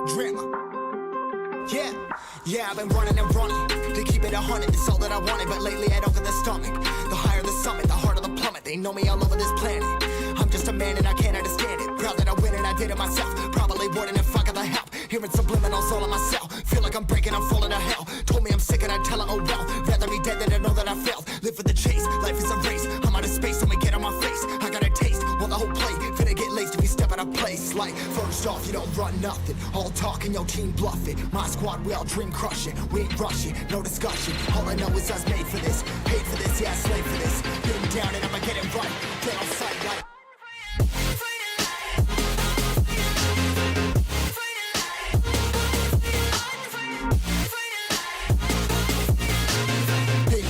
Drama. Yeah, I've been running and running to keep it 100, it's all that I wanted. But lately I don't get the stomach. The higher the summit, the harder the plummet. They know me all over this planet. I'm just a man and I can't understand it. Proud that I win and I did it myself. Probably wouldn't if I got the help. Hearing subliminals all on myself. Feel like I'm breaking, I'm falling to hell. Told me I'm sick and I tell her, oh well. Rather be dead than to know that I failed. Live for the chase, life is a race. I'm out of space, so me get on my face. I got a taste, well the whole plate finna get laced if we step out of place. Like, first off, you don't run nothing. All talk and your team bluff it. My squad, we all dream crushing. We ain't rushing, no discussion. All I know is I was made for this. Paid for this, yeah, slave for this. Been down and I'ma get it right. Get on sight like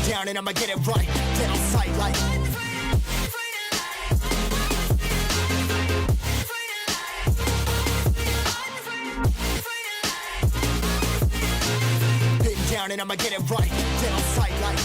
down and I'ma get it right. Get on sight like been down and I'ma get it right. Get on sight like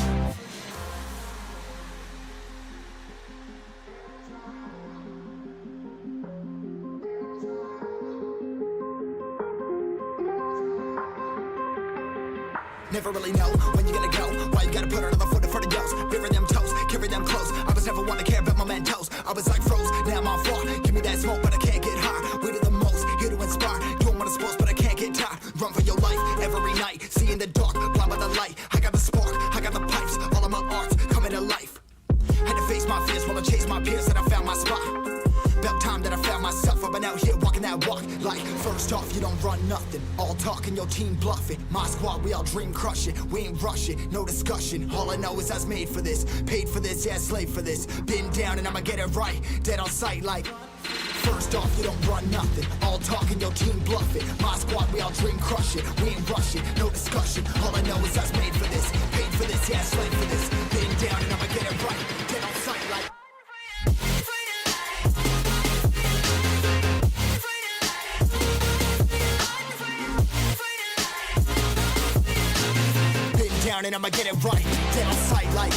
never really know when you're gonna go. Why you gotta put another foot in front of yours? Bury them toes, carry them close. I was never one to care about my mentos. I was like froze, now I'm on floor. Give me that smoke, but I can't get high. We do the most, here to inspire. Doing what I'm supposed, but I can't get tired. Run for your life every night. See in the dark, blind by the light. I got the spark, I got the pipes. All of my arts coming to life. Had to face my fears while I chased my peers, and I found my spot. About time that I found myself. I've been out here walking that walk. Like, first off, you don't run nothing. All talk and your team bluffing. My squad, we all dream crushing. We ain't rushing, no discussion. All I know is I was made for this. Paid for this, yeah, slave for this. Been down and I'ma get it right. Dead on sight like first off, you don't run nothing. All talk and your team bluffing. My squad, we all dream crushing. We ain't rushing, no discussion. All I know is I was made for this. Paid for this, yeah, slave for this. Been down and I'ma get it right. Dead on sight like down and I'ma get it right. Dead on sight like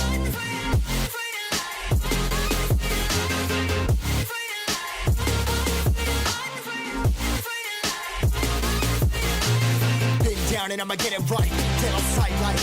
been down and I'ma get it right. Dead on sight like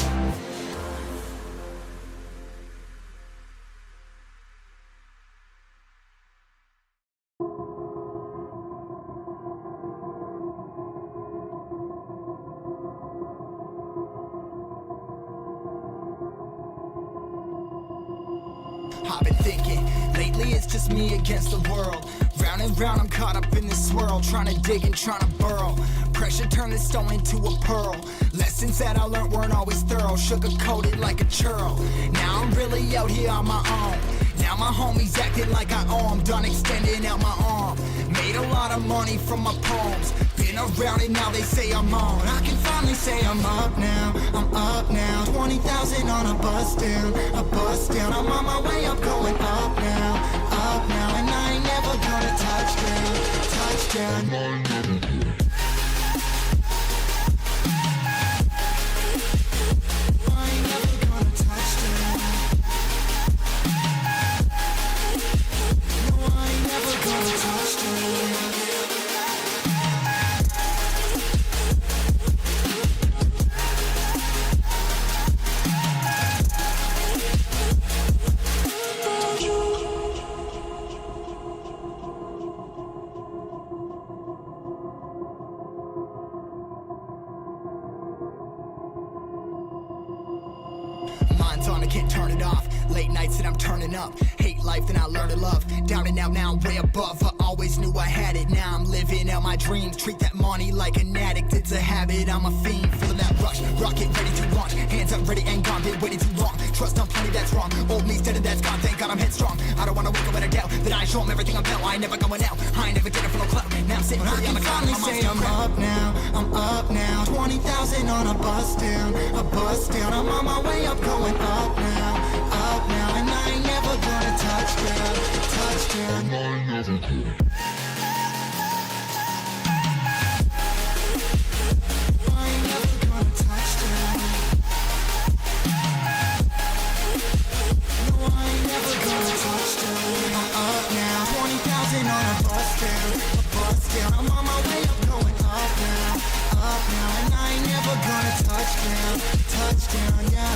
I've been thinking, lately it's just me against the world. Round and round I'm caught up in this swirl, trying to dig and trying to burrow. Pressure turned this stone into a pearl. Lessons that I learned weren't always thorough, sugar-coated like a churl. Now I'm really out here on my own. Now my homies acting like I owe 'em. Done extending out my arm. Made a lot of money from my poems. Been around it, now they say I'm on. I can finally say I'm up now. I'm up now. 20,000 on a bus down. A bus down. I'm on my way up, going up now. Up now. And I ain't never gonna touch down. Touchdown. Mind's on, I can't turn it off. Late nights and I'm turning up. Hate life, then I learn to love. Down and out, now I'm way above. I always knew I had it, now I'm living out my dreams. Treat that money like an addict, it's a habit. I'm a fiend, feeling that rush. Rocket ready to launch. Hands up, ready and gone, been waiting too long. Trust on plenty, that's wrong. Old me's dead and that's gone, thank God I'm headstrong. I don't wanna wake up with a doubt that I show 'em everything I'm about. I ain't never going out, I ain't never getting for no clout. Now I'm sitting pretty on the cloud. I can finally say I'm up now, I'm up now. 20,000 on a bus down, a bus down. I'm on my way up, going up now, and I ain't never gonna touch down, touchdown. I ain't never gonna. On a bus down, but still I'm on my way up, going up now, and I ain't never gonna touch down, yeah.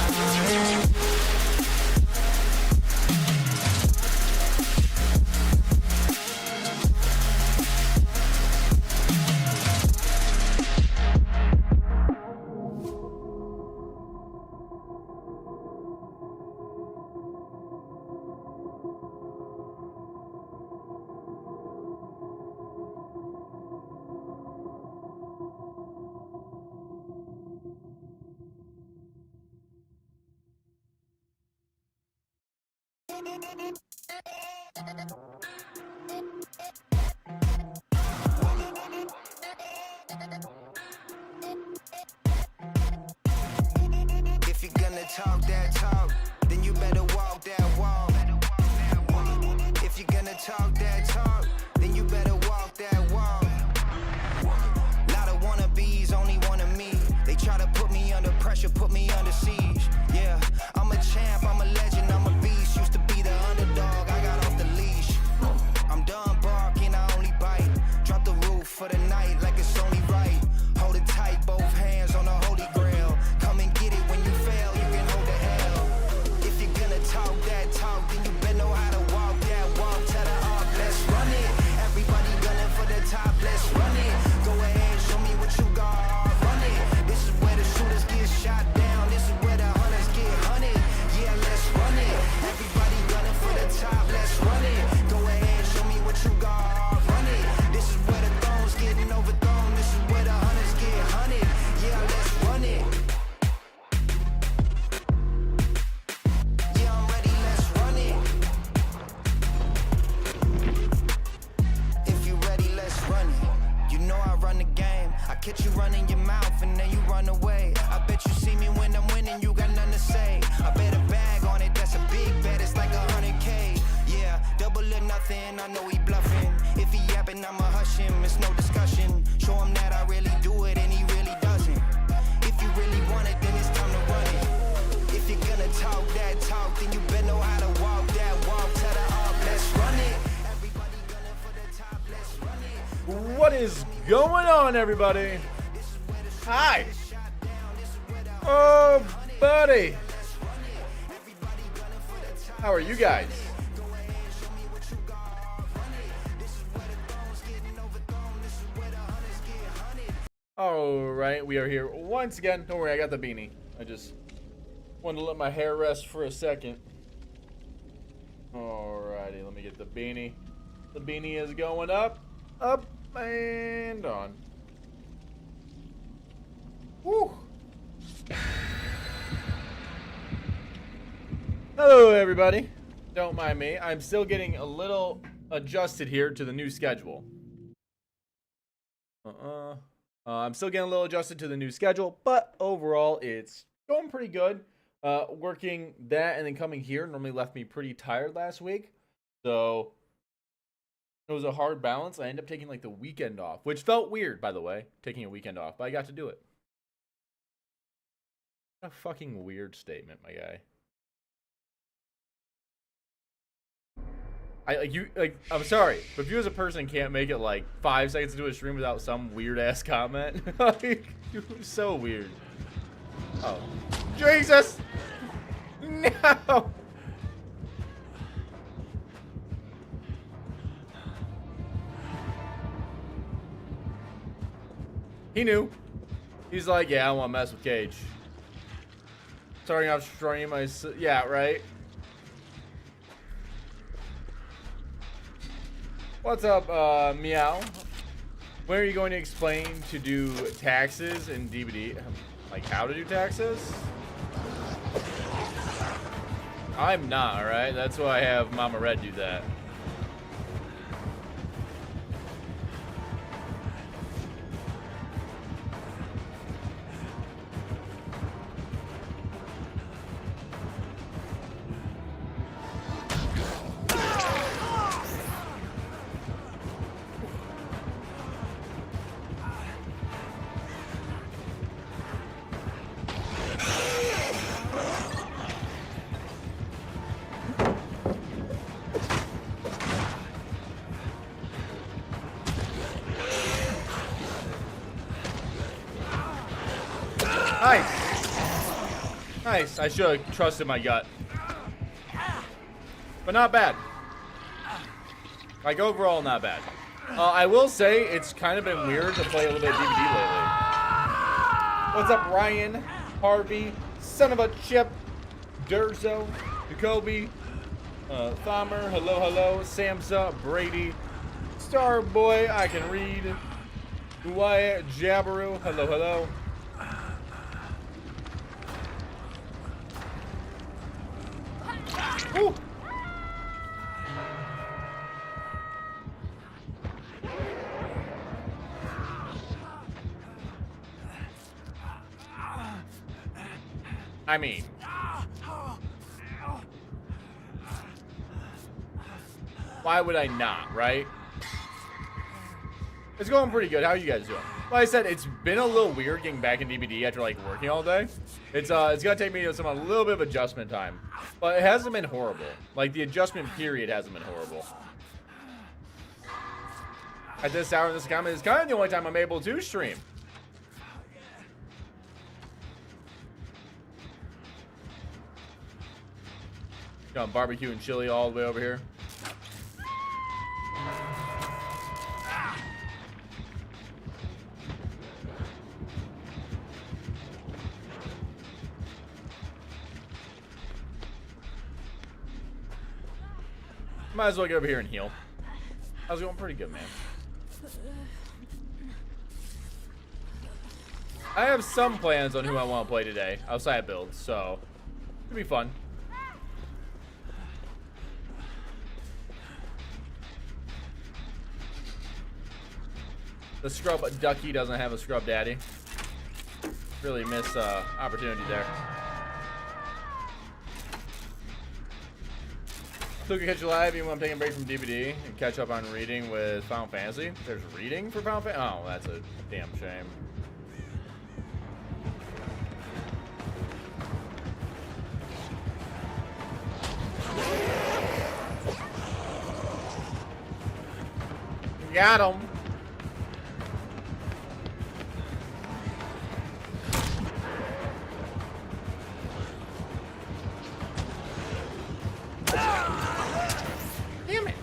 If you're gonna talk that talk, then you better walk that walk. If you're gonna talk that talk, then you better walk that walk. Lot of wannabes, only one of me. They try to put me under pressure, put me under siege. Yeah, I'm a champ, I'm a legend, I'm a beast. Used to be the underdog, I got off the leash. I'm done barking, I only bite. Drop the roof for the night like it's only right. Hold it tight, both hands on the holy grail. Come and get it when you fail, you can hold the L. If you're gonna talk that talk, then you better know how to walk that walk. Tell the arc, let's run it. Everybody gunning for the top, let's run it. Go ahead, show me what you got, run it. This is where the shooters get shot down. This is where the hunters get hunted. Yeah, let's run it. Everybody gunning for the top, let's run it. Go ahead, show me what you got, run it. This is where the thrones getting overthrown. This is where the hunters get hunted. Yeah, let's run it. Yeah, I'm ready, let's run it. If you ready, let's run it. You know I run the game. I catch you running your mouth and then you run away. I bet you see me when I'm winning, you got nothing to say. I bet a bag on it, that's a big bet, it's like 100K. Yeah, double or nothing, I know he bluffing. If he yapping, I'ma hush him, it's no discussion. Show him that I really do it and he really doesn't. If you really want it, then it's time to run it. If you're gonna talk that talk, then you better know how to walk that walk. Tell the arc, let's run it. Everybody gunning for the top, let's run it. What is going on, everybody? Hi. Oh, buddy. How are you guys? All right, we are here once again. Don't worry, I got the beanie. I just wanted to let my hair rest for a second. Alrighty, let me get the beanie. The beanie is going up, up, and on. Woo! Hello, everybody. Don't mind me. I'm still getting a little adjusted here to the new schedule. I'm still getting a little adjusted to the new schedule, but overall, it's going pretty good. Working that and then coming here normally left me pretty tired last week. So it was a hard balance. I ended up taking like the weekend off, which felt weird, by the way, taking a weekend off, but I got to do it. What a fucking weird statement, my guy. I'm sorry, but if you as a person can't make it like 5 seconds into a stream without some weird ass comment, like, you're so weird. Oh, Jesus! No! He knew. He's like, yeah, I don't want to mess with Cage. Starting off stream, yeah, right. What's up, Meow? When are you going to explain to do taxes in DBD? Like how to do taxes? I'm not, alright? That's why I have Mama Red do that. Nice. Nice. I should have trusted my gut. But not bad. Like, overall, not bad. I will say, it's kind of been weird to play a little bit of DVD lately. What's up, Ryan? Harvey? Son of a chip? Durzo? Jacoby? Thamer? Hello, hello. Samsa? Brady? Starboy? I can read. Wyatt? Jabberu? Hello, hello. Woo! I mean, why would I not, right? It's going pretty good. How are you guys doing? Like I said, it's been a little weird getting back in DBD after like working all day. It's gonna take me a little bit of adjustment time, but it hasn't been horrible. Like the adjustment period hasn't been horrible. At this hour in this comment, it's kind of the only time I'm able to stream. Got barbecue and chili all the way over here. Might as well get over here and heal. I was going pretty good, man. I have some plans on who I want to play today outside of builds, so it'll be fun. The scrub ducky doesn't have a scrub daddy. Really missed opportunity there. So we can catch you live even when I'm taking a break from DVD and catch up on reading with Final Fantasy. There's reading for Final Fantasy? Oh, that's a damn shame. Got him. Damn it.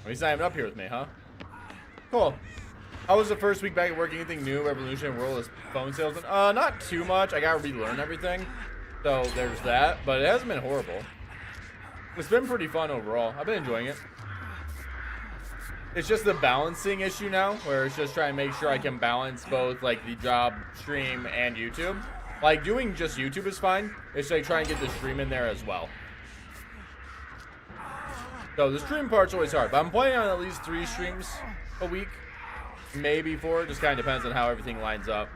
He's not even up here with me, huh? Cool. How was the first week back at work? Anything new? Revolutionary world as phone salesman? Not too much. I gotta relearn everything. So there's that. But it hasn't been horrible. It's been pretty fun overall. I've been enjoying it. It's just the balancing issue now, where it's just trying to make sure I can balance both like the job, stream, and YouTube. Like doing just YouTube is fine. It's like trying to get the stream in there as well. So the stream part's always hard, but I'm planning on at least 3 streams a week, maybe 4. Just kind of depends on how everything lines up.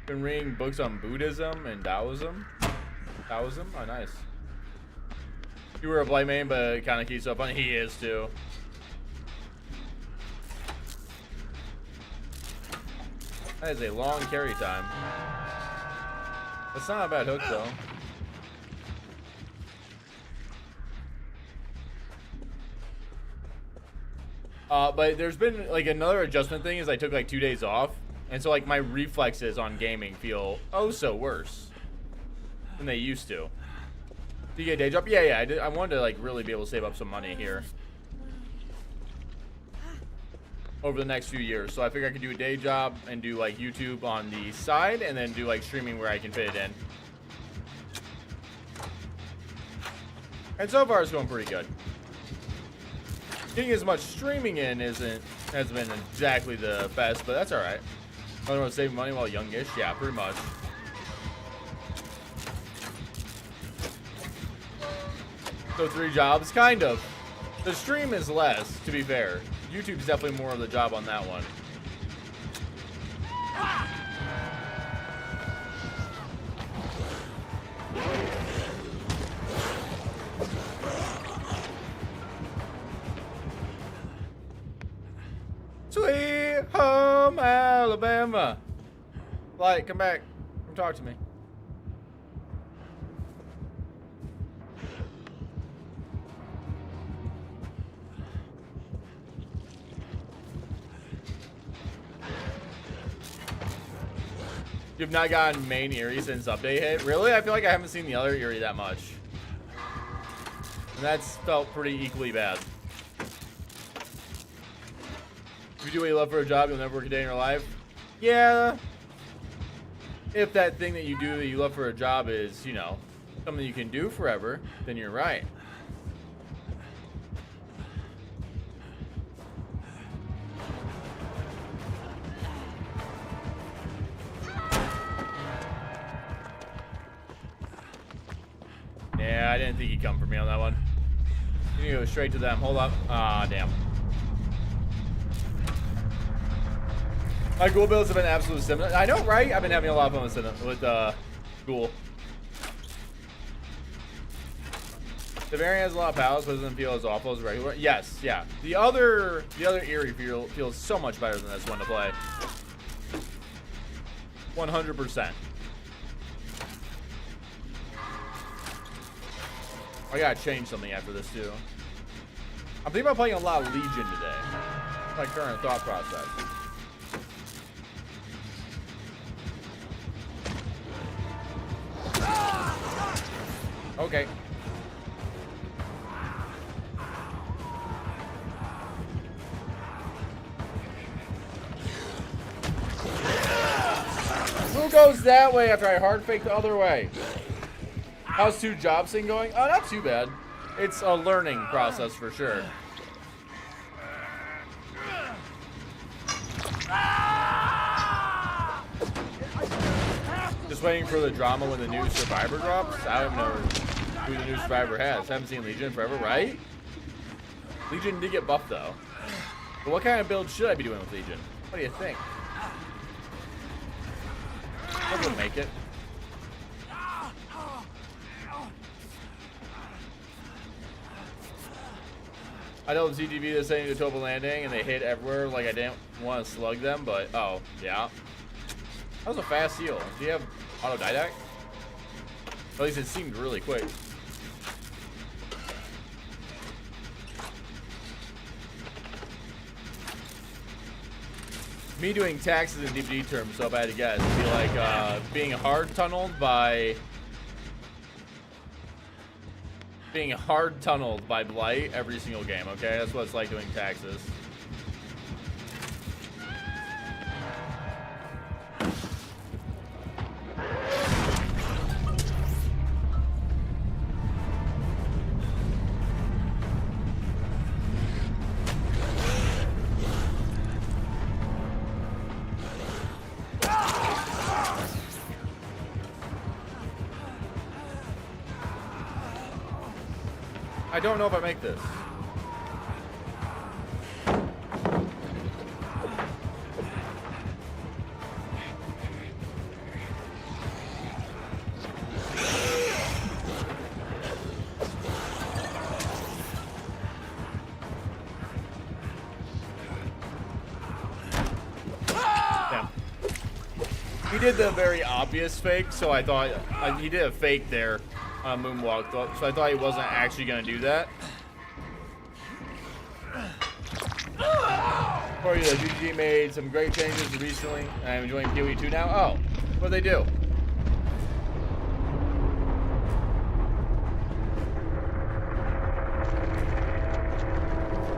Been reading books on Buddhism and Taoism. Taoism? Oh, nice. You were a blight main, but it kind of keeps up on. He is too. That is a long carry time. That's not a bad hook though. But there's been like another adjustment thing is I took like 2 days off. And so like my reflexes on gaming feel oh so worse than they used to. Do you get a day job? Yeah, I did. I wanted to like really be able to save up some money here over the next few years. So I figured I could do a day job and do like YouTube on the side and then do like streaming where I can fit it in. And so far it's going pretty good. Getting as much streaming in hasn't been exactly the best, but that's all right. I want to save money while youngish. Yeah, pretty much. So 3 jobs, kind of. The stream is less, to be fair. YouTube's definitely more of the job on that one. Alabama. Light, come back. Come talk to me. You've not gotten main Erie since update hit? Really? I feel like I haven't seen the other Erie that much. And that's felt pretty equally bad. If you do what you love for a job, you'll never work a day in your life. Yeah. If that thing that you do that you love for a job is, you know, something you can do forever, then you're right. Yeah, I didn't think he'd come for me on that one. You need to go straight to them. Hold up. Ah, damn. My ghoul builds have been absolute similar. I know, right? I've been having a lot of fun with ghoul. The variant has a lot of powers, but doesn't feel as awful as regular. Yes, yeah. The other Eerie feels so much better than this one to play. 100%. I gotta change something after this too. I'm thinking about playing a lot of Legion today. My current thought process. Okay. Who goes that way after I hard fake the other way? How's 2 jobs thing going? Oh, not too bad. It's a learning process for sure. Just waiting for the drama when the new Survivor drops. I don't know who the new Survivor has. Haven't seen Legion forever, right? Legion did get buffed though. But what kind of build should I be doing with Legion? What do you think? I will make it. I know ZGB is saying to Toba landing and they hit everywhere like I didn't want to slug them, but oh, yeah. That was a fast heal. Do you have autodidact? At least it seemed really quick. Me doing taxes in DPD terms, so bad to guess. It'd be like being hard tunneled by Blight every single game, okay? That's what it's like doing taxes. I don't know if I make this. Damn. He did the very obvious fake, so I thought he did a fake there. Moonwalk, so I thought he wasn't actually going to do that. For you, the GG made some great changes recently. I'm enjoying PoE 2 now. Oh, what'd they do?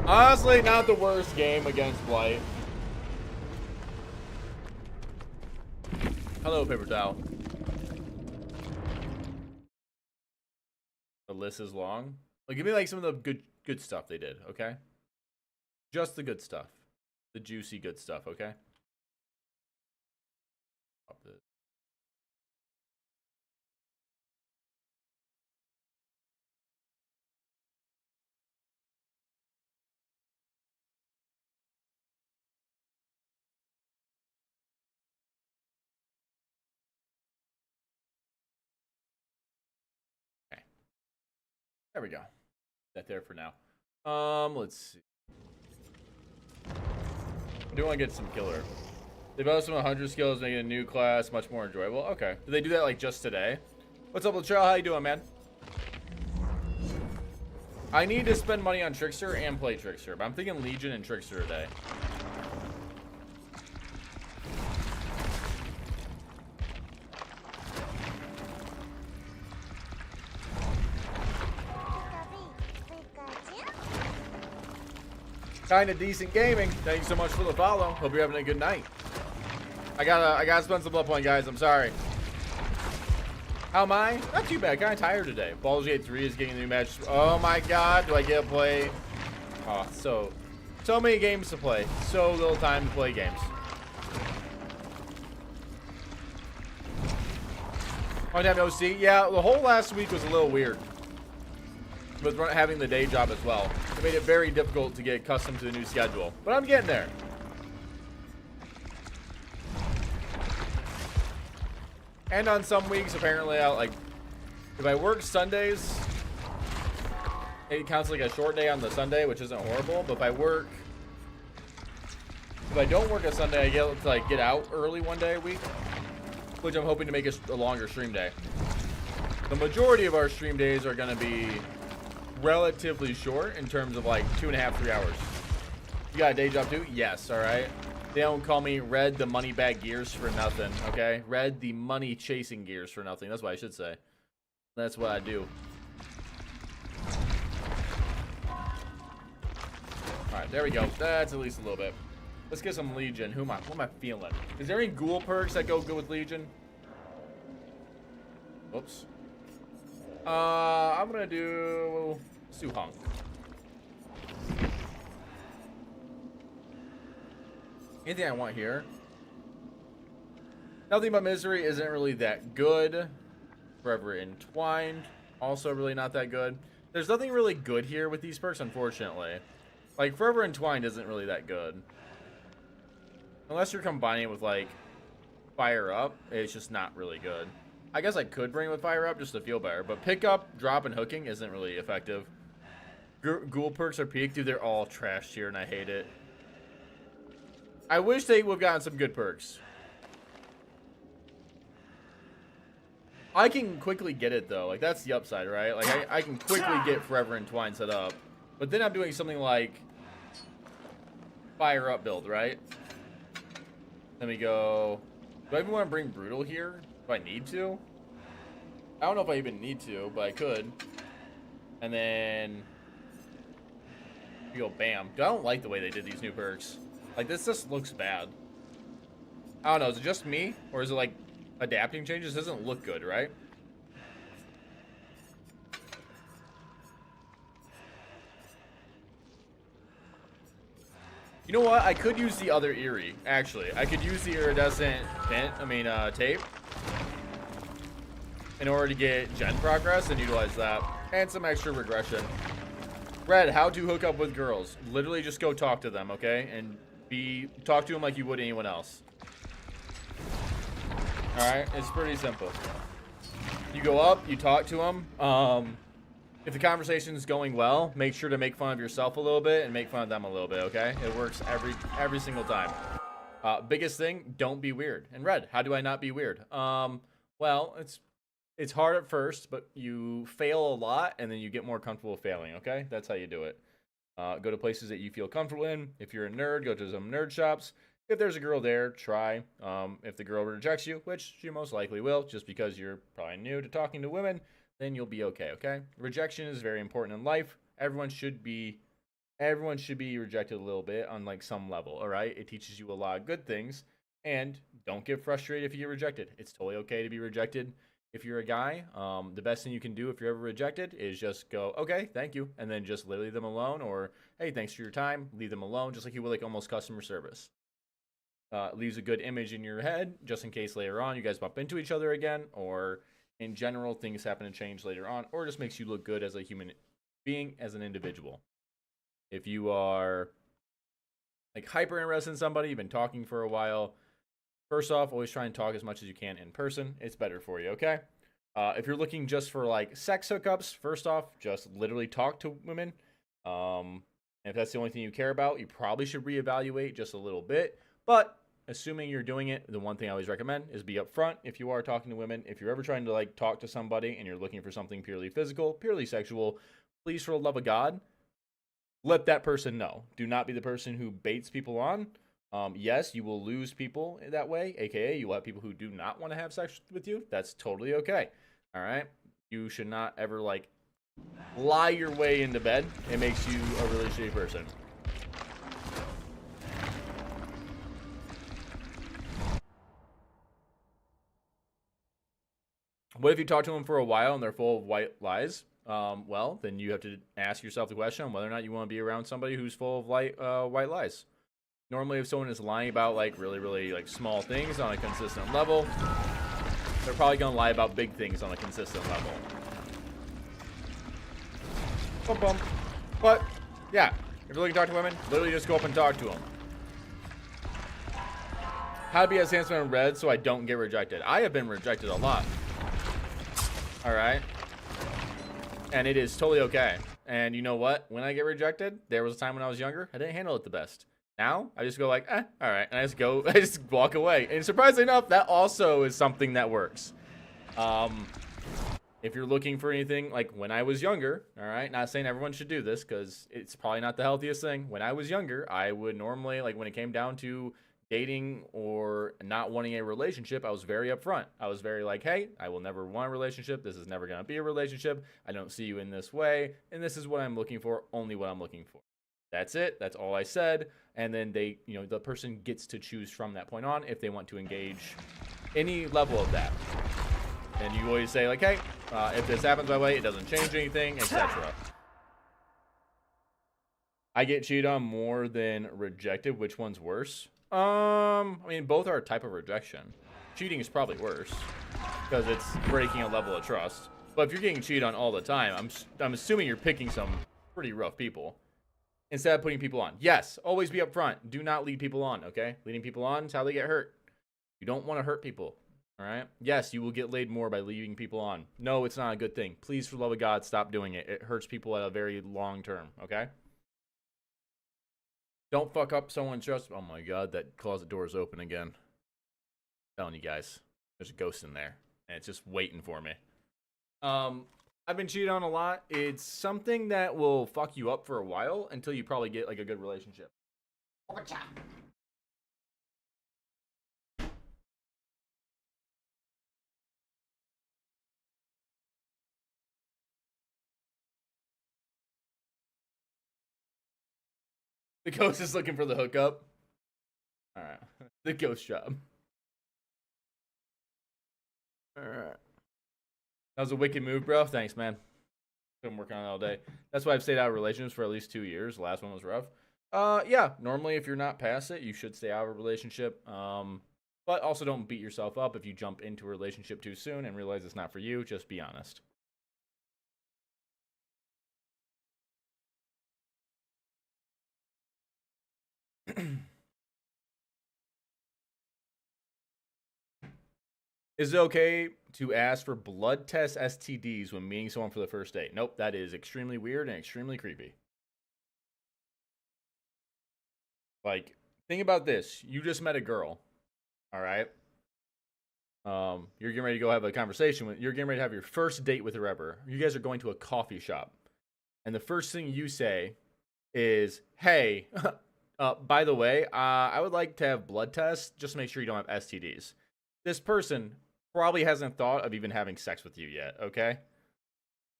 Honestly, not the worst game against Blight. Hello, paper towel. The list is long. Like, give me like some of the good stuff they did, okay? Just the good stuff. The juicy good stuff, okay? Okay. There we go. That there for now. Let's see. I do want to get some killer. They bonus them 100 skills, making a new class much more enjoyable. Okay. Did they do that like just today? What's up, Latrell? How you doing, man? I need to spend money on Trickster and play Trickster, but I'm thinking Legion and Trickster today. Kinda decent gaming. Thank you so much for the follow. Hope you're having a good night. I gotta spend some blood point, guys. I'm sorry. How am I? Not too bad. Kinda tired today. Baldur's Gate 3 is getting a new match. Oh my god, do I get to play? Oh, so many games to play. So little time to play games. Want to have no OC? Yeah, the whole last week was a little weird. With having the day job as well. It made it very difficult to get accustomed to the new schedule. But I'm getting there. And on some weeks, apparently, if I work Sundays, it counts like a short day on the Sunday, which isn't horrible. But if I don't work a Sunday, I get to get out early one day a week, which I'm hoping to make a longer stream day. The majority of our stream days are going to be relatively short in terms of 2.5, 3 hours. You got a day job too? Yes, all right. They don't call me Red the money bag gears for nothing, okay? Red the money chasing gears for nothing. That's what I should say. That's what I do. All right, there we go. That's at least a little bit. Let's get some Legion. What am I feeling? Is there any ghoul perks that go good with Legion? Whoops. I'm gonna do Suhong. Anything I want here? Nothing But Misery isn't really that good. Forever Entwined, also really not that good. There's nothing really good here with these perks, unfortunately. Forever Entwined isn't really that good. Unless you're combining it with, Fire Up, it's just not really good. I guess I could bring it with Fire Up just to feel better, but Pickup, Drop, and Hooking isn't really effective. Ghoul perks are peaked, dude, they're all trashed here, and I hate it. I wish they would have gotten some good perks. I can quickly get it, though. That's the upside, right? I can quickly get Forever Entwined set up. But then I'm doing something like Fire Up build, right? Let me go. Do I even want to bring Brutal here? Do I need to? I don't know if I even need to, but I could. And then you go bam. Dude, I don't like the way they did these new perks. This just looks bad. I don't know. Is it just me? Or is it adapting changes? It doesn't look good, right? You know what? I could use the other Eerie, actually. I could use the iridescent tape in order to get gen progress and utilize that. And some extra regression. Red, how to hook up with girls. Literally just go talk to them, okay? And talk to them like you would anyone else. Alright, it's pretty simple. You go up, you talk to them. If the conversation's going well, make sure to make fun of yourself a little bit and make fun of them a little bit, okay? It works every single time. Biggest thing, don't be weird. And Red, how do I not be weird? Well, it's hard at first, but you fail a lot and then you get more comfortable failing, okay? That's how you do it. Go to places that you feel comfortable in. If you're a nerd, go to some nerd shops. If there's a girl there, try. If the girl rejects you, which she most likely will, just because you're probably new to talking to women, then you'll be okay, okay? Rejection is very important in life. Everyone should be rejected a little bit on some level, all right? It teaches you a lot of good things, and don't get frustrated if you get rejected. It's totally okay to be rejected. If you're a guy, the best thing you can do if you're ever rejected is just go, okay, thank you, and then just leave them alone, or hey, thanks for your time, leave them alone, just like you would almost customer service. Leaves a good image in your head, just in case later on you guys bump into each other again, or in general, things happen to change later on, or just makes you look good as a human being, as an individual. If you are hyper interested in somebody, you've been talking for a while, first off, always try and talk as much as you can in person. It's better for you, okay? If you're looking just for sex hookups, first off, just literally talk to women. And if that's the only thing you care about, you probably should reevaluate just a little bit. But assuming you're doing it, the one thing I always recommend is be upfront if you are talking to women. If you're ever trying to like talk to somebody and you're looking for something purely physical, purely sexual, please, for the love of God, let that person know. Do not be the person who baits people on. Yes, you will lose people that way, aka you will have people who do not want to have sex with you. That's totally okay. All right? You should not ever like lie your way into bed. It makes you a really shitty person. What if you talk to them for a while and they're full of white lies? Well, then you have to ask yourself the question on whether or not you want to be around somebody who's full of white lies. Normally, if someone is lying about like really like small things on a consistent level, they're probably gonna lie about big things on a consistent level. Bum bum. But yeah, if you're looking to talk to women, literally just go up and talk to them. How to be as handsome and red so I don't get rejected. I have been rejected a lot. All right, and it is totally okay. And you know what? When I get rejected, there was a time when I was younger, I didn't handle it the best. Now I just go like, all right, and I just walk away. And surprisingly enough, that also is something that works. If you're looking for anything, like when I was younger, all right, not saying everyone should do this because it's probably not the healthiest thing. When I was younger, I would normally, like when it came down to dating or not wanting a relationship, I was very upfront. I was very like, hey, I will never want a relationship. This is never going to be a relationship. I don't see you in this way. And this is what I'm looking for, only what I'm looking for. That's it. That's all I said. And then they, you know, the person gets to choose from that point on if they want to engage any level of that. And you always say like, hey, if this happens my way, it doesn't change anything, etc. I get cheated on more than rejected. Which one's worse? I mean, both are a type of rejection. Cheating is probably worse because it's breaking a level of trust. But if you're getting cheated on all the time, I'm assuming you're picking some pretty rough people instead of putting people on. Yes, always be upfront. Do not lead people on, okay? Leading people on is how they get hurt. You don't want to hurt people, all right? Yes, you will get laid more by leading people on. No, it's not a good thing. Please, for the love of God, stop doing it. It hurts people at a very long term, okay? Don't fuck up someone's trust. Oh my God, that closet door is open again. I'm telling you guys, there's a ghost in there, and it's just waiting for me. I've been cheated on a lot. It's something that will fuck you up for a while until you probably get like a good relationship. The ghost is looking for the hookup. All right, the ghost job. All right, that was a wicked move, bro. Thanks, man. Been working on it all day. That's why I've stayed out of relationships for at least 2 years. The last one was rough. Yeah, normally if you're not past it, you should stay out of a relationship. But also don't beat yourself up if you jump into a relationship too soon and realize it's not for you. Just be honest. Is it okay to ask for blood test STDs when meeting someone for the first date? Nope, that is extremely weird and extremely creepy. Like, think about this. You just met a girl, all right? You're getting ready to go have a conversation with, you're getting ready to have your first date with her ever. You guys are going to a coffee shop. And the first thing you say is, hey, by the way, I would like to have blood tests just to make sure you don't have STDs. This person probably hasn't thought of even having sex with you yet, okay?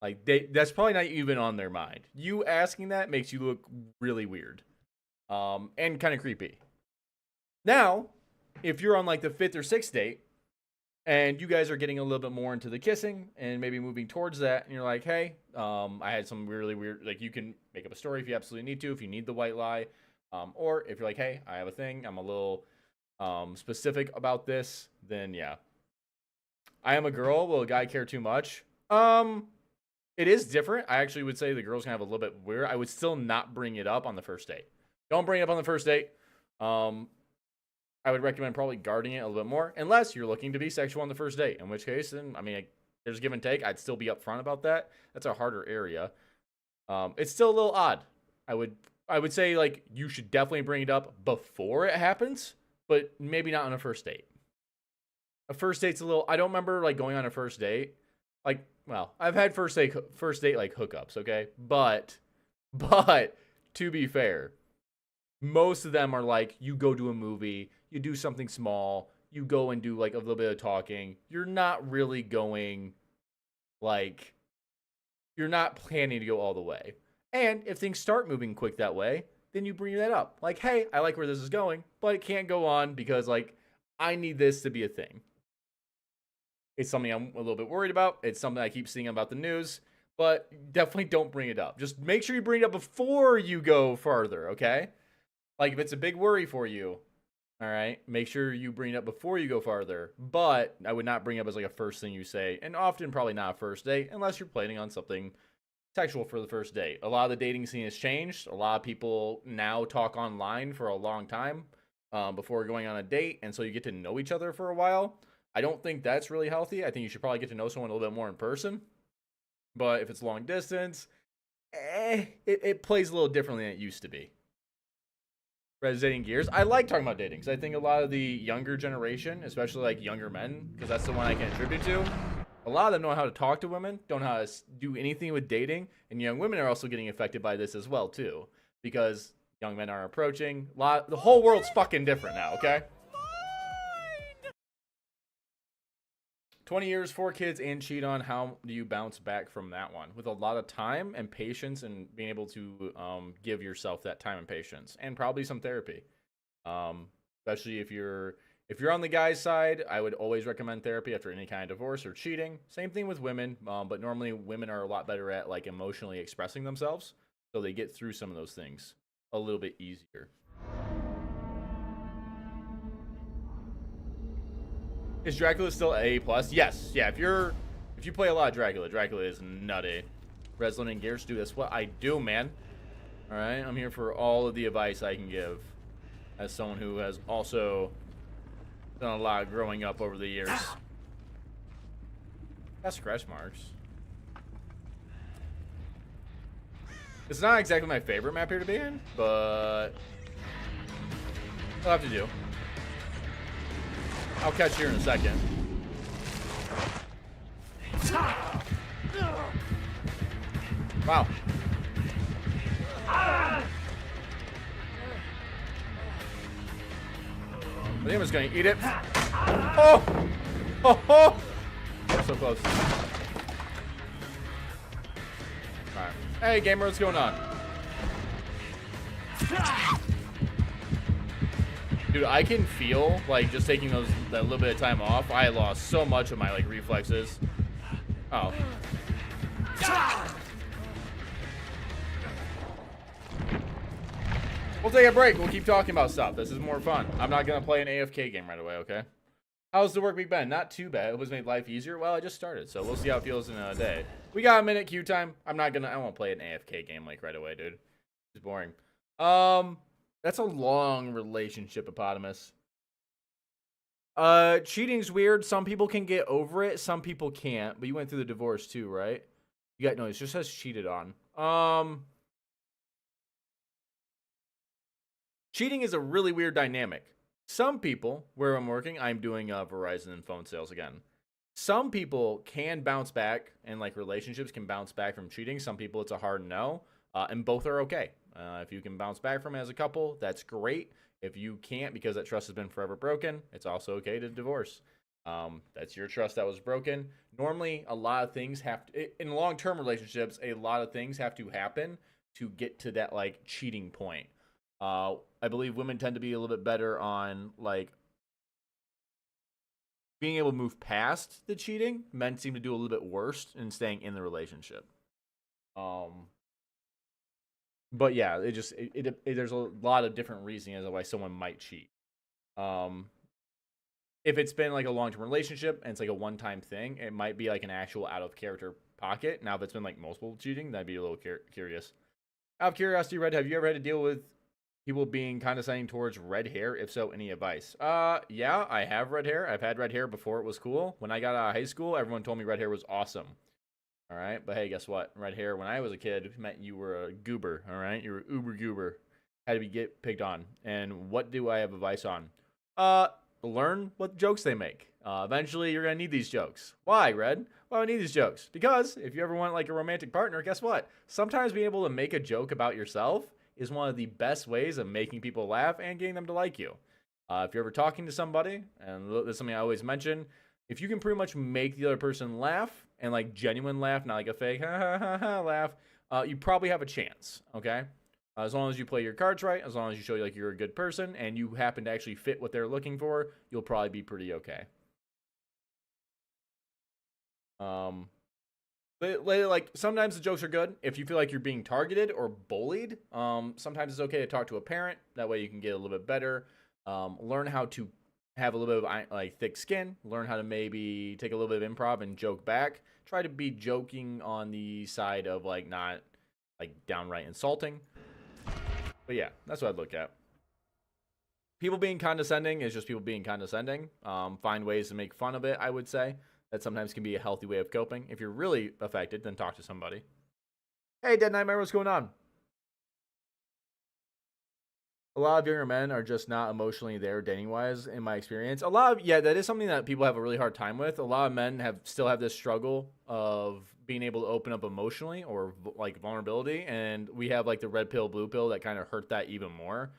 Like, that's probably not even on their mind. You asking that makes you look really weird. And kind of creepy. Now, if you're on like the 5th or 6th date, and you guys are getting a little bit more into the kissing, and maybe moving towards that, and you're like, hey, I had some really weird, like you can make up a story if you absolutely need to, if you need the white lie. Or if you're like, hey, I have a thing, I'm a little specific about this, then yeah. I am a girl, will a guy care too much? It is different. I actually would say the girls can have a little bit weird. I would still not bring it up on the first date. Don't bring it up on the first date. I would recommend probably guarding it a little bit more, unless you're looking to be sexual on the first date, in which case, then, I mean, there's give and take. I'd still be upfront about that. That's a harder area. It's still a little odd. I would say, like, you should definitely bring it up before it happens, but maybe not on a first date. A first date's a little. I don't remember like going on a first date. Like, well, I've had first date like hookups, okay, but to be fair, most of them are like you go to a movie, you do something small, you go and do like a little bit of talking. You're not really going like you're not planning to go all the way. And if things start moving quick that way, then you bring that up. Like, hey, I like where this is going, but it can't go on because like I need this to be a thing. It's something I'm a little bit worried about. It's something I keep seeing about the news, but definitely don't bring it up. Just make sure you bring it up before you go farther, okay? Like if it's a big worry for you, all right, make sure you bring it up before you go farther. But I would not bring it up as like a first thing you say, and often probably not a first date unless you're planning on something sexual for the first date. A lot of the dating scene has changed. A lot of people now talk online for a long time before going on a date, and so you get to know each other for a while. I don't think that's really healthy. I think you should probably get to know someone a little bit more in person. But if it's long distance, it plays a little differently than it used to be. RedsGamingGears. I like talking about dating because I think a lot of the younger generation, especially like younger men, because that's the one I can attribute to, a lot of them know how to talk to women, don't know how to do anything with dating, and young women are also getting affected by this as well too, because young men are approaching. The whole world's fucking different now, okay? 20 years, 4 kids, and cheat on. How do you bounce back from that one? With a lot of time and patience and being able to give yourself that time and patience. And probably some therapy. Especially if you're on the guy's side, I would always recommend therapy after any kind of divorce or cheating. Same thing with women. But normally women are a lot better at like emotionally expressing themselves. So they get through some of those things a little bit easier. Is Dracula still A+? Yes. Yeah, if you play a lot of Dracula is nutty. RedsGamingGears, do this. What I do, man. Alright, I'm here for all of the advice I can give. As someone who has also done a lot growing up over the years. Got scratch marks. It's not exactly my favorite map here to be in, but I'll have to do. I'll catch you in a second. Wow. I think I'm just gonna eat it. Oh! Oh! Oh! I'm so close. Alright. Hey, gamer, what's going on? Dude, I can feel, like, just taking that little bit of time off, I lost so much of my, like, reflexes. Oh. We'll take a break. We'll keep talking about stuff. This is more fun. I'm not going to play an AFK game right away, okay? How's the work week been? Not too bad. It was made life easier. Well, I just started, so we'll see how it feels in a day. We got a minute queue time. I won't play an AFK game, like, right away, dude. It's boring. That's a long relationship, Hippopotamus. Cheating's weird. Some people can get over it. Some people can't. But you went through the divorce too, right? You got no. It just says cheated on. Cheating is a really weird dynamic. Some people, where I'm working, I'm doing Verizon and phone sales again. Some people can bounce back, and like relationships can bounce back from cheating. Some people, it's a hard no, and both are okay. If you can bounce back from it as a couple, that's great. If you can't because that trust has been forever broken, it's also okay to divorce. That's your trust that was broken. Normally, a lot of things have to, in long-term relationships, a lot of things have to happen to get to that like cheating point. I believe women tend to be a little bit better on like being able to move past the cheating. Men seem to do a little bit worse in staying in the relationship. But yeah, there's a lot of different reasons as to why someone might cheat. If it's been like a long-term relationship and it's like a one-time thing, it might be like an actual out-of-character pocket. Now, if it's been like multiple cheating, that'd be a little curious. Out of curiosity, Red, have you ever had to deal with people being condescending towards red hair? If so, any advice? Yeah, I have red hair. I've had red hair before it was cool. When I got out of high school, everyone told me red hair was awesome. All right, but hey, guess what? Red hair when I was a kid meant you were a goober. All right, you were uber goober, had to get picked on. And what do I have advice on? Learn what jokes they make. Eventually, you're gonna need these jokes. Why, Red? Why do I need these jokes? Because if you ever want like a romantic partner, guess what? Sometimes being able to make a joke about yourself is one of the best ways of making people laugh and getting them to like you. If you're ever talking to somebody, and this is something I always mention, if you can pretty much make the other person laugh and like genuine laugh, not like a fake ha ha ha ha laugh, you probably have a chance. Okay. As long as you play your cards right, as long as you show like you're a good person and you happen to actually fit what they're looking for, you'll probably be pretty okay. But like sometimes the jokes are good if you feel like you're being targeted or bullied. Sometimes it's okay to talk to a parent. That way you can get a little bit better. Learn how to have a little bit of like thick skin. Learn how to maybe take a little bit of improv and joke back. Try to be joking on the side of like not like downright insulting. But yeah, that's what I'd look at. People being condescending is just people being condescending. Find ways to make fun of it, I would say. That sometimes can be a healthy way of coping. If you're really affected, then talk to somebody. Hey, Dead Nightmare, what's going on? A lot of younger men are just not emotionally there dating-wise, in my experience. Yeah, that is something that people have a really hard time with. A lot of men still have this struggle of being able to open up emotionally or like vulnerability, and we have like the red pill, blue pill that kind of hurt that even more.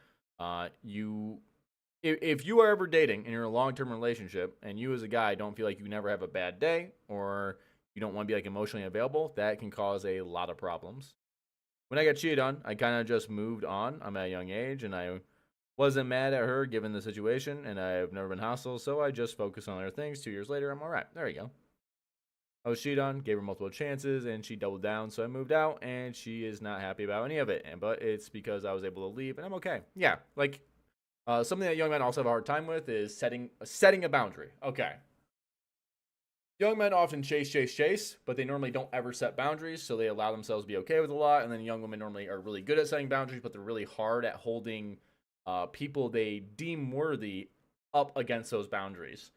If you are ever dating and you're in a long-term relationship and you as a guy don't feel like you never have a bad day or you don't want to be like emotionally available, that can cause a lot of problems. When I got cheated on, I kind of just moved on. I'm at a young age and I wasn't mad at her given the situation, and I've never been hostile, so I just focused on other things. 2 years later, I'm all right. There you go. I was cheated on, gave her multiple chances, and she doubled down, so I moved out, and she is not happy about any of it. But it's because I was able to leave, and I'm okay. Yeah, like something that young men also have a hard time with is setting a boundary. Okay. Young men often chase, but they normally don't ever set boundaries, so they allow themselves to be okay with a lot. And then young women normally are really good at setting boundaries, but they're really hard at holding people they deem worthy up against those boundaries.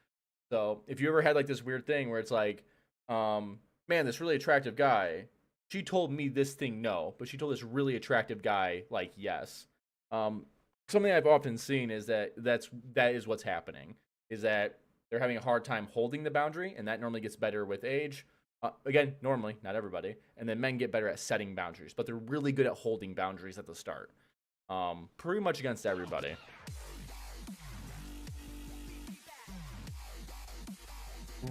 So if you ever had like this weird thing where it's like, man, this really attractive guy, she told me this thing no, but she told this really attractive guy like yes. Something I've often seen is that is what's happening, is that they're having a hard time holding the boundary, and that normally gets better with age. Again, normally, not everybody. And then men get better at setting boundaries, but they're really good at holding boundaries at the start. Pretty much against everybody.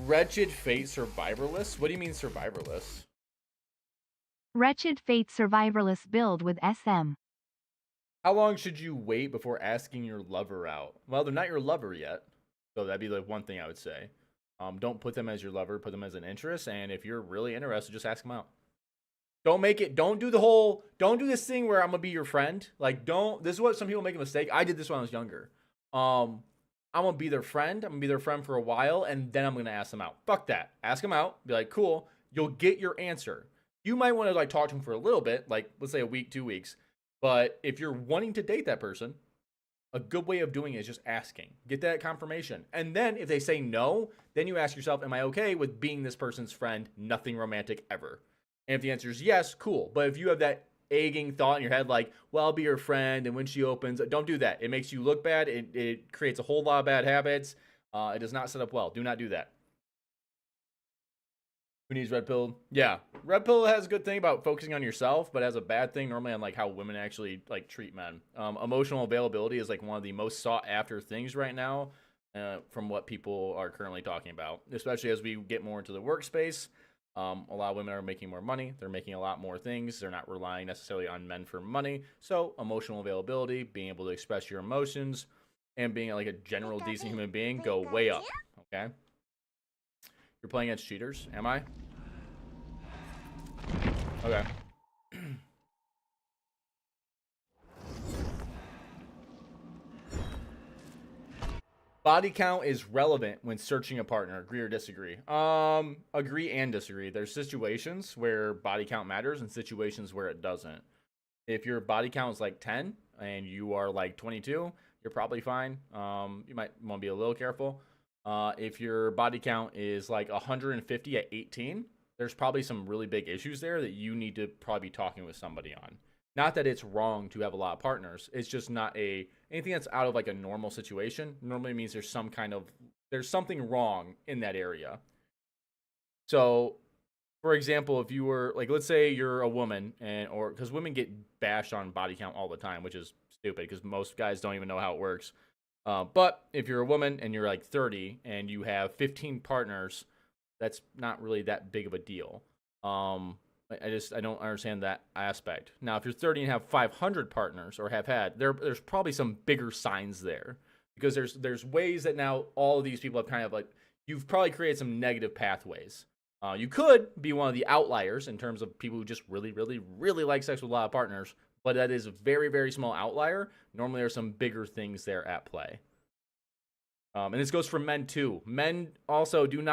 Wretched Fate Survivorless? What do you mean Survivorless? Wretched Fate Survivorless build with SM. How long should you wait before asking your lover out? Well, they're not your lover yet. So that'd be like one thing I would say. Don't put them as your lover, put them as an interest. And if you're really interested, just ask them out. Don't do this thing where I'm going to be your friend. Like, this is what some people make a mistake. I did this when I was younger. I'm going to be their friend. I'm going to be their friend for a while, and then I'm going to ask them out. Fuck that. Ask them out. Be like, cool. You'll get your answer. You might want to like talk to them for a little bit, like let's say a week, 2 weeks. But if you're wanting to date that person, a good way of doing it is just asking. Get that confirmation. And then if they say no, then you ask yourself, am I okay with being this person's friend? Nothing romantic ever. And if the answer is yes, cool. But if you have that egging thought in your head like, well, I'll be your friend, and when she opens, don't do that. It makes you look bad. It creates a whole lot of bad habits. It does not set up well. Do not do that. Who needs red pill? Yeah, red pill has a good thing about focusing on yourself, but has a bad thing normally on like how women actually like treat men. Emotional availability is like one of the most sought after things right now, from what people are currently talking about, especially as we get more into the workspace. A lot of women are making more money. They're making a lot more things. They're not relying necessarily on men for money. So emotional availability, being able to express your emotions, and being like a general decent human being go way up. Okay. You're playing against cheaters, am I? Okay. Body count is relevant when searching a partner. Agree or disagree? Agree and disagree. There's situations where body count matters and situations where it doesn't. If your body count is like 10 and you are like 22, you're probably fine. You might want to be a little careful. If your body count is like 150 at 18, there's probably some really big issues there that you need to probably be talking with somebody on. Not that it's wrong to have a lot of partners. It's just not anything that's out of like a normal situation. Normally means there's something wrong in that area. So, for example, if you were like, let's say you're a woman, or because women get bashed on body count all the time, which is stupid because most guys don't even know how it works. But if you're a woman and you're like 30 and you have 15 partners, that's not really that big of a deal. I don't understand that aspect. Now, if you're 30 and have 500 partners or have had, there's probably some bigger signs there, because there's ways that now all of these people have kind of like, you've probably created some negative pathways. You could be one of the outliers in terms of people who just really, really, really like sex with a lot of partners, but that is a very, very small outlier. Normally, there's some bigger things there at play. And this goes for men too. Men also I don't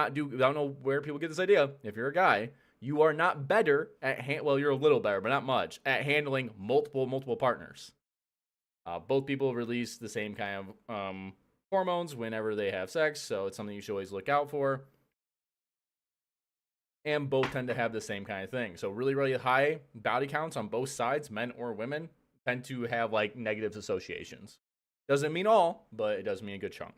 know where people get this idea. If you're a guy, you are not better at well, you're a little better, but not much at handling multiple partners. Both people release the same kind of hormones whenever they have sex, so it's something you should always look out for. And both tend to have the same kind of thing. So really, really high body counts on both sides, men or women, tend to have like negative associations. Doesn't mean all, but it does mean a good chunk.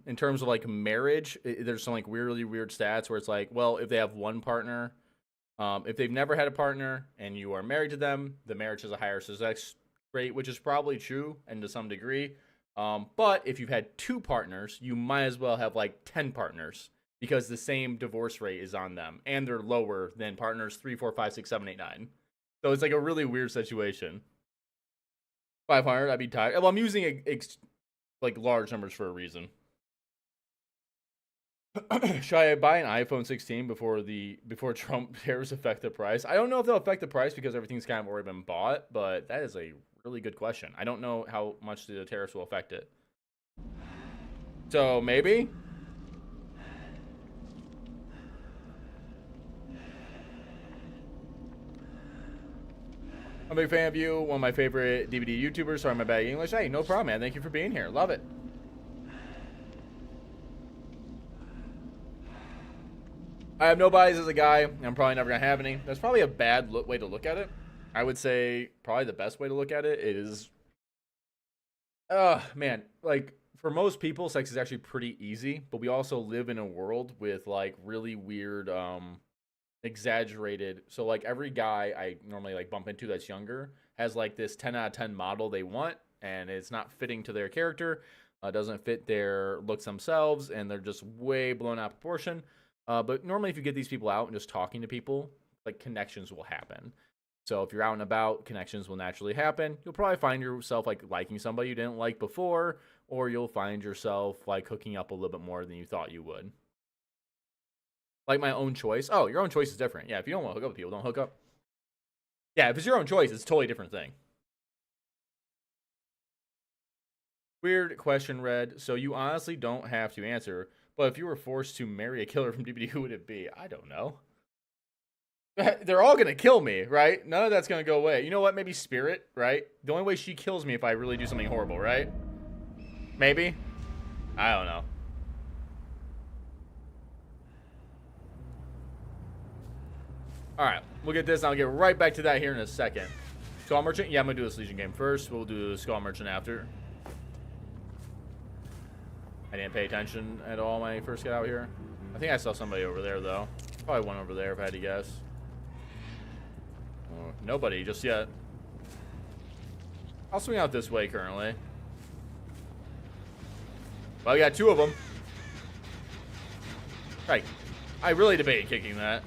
In terms of like marriage, there's some like really weird stats where it's like, well, if they have one partner, if they've never had a partner and you are married to them, the marriage has a higher success rate, which is probably true and to some degree. But if you've had 2 partners, you might as well have like 10 partners, because the same divorce rate is on them and they're lower than partners 3, 4, 5, 6, 7, 8, 9. So it's like a really weird situation. 500, I'd be tired. Well, I'm using like large numbers for a reason. Should I buy an iPhone 16 before Trump tariffs affect the price? I don't know if they'll affect the price because everything's kind of already been bought, but that is a really good question. I don't know how much the tariffs will affect it. So maybe. I'm a big fan of you. One of my favorite DVD YouTubers. Sorry, my bad English. Hey, no problem, man. Thank you for being here. Love it. I have no bias as a guy. I'm probably never going to have any. That's probably a bad way to look at it. I would say probably the best way to look at it is, man, like for most people, sex is actually pretty easy, but we also live in a world with like really weird, exaggerated. So like every guy I normally like bump into that's younger has like this 10 out of 10 model they want, and it's not fitting to their character, doesn't fit their looks themselves, and they're just way blown out of proportion. But normally if you get these people out and just talking to people, like connections will happen. So if you're out and about, connections will naturally happen. You'll probably find yourself like liking somebody you didn't like before, or you'll find yourself like hooking up a little bit more than you thought you would. Like my own choice. Oh, your own choice is different. Yeah, if you don't want to hook up with people, don't hook up. Yeah, if it's your own choice, it's a totally different thing. Weird question, Red. So you honestly don't have to answer, but if you were forced to marry a killer from DBD, who would it be? I don't know. They're all going to kill me, right? None of that's going to go away. You know what? Maybe Spirit, right? The only way she kills me if I really do something horrible, right? Maybe? I don't know. Alright, we'll get this and I'll get right back to that here in a second. Skull Merchant? Yeah, I'm going to do this Legion game first. We'll do the Skull Merchant after. I didn't pay attention at all when I first got out here. I think I saw somebody over there, though. Probably one over there if I had to guess. Oh, nobody just yet. I'll swing out this way currently. Well, I got 2 of them. Right. I really debated kicking that.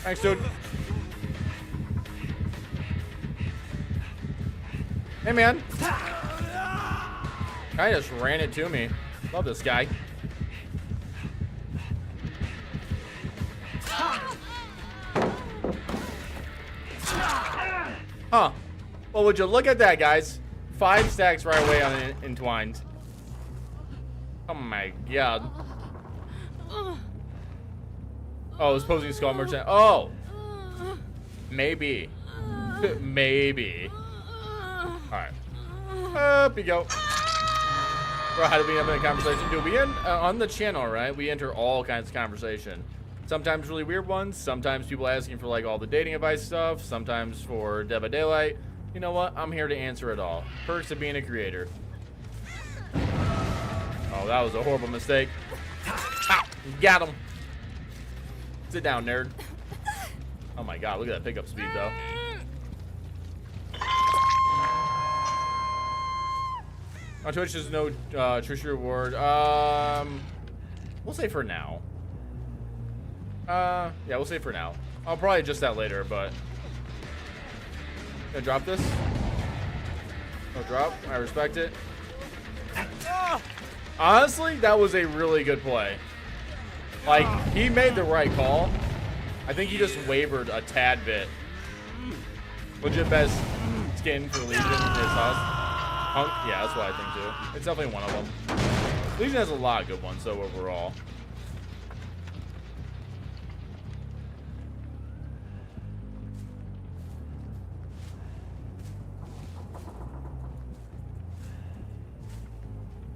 Thanks, dude. Hey, man. Guy just ran it to me. Love this guy. Huh. Well, would you look at that, guys? 5 stacks right away on entwined. Oh my god. Oh, it's posing Skull Merchant. Oh. Maybe. Maybe. Alright. Up you go. For how to be having a conversation. Dude, we on the channel, right? We enter all kinds of conversation. Sometimes really weird ones. Sometimes people asking for like all the dating advice stuff. Sometimes for Dead by Daylight. You know what? I'm here to answer it all. Perks of being a creator. Oh, that was a horrible mistake. Ow, got him. Sit down, nerd. Oh my god, look at that pickup speed though. On Twitch, there's no Trisha reward. We'll say for now. Yeah, we'll say for now. I'll probably adjust that later, but gonna drop this. No drop. I respect it. Honestly, that was a really good play. Like, he made the right call. I think he just wavered a tad bit. Legit best skin for Legion is us. Yeah, that's what I think too. It's definitely one of them. Legion has a lot of good ones though overall.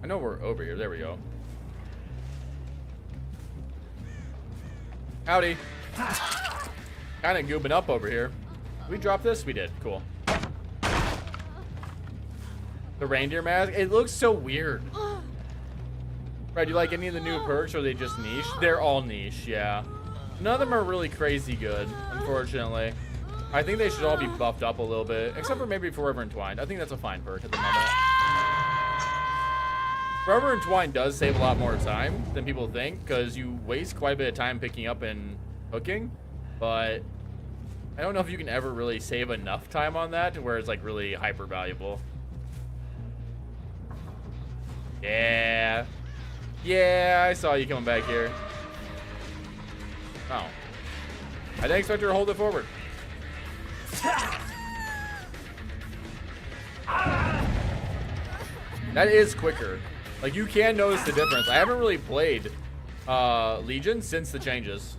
I know we're over here. There we go. Howdy. Kind of goobing up over here. Did we drop this? We did. Cool. The reindeer mask. It looks so weird. Right, do you like any of the new perks or are they just niche? They're all niche, yeah. None of them are really crazy good, unfortunately. I think they should all be buffed up a little bit, except for maybe Forever Entwined. I think that's a fine perk at the moment. Forever Entwined does save a lot more time than people think, because you waste quite a bit of time picking up and hooking, but I don't know if you can ever really save enough time on that to where it's like really hyper valuable. Yeah. Yeah, I saw you coming back here. Oh. I didn't expect her to hold it forward. That is quicker. Like, you can notice the difference. I haven't really played Legion since the changes.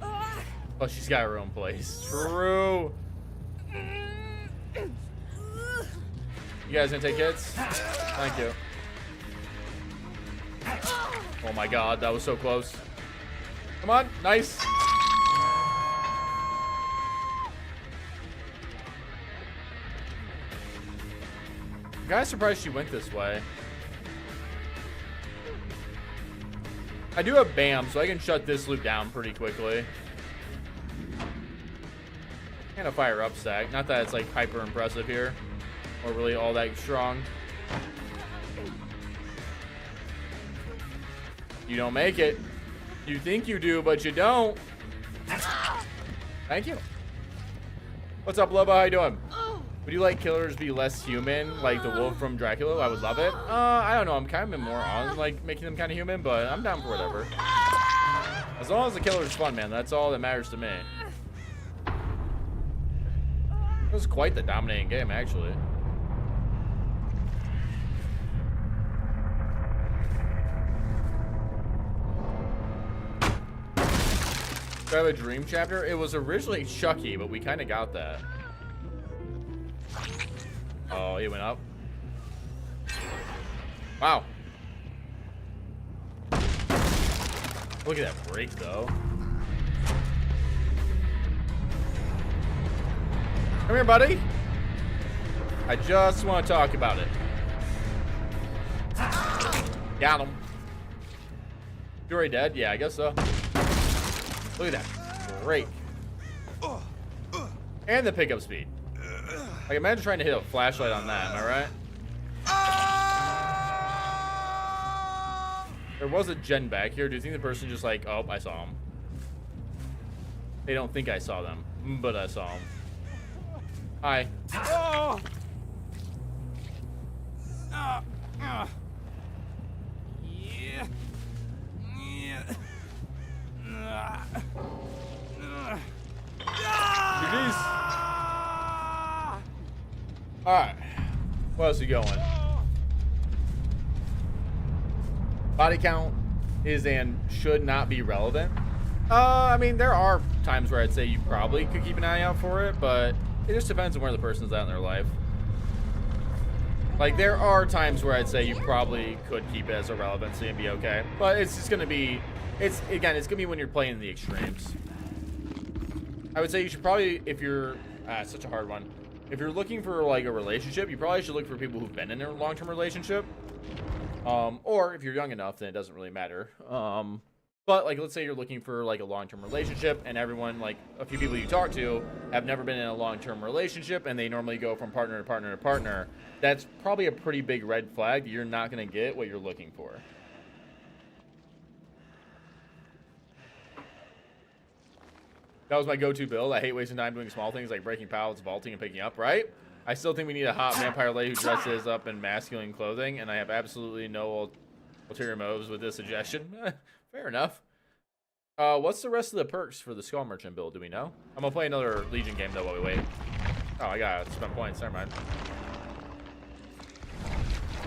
Oh, she's got her own place. True. You guys gonna take hits? Thank you. Oh my god, that was so close. Come on, nice. I'm kinda surprised she went this way. I do have BAM, so I can shut this loop down pretty quickly. And a fire up stack. Not that it's like hyper impressive here. Or really all that strong. You don't make it. You think you do, but you don't. Thank you. What's up, Loba? How you doing? Would you like killers be less human, like the wolf from Dracula? I would love it. I don't know. I'm kind of more on like making them kind of human, but I'm down for whatever. As long as the killer's fun, man. That's all that matters to me. It was quite the dominating game, actually. Do I have a dream chapter? It was originally Chucky, but we kind of got that. Oh, he went up. Wow. Look at that break, though. Come here, buddy. I just want to talk about it. Got him. You already dead? Yeah, I guess so. Look at that break. And the pickup speed. Like, imagine trying to hit a flashlight on that, am I right? There was a gen back here. Do you think the person just like, oh, I saw him? They don't think I saw them, but I saw them. Hi. GG's. Alright. Where else are you going? Body count is and should not be relevant. I mean, there are times where I'd say you probably could keep an eye out for it, but it just depends on where the person's at in their life. Like, there are times where I'd say you probably could keep it as a relevancy and be okay. But it's just going to be, it's going to be when you're playing the extremes. I would say you should probably, if you're, it's such a hard one. If you're looking for, like, a relationship, you probably should look for people who've been in a long-term relationship. Or if you're young enough, then it doesn't really matter. But, like, let's say you're looking for, like, a long-term relationship, and everyone, like, a few people you talk to have never been in a long-term relationship, and they normally go from partner to partner to partner. That's probably a pretty big red flag that you're not going to get what you're looking for. That was my go-to build. I hate wasting time doing small things like breaking pallets, vaulting, and picking up, right? I still think we need a hot vampire lady who dresses up in masculine clothing, and I have absolutely no ulterior motives with this suggestion. Fair enough. What's the rest of the perks for the Skull Merchant build? Do we know? I'm gonna play another Legion game though while we wait. Oh, I gotta spend points. Never mind.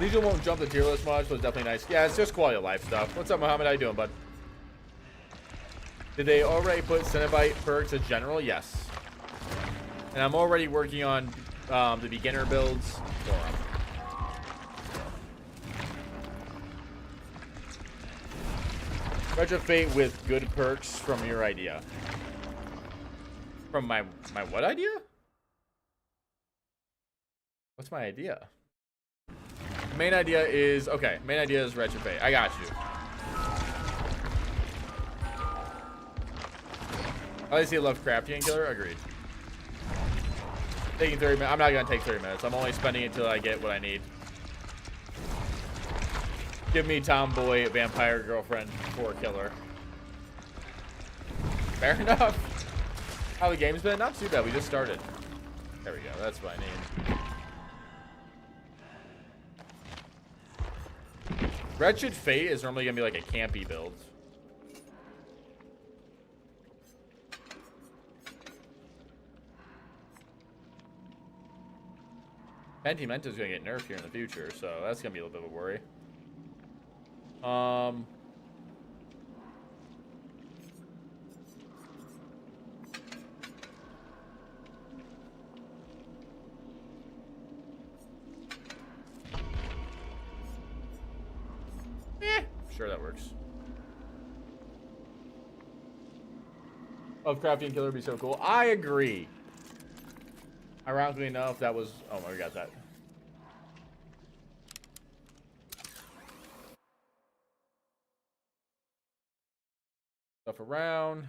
Legion won't jump the tier list much, but it's definitely nice. Yeah, it's just quality of life stuff. What's up, Mohammed? How you doing, bud? Did they already put Cenobite perks as general? Yes. And I'm already working on the beginner builds for them. Retro Fate with good perks from your idea. From my what idea? What's my idea? Main idea is, okay, main idea is Retro Fate. I got you. I see love crafting killer. Agreed. Taking 30 minutes. I'm not gonna take 30 minutes. I'm only spending it until I get what I need. Give me tomboy vampire girlfriend for killer. Fair enough. How the game's been? Not too bad. We just started. There we go. That's what I need. Wretched Fate is normally gonna be like a campy build. Pentimenta's gonna get nerfed here in the future, so that's gonna be a little bit of a worry. Sure, that works. Love crafting killer would be so cool. I agree. Ironically enough, that was... Oh, we got that. Stuff around.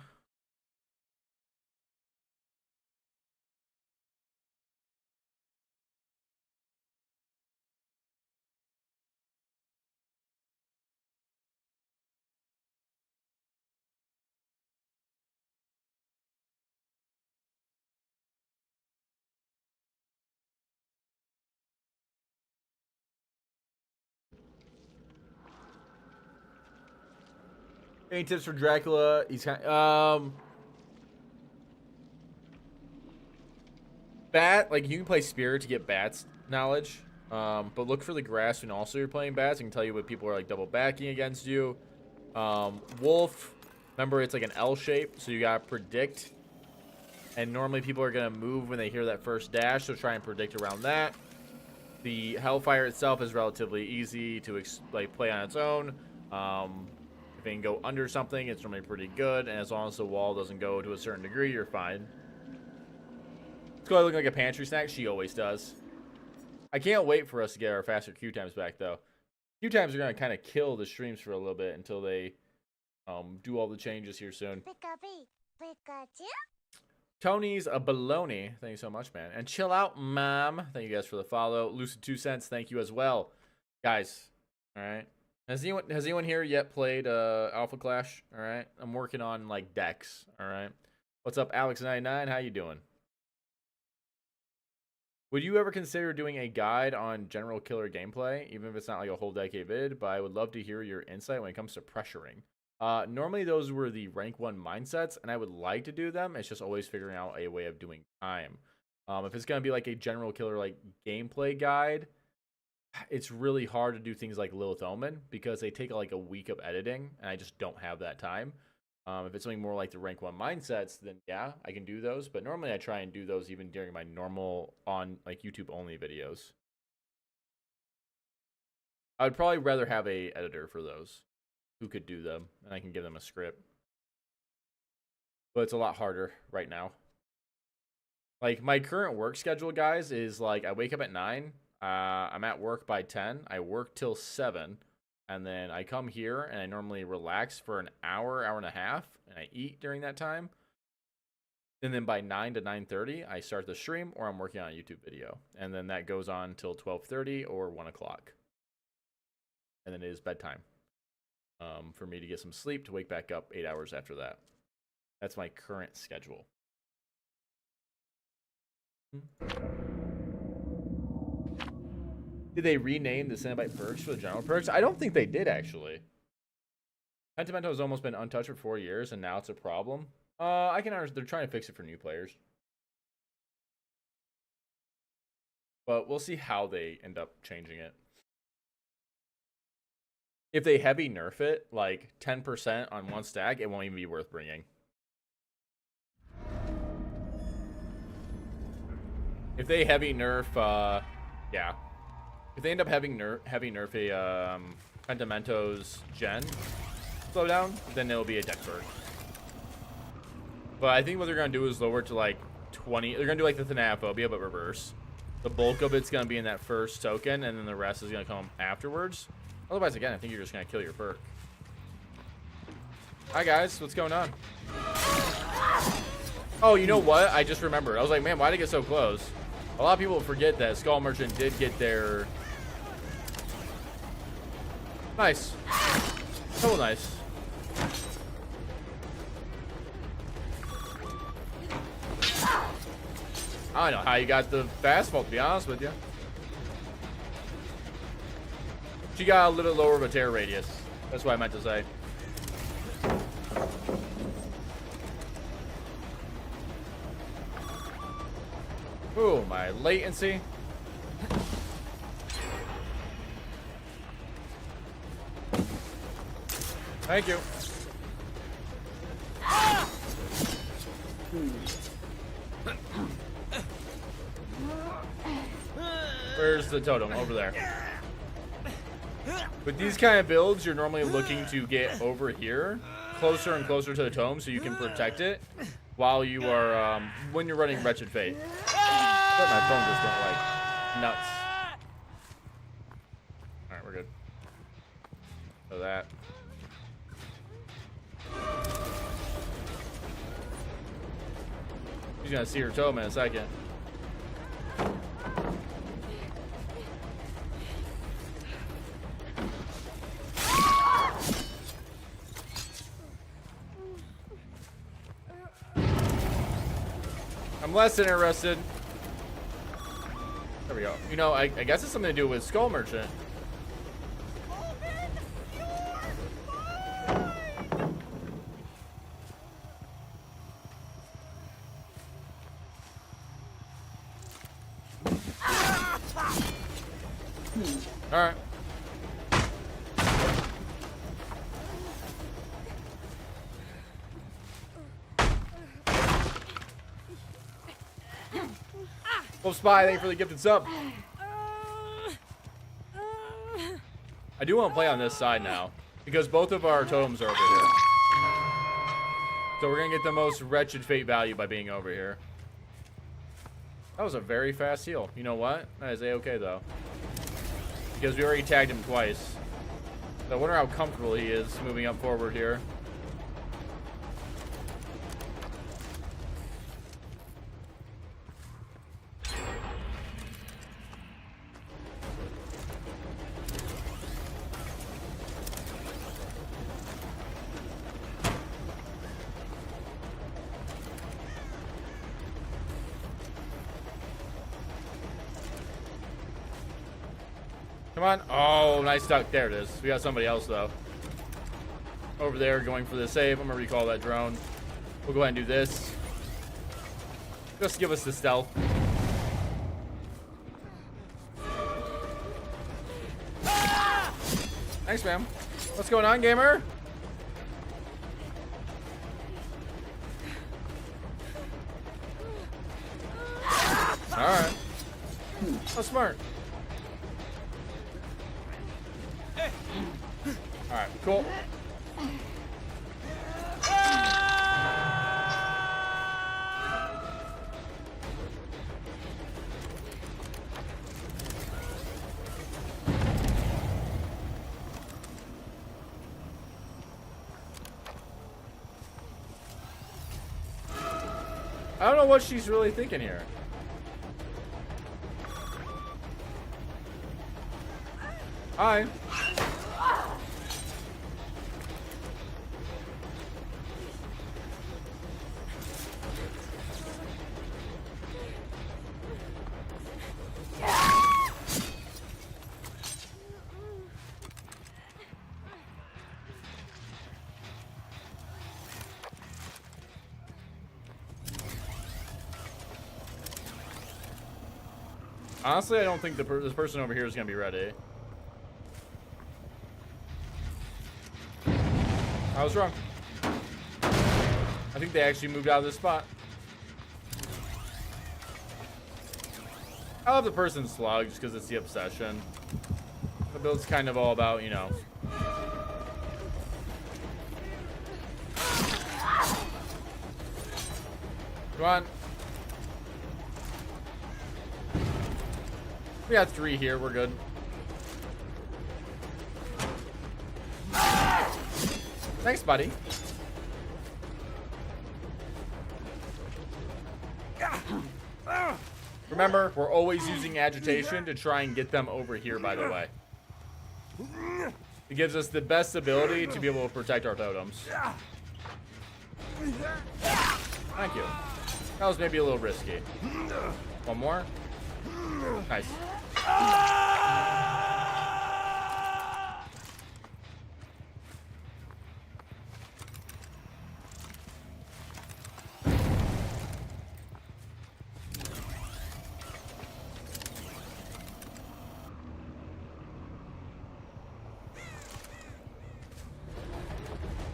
Any tips for Dracula? He's kind of, bat, like you can play Spirit to get bats knowledge, but look for the grass when also you're playing bats. I can tell you what people are like double backing against you. Wolf, remember it's like an L shape, so you gotta predict. And normally people are gonna move when they hear that first dash, so try and predict around that. The Hellfire itself is relatively easy to like play on its own. If it can go under something, it's normally pretty good, and as long as the wall doesn't go to a certain degree, you're fine. It's going to look like a pantry snack. She always does. I can't wait for us to get our faster queue times back, though. Queue times are going to kind of kill the streams for a little bit until they do all the changes here soon. Tony's a baloney. Thank you so much, man. And chill out, mom. Thank you guys for the follow. Lucid 2 cents. Thank you as well, guys. All right. Has anyone here yet played Alpha Clash? All right, I'm working on like decks. All right, what's up, Alex99? How you doing? Would you ever consider doing a guide on general killer gameplay, even if it's not like a whole decade vid? But I would love to hear your insight when it comes to pressuring. Normally those were the rank 1 mindsets, and I would like to do them. It's just always figuring out a way of doing time. If it's gonna be like a general killer like gameplay guide, it's really hard to do things like Lilith Omen because they take like a week of editing, and I just don't have that time. If it's something more like the rank 1 mindsets, then yeah, I can do those. But normally I try and do those even during my normal on like YouTube only videos. I would probably rather have a editor for those who could do them, and I can give them a script. But it's a lot harder right now. Like, my current work schedule, guys, is like I wake up at 9. I'm at work by 10. I work till 7. And then I come here and I normally relax for an hour, hour and a half. And I eat during that time. And then by 9 to 9:30, I start the stream or I'm working on a YouTube video. And then that goes on till 12:30 or 1 o'clock. And then it is bedtime. For me to get some sleep to wake back up 8 hours after that. That's my current schedule. Did they rename the Cenobite perks for the general perks? I don't think they did, actually. Pentimento has almost been untouched for 4 years, and now it's a problem. I can understand. They're trying to fix it for new players. But we'll see how they end up changing it. If they heavy nerf it, like 10% on one stack, it won't even be worth bringing. If they heavy nerf, yeah. If they end up heavy nerf a Pentamento's gen slowdown, then it'll be a deck perk. But I think what they're gonna do is lower it to like 20. They're gonna do like the Thanaphobia, but reverse. The bulk of it's gonna be in that first token, and then the rest is gonna come afterwards. Otherwise, again, I think you're just gonna kill your perk. Hi guys, what's going on? Oh, you know what? I just remembered. I was like, man, why did it get so close? A lot of people forget that Skull Merchant did get their... Nice. So nice. I don't know how you got the fastball, to be honest with you. She got a little bit lower of a tear radius. That's what I meant to say. Ooh, my latency. Thank you. Where's the totem? Over there. With these kind of builds, you're normally looking to get over here, closer and closer to the totem so you can protect it while you are, when you're running Wretched Fate. But my phone just went like nuts. Alright, we're good. So that. She's gonna see her totem in a second. I'm less interested. There we go. You know, I guess it's something to do with Skull Merchant. All right. Well, Spy, thank you for the gifted sub. I do want to play on this side now because both of our totems are over here. So we're going to get the most Wretched Fate value by being over here. That was a very fast heal. You know what? That is A-okay, though. Because we already tagged him twice. So I wonder how comfortable he is moving up forward here. Come on. Oh, nice duck. There it is. We got somebody else, though. Over there going for the save. I'm going to recall that drone. We'll go ahead and do this. Just give us the stealth. Thanks, ma'am. What's going on, gamer? All right. Oh, smart. Alright, cool. I don't know what she's really thinking here. Hi. Honestly, I don't think this person over here is gonna be ready. I was wrong. I think they actually moved out of this spot. I love the person slug just because it's the obsession. The build's kind of all about, you know. Come on. We got 3 here. We're good. Thanks, buddy. Remember, we're always using agitation to try and get them over here, by the way. It gives us the best ability to be able to protect our totems. Thank you. That was maybe a little risky. One more. Nice.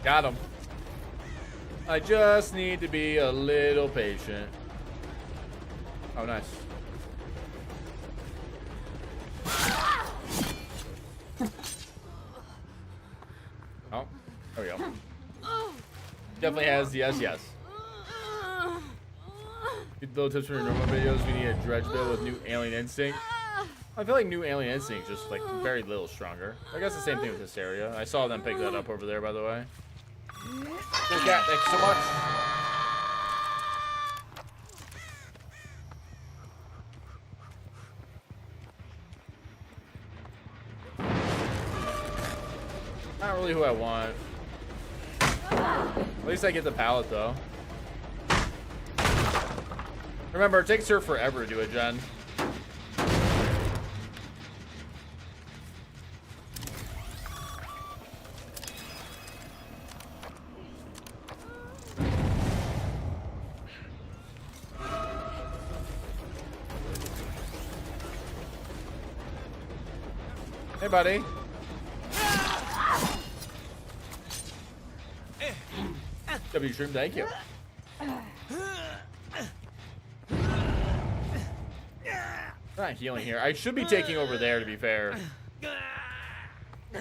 Got him. I just need to be a little patient. Oh, nice. Oh, there we go. Definitely has the yes. Get little tips from your normal videos. We need a dredge build with new alien instinct. I feel like new alien instinct is just like very little stronger. I guess the same thing with this area. I saw them pick that up over there, by the way. Cool cat, thanks so much. Not really who I want. At least I get the pallet, though. Remember, it takes her forever to do it, Jen. Hey, buddy. W Shroom, thank you. Not healing here. I should be taking over there, to be fair.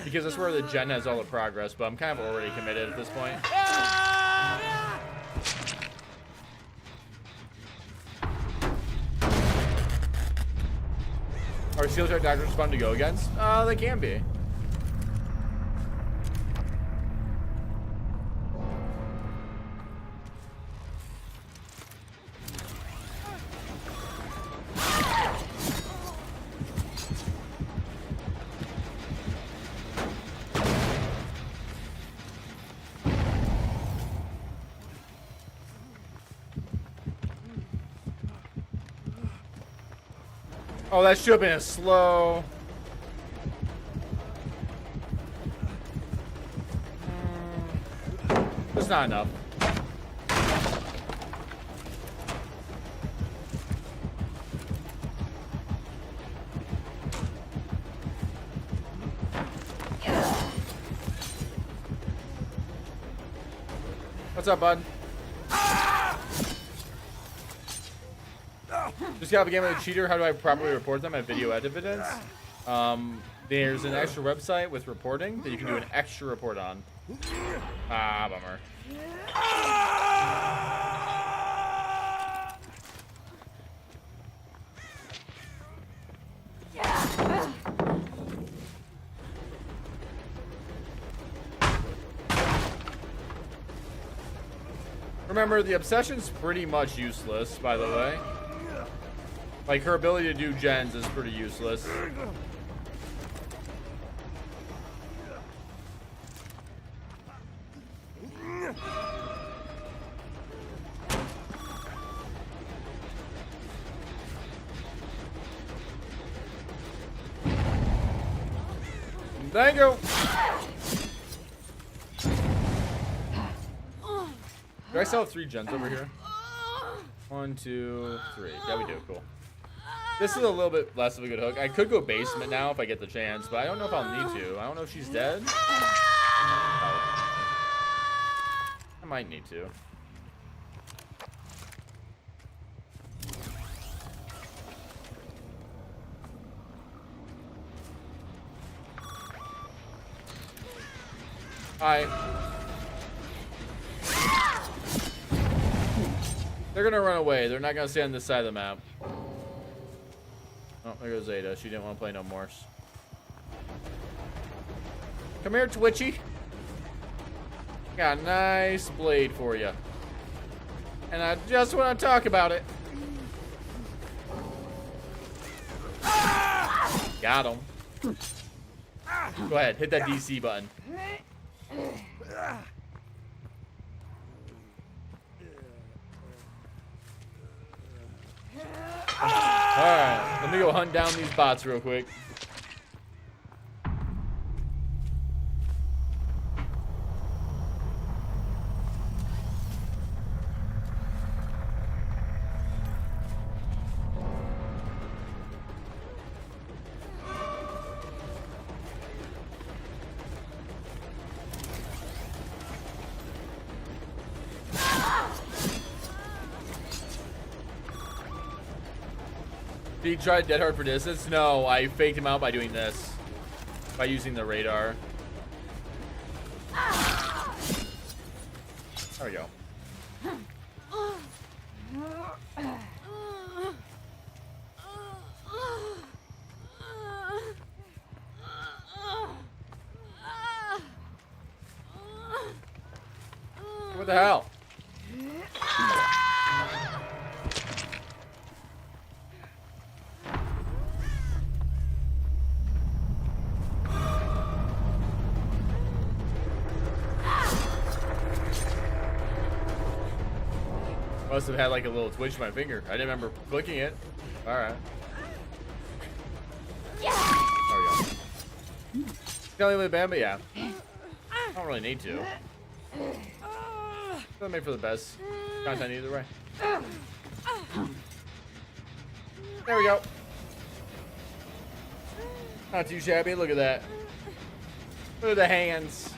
Because that's where the gen has all the progress, but I'm kind of already committed at this point. Are Steel Shark Doctors fun to go against? They can be. Oh, that should have been a slow. That's not enough. What's up, bud? Just got a game with a cheater. How do I properly report them at video evidence? There's an extra website with reporting that you can do an extra report on. Ah, bummer. Remember, the obsession's pretty much useless, by the way. Like, her ability to do gens is pretty useless. Thank you. Do I still have 3 gens over here? 1, 2, 3. Yeah, we do. Cool. This is a little bit less of a good hook. I could go basement now if I get the chance, but I don't know if I'll need to. I don't know if she's dead. I might need to. Hi. They're gonna run away. They're not gonna stay on this side of the map. Oh, there goes Zeta. She didn't want to play no more. Come here, Twitchy. Got a nice blade for you. And I just want to talk about it. Got him. Go ahead, hit that DC button. Alright, let me go hunt down these bots real quick. Did he try dead hard for distance? No, I faked him out by doing this. By using the radar. There we go. What the hell? Must have had like a little twitch to my finger. I didn't remember clicking it. Alright. There we go. Can I leave band, but yeah. I don't really need to. Doesn't make for the best content either way. There we go. Not too shabby. Look at that. Look at the hands.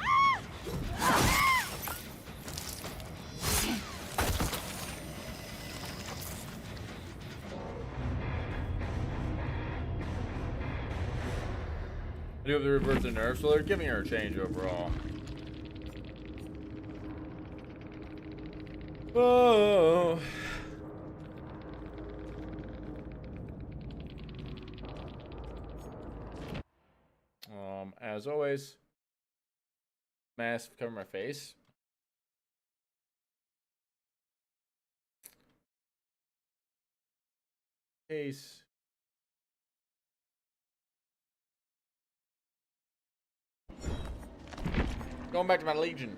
I do have to reverse the nerfs, so they're giving her a change overall. Oh. As always, mask cover my face. Case. Going back to my Legion.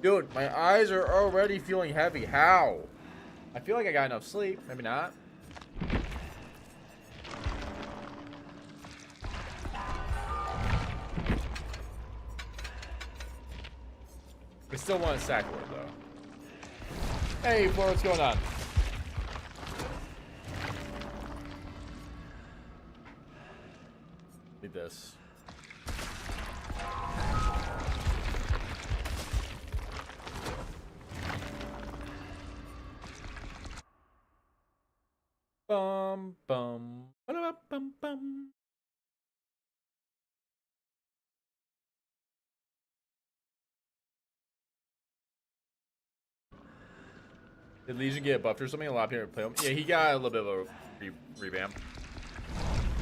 Dude, my eyes are already feeling heavy. How? I feel like I got enough sleep. Maybe not. I still want a sack word, though. Hey, Flo, what's going on? Need this. Bum bum. Ba-da-bum, bum bum. Did Legion get buffed or something? A lot of people play him. Yeah, he got a little bit of a revamp.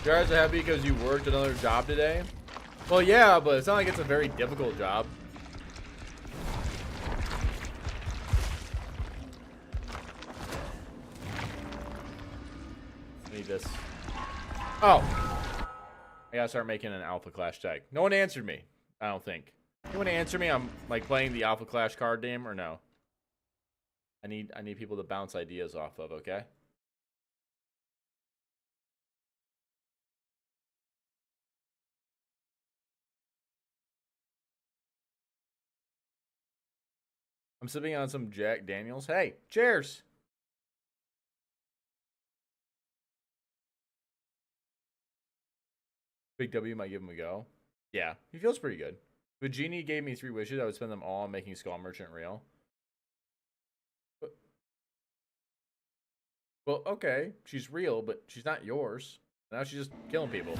You guys are happy because you worked another job today? Well, yeah, but it's not like it's a very difficult job. I need this. Oh. I gotta start making an Alpha Clash tag. No one answered me, I don't think. You want to answer me? I'm like playing the Alpha Clash card game or no? I need people to bounce ideas off of, okay? I'm sipping on some Jack Daniels. Hey, cheers! Big W might give him a go. Yeah, he feels pretty good. If Genie gave me 3 wishes, I would spend them all on making Skull Merchant real. Well, okay, she's real, but she's not yours. Now she's just killing people.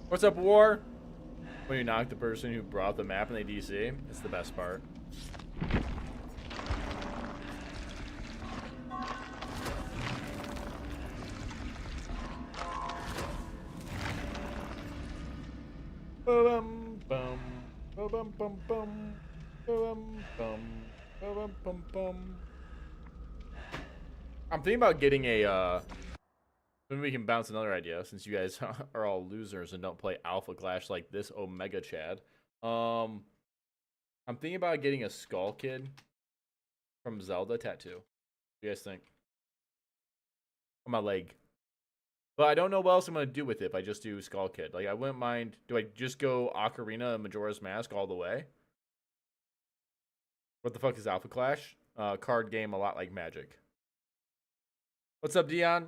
What's up, War? When you knock the person who brought the map and they DC, it's the best part. Bum bum bum bum bum bum bum bum bum. I'm thinking about getting a maybe we can bounce another idea since you guys are all losers and don't play Alpha Clash like this Omega Chad. I'm thinking about getting a Skull Kid from Zelda tattoo. What do you guys think? On my leg. But I don't know what else I'm going to do with it if I just do Skull Kid. Like, I wouldn't mind. Do I just go Ocarina and Majora's Mask all the way? What the fuck is Alpha Clash? Card game a lot like Magic. What's up, Dion?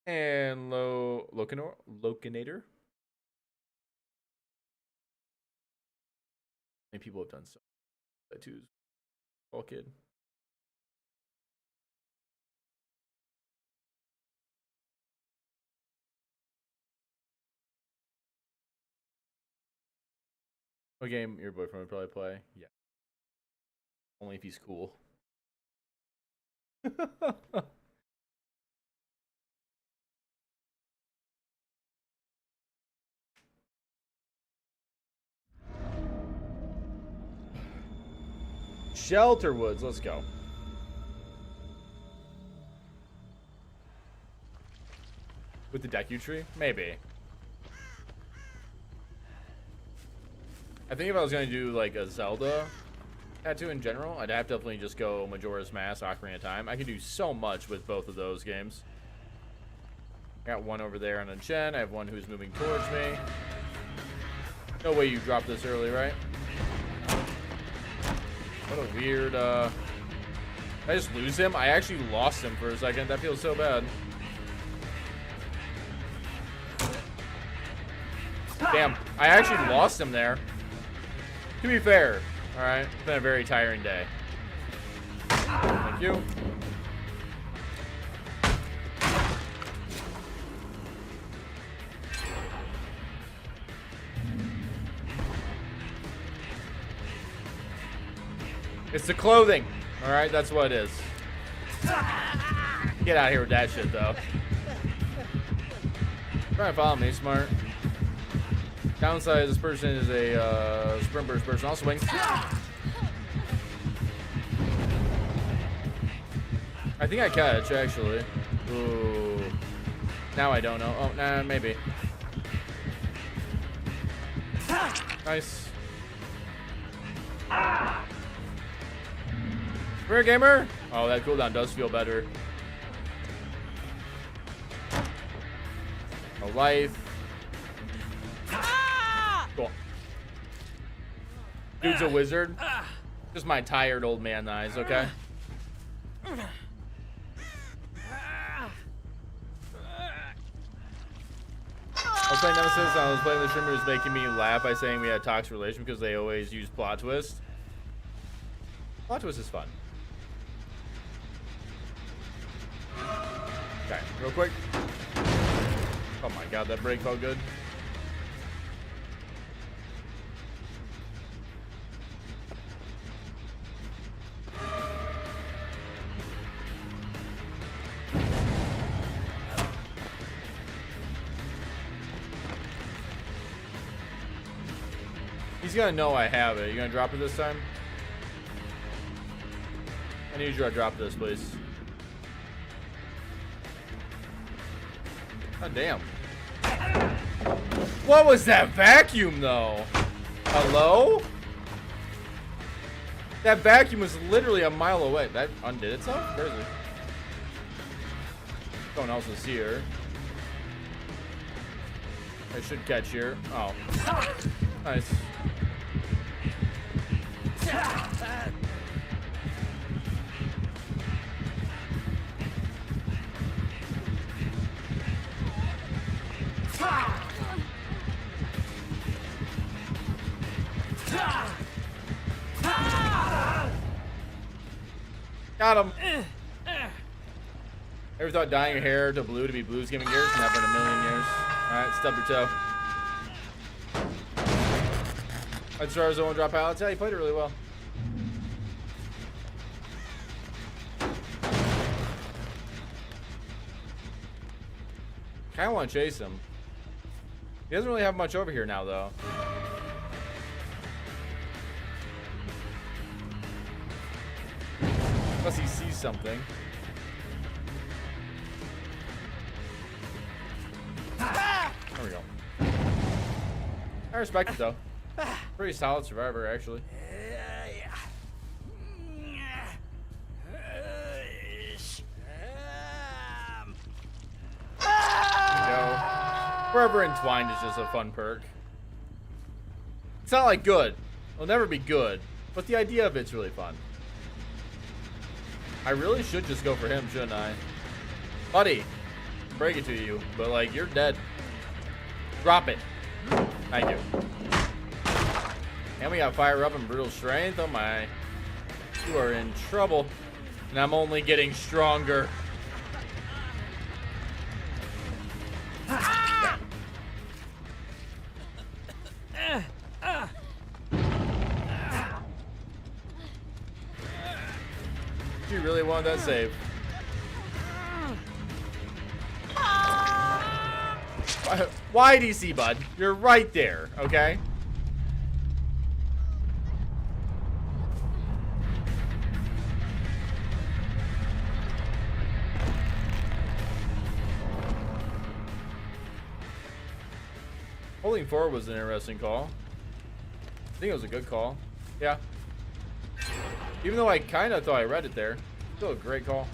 And Lokinator. Many people have done so. Tattoos. Skull Kid. What game your boyfriend would probably play? Yeah. Only if he's cool. Shelter Woods, let's go. With the Deku Tree? Maybe. I think if I was going to do like a Zelda tattoo in general, I'd have to definitely just go Majora's Mask, Ocarina of Time. I could do so much with both of those games. I got one over there on a Chen. I have one who's moving towards me. No way you dropped this early, right? What a weird, did I just lose him? I actually lost him for a second. That feels so bad. Damn, I actually lost him there. To be fair, alright, it's been a very tiring day. Thank you. It's the clothing. Alright, that's what it is. Get out of here with that shit, though. Try and follow me, smart. Downside, this person is a sprint burst person. I'll swing. I think I catch, actually. Ooh. Now I don't know. Oh, nah, maybe. Nice. Rare gamer. Oh, that cooldown does feel better. No life. Cool. Dude's a wizard. Just my tired old man eyes, okay? was playing Nemesis, and I was playing with the streamer who was making me laugh by saying we had a toxic relation because they always use plot twist. Plot twist is fun. Okay, real quick. Oh my god, that break felt good. He's gonna know I have it. You gonna drop it this time? I need you to drop this, please. God damn. What was that vacuum, though? Hello? That vacuum was literally a mile away. That undid itself? Crazy. Someone else is here. I should catch here. Oh. Nice. Got him. Ever thought dyeing your hair to blue to be Blues Gaming Gears? Never in a million years. Alright, stub your toe. I'd start his own drop pallets. Yeah, he played it really well. Kinda want to chase him. He doesn't really have much over here now, though. Unless he sees something. There we go. I respect it, though. Pretty solid survivor, actually. Forever Entwined is just a fun perk. It's not like good. It'll never be good. But the idea of it's really fun. I really should just go for him, shouldn't I? Buddy, break it to you, but like, you're dead. Drop it. Thank you. And we got Fire Up and Brutal Strength. Oh my. You are in trouble. And I'm only getting stronger. You really wanted that save. Why DC, bud? You're right there, okay? Holding forward was an interesting call. I think it was a good call. Yeah. Even though I kind of thought I read it there. Still a great call.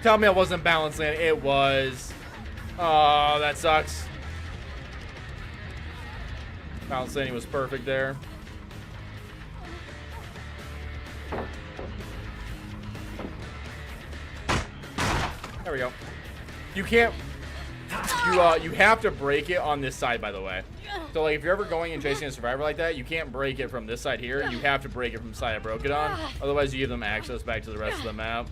Tell me I wasn't balancing it. It was. Oh, that sucks. Balance landing was perfect there. There we go. You can't. You have to break it on this side, by the way. So like, if you're ever going and chasing a survivor like that, you can't break it from this side here. You have to break it from the side I broke it on. Otherwise, you give them access back to the rest of the map.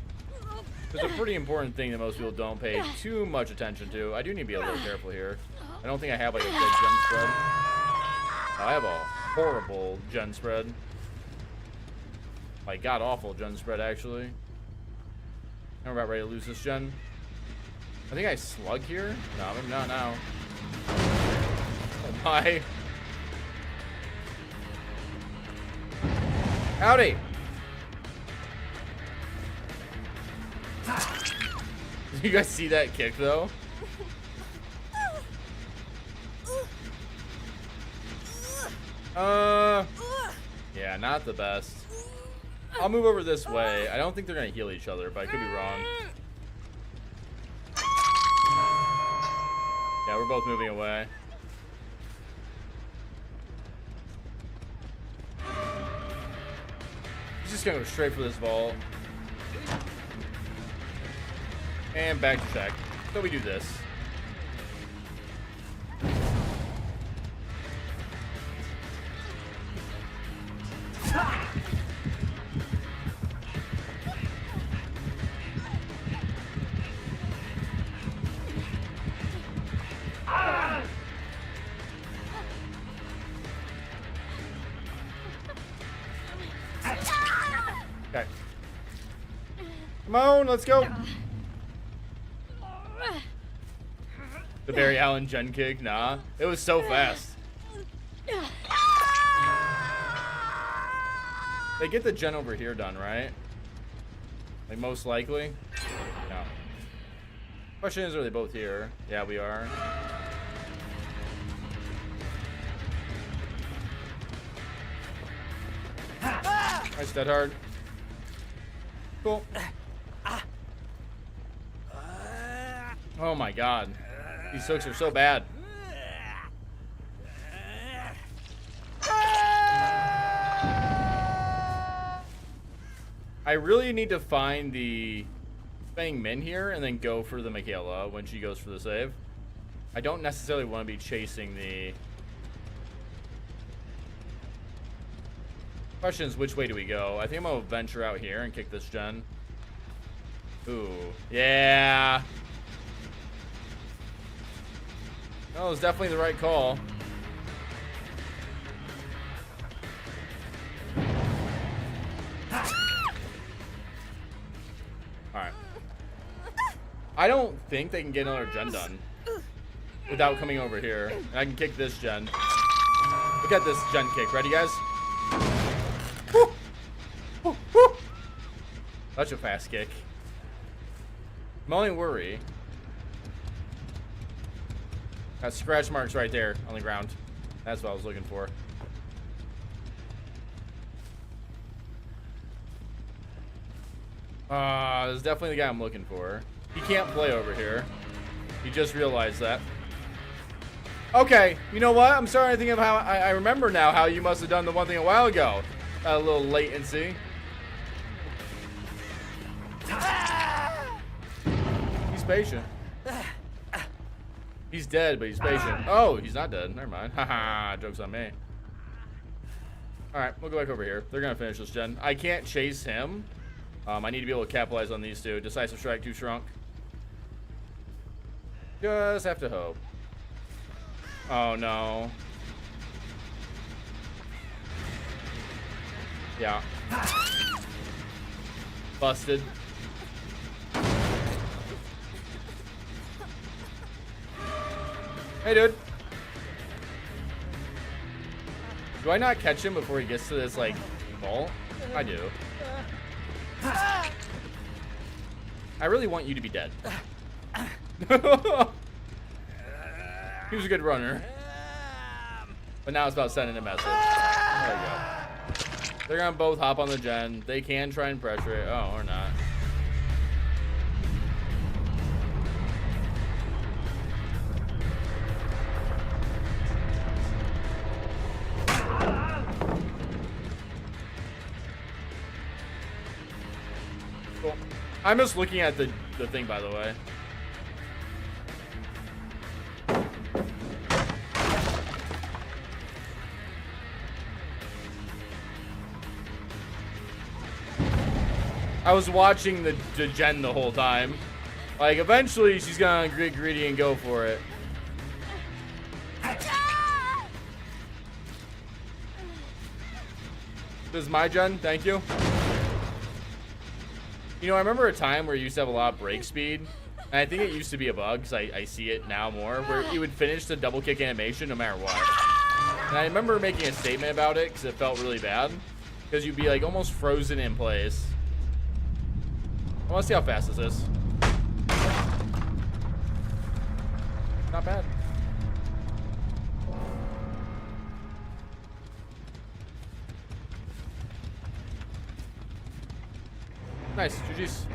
It's a pretty important thing that most people don't pay too much attention to. I do need to be a little careful here. I don't think I have like a good gen spread. Oh, I have a horrible gen spread. Like, god awful gen spread, actually. I'm about ready to lose this gen. I think I slug here? No, maybe not now. Oh my. Howdy. Did you guys see that kick though? Yeah, not the best. I'll move over this way. I don't think they're gonna heal each other, but I could be wrong. Yeah, we're both moving away. He's just just gonna go straight for this vault. And back to check. So we do this. Okay. Come on, let's go. The Barry Allen gen kick, nah. It was so fast. They get the gen over here done, right? Like most likely? No. Question is, are they both here? Yeah, we are. Nice dead hard. Cool. Oh my god. These hooks are so bad. I really need to find the Fang Min here and then go for the Michaela when she goes for the save. I don't necessarily want to be chasing the... Question is, which way do we go? I think I'm going to venture out here and kick this gen. Ooh. Yeah. That was definitely the right call. Alright. I don't think they can get another gen done without coming over here. And I can kick this gen. Look at this gen kick. Ready, guys? Woo! Woo! Woo! Such a fast kick. My only worry... Got scratch marks right there on the ground. That's what I was looking for. This is definitely the guy I'm looking for. He can't play over here. He just realized that. Okay, you know what? I'm starting to think of how I remember now how you must have done the one thing a while ago. A little latency. He's patient. He's dead, but he's patient. Oh, he's not dead. Never mind. Haha, joke's on me. Alright, we'll go back over here. They're gonna finish this gen. I can't chase him. I need to be able to capitalize on these two. Decisive strike, too shrunk. Just have to hope. Oh no. Yeah. Busted. Hey, dude. Do I not catch him before he gets to this, like, vault? I do. I really want you to be dead. He was a good runner. But now it's about sending a message. There you go. They're gonna both hop on the gen. They can try and pressure it. Oh, or not. Cool. I'm just looking at the thing, by the way. I was watching the gen the whole time. Like, eventually she's gonna get greedy and go for it. This is my gen, thank you. You know, I remember a time where you used to have a lot of break speed. And I think it used to be a bug, because I see it now more, where you would finish the double kick animation no matter what. And I remember making a statement about it, because it felt really bad. Because you'd be, like, almost frozen in place. I want to see how fast this is. Not bad. Nice, GG's.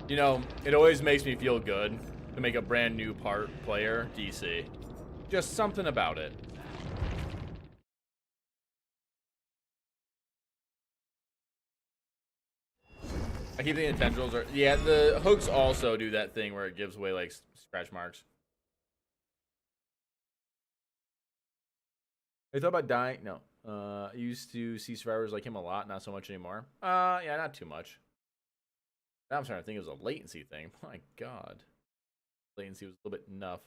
You know, it always makes me feel good to make a brand new player DC. Just something about it. I keep thinking tendrils are... Yeah, the hooks also do that thing where it gives away, like, scratch marks. I thought about dying. No. I used to see survivors like him a lot, not so much anymore. Yeah, not too much. Now I'm trying to think it was a latency thing. My God. Latency was a little bit enough.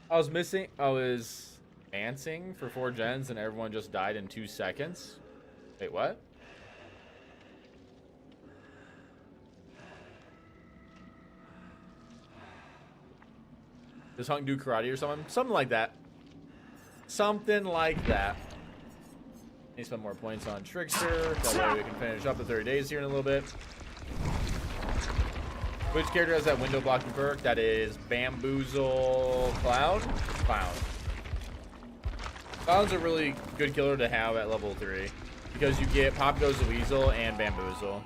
I was dancing for 4 gens and everyone just died in 2 seconds. Wait, what? Does Hunk do karate or something? Something like that. Something like that. Need to spend more points on Trickster. That way we can finish up the 30 days here in a little bit. Which character has that window blocking perk? That is Bamboozle Cloud? Cloud. Cloud's a really good killer to have at level 3. Because you get Pop Goes the Weasel and Bamboozle.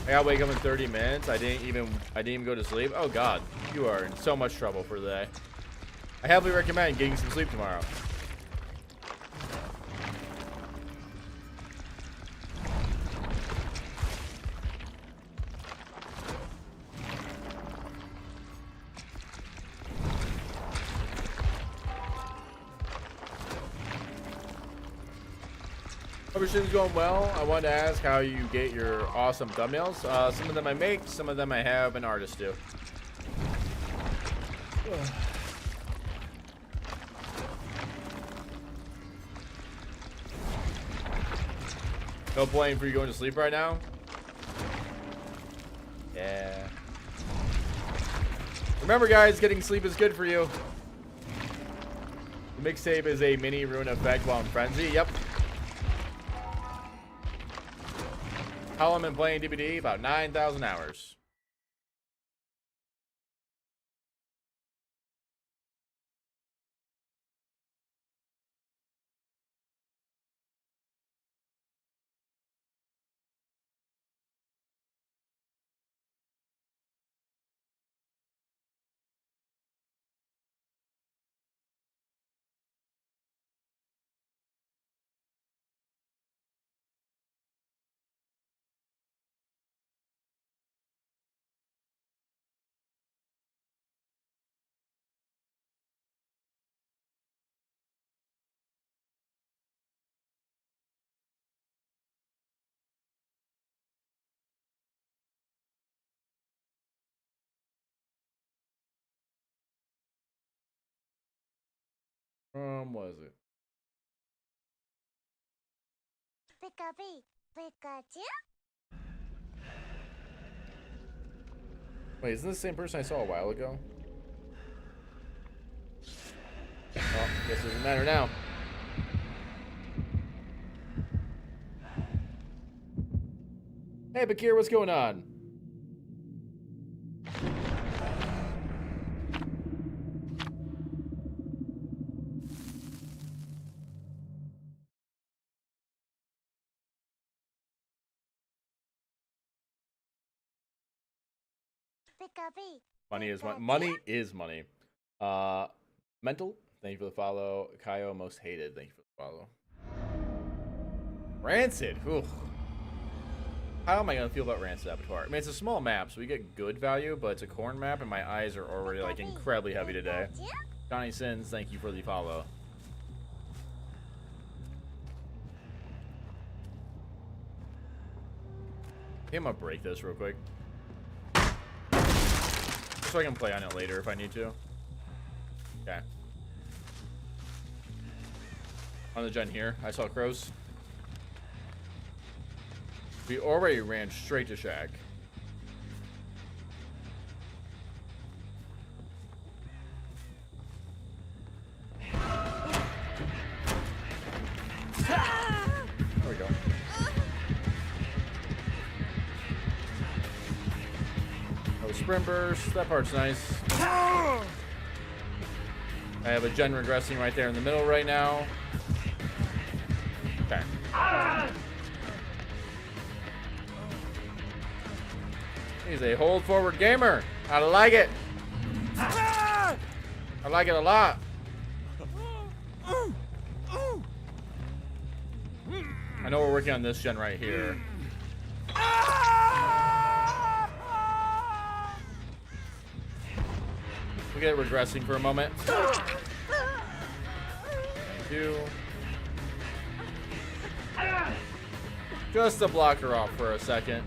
I gotta wake up in 30 minutes. I didn't even go to sleep. Oh God, you are in so much trouble for the day. I heavily recommend getting some sleep tomorrow. Hope your stream's going well. I wanted to ask how you get your awesome thumbnails. Some of them I make, some of them I have an artist do. No blame for you going to sleep right now? Yeah. Remember guys, getting sleep is good for you. The mixtape is a mini ruin effect while in frenzy. Yep. How long I've been playing DBD? About 9,000 hours. Was it? Wait, isn't this the same person I saw a while ago? Well, guess it doesn't matter now. Hey, Bakir, what's going on? Money is money. Money is money. Mental, thank you for the follow. Kaio, most hated, thank you for the follow. Rancid, oof. How am I gonna feel about Rancid Abattoir? I mean, it's a small map, so we get good value, but it's a corn map, and my eyes are already like incredibly heavy today. Johnny Sins, thank you for the follow. I'm gonna break this real quick. So I can play on it later if I need to. Okay. On the gen here, I saw crows. We already ran straight to Shack. There we go. sprint burst. That part's nice. I have a gen regressing right there in the middle right now. Okay. He's a hold forward gamer. I like it. I like it a lot. I know we're working on this gen right here. We'll get regressing for a moment. Thank you. Just to block her off for a second.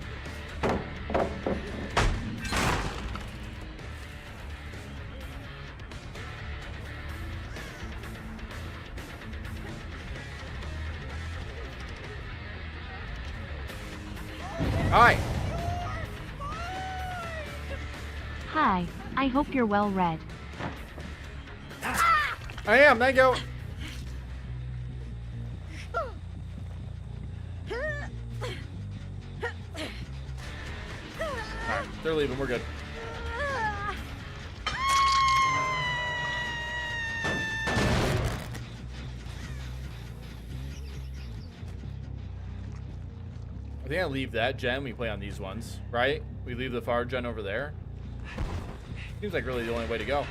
Hi. Hi, I hope you're well read. I am, thank you. Alright, they're leaving, we're good. I think I leave that gen, we play on these ones, right? We leave the far gen over there. Seems like really the only way to go.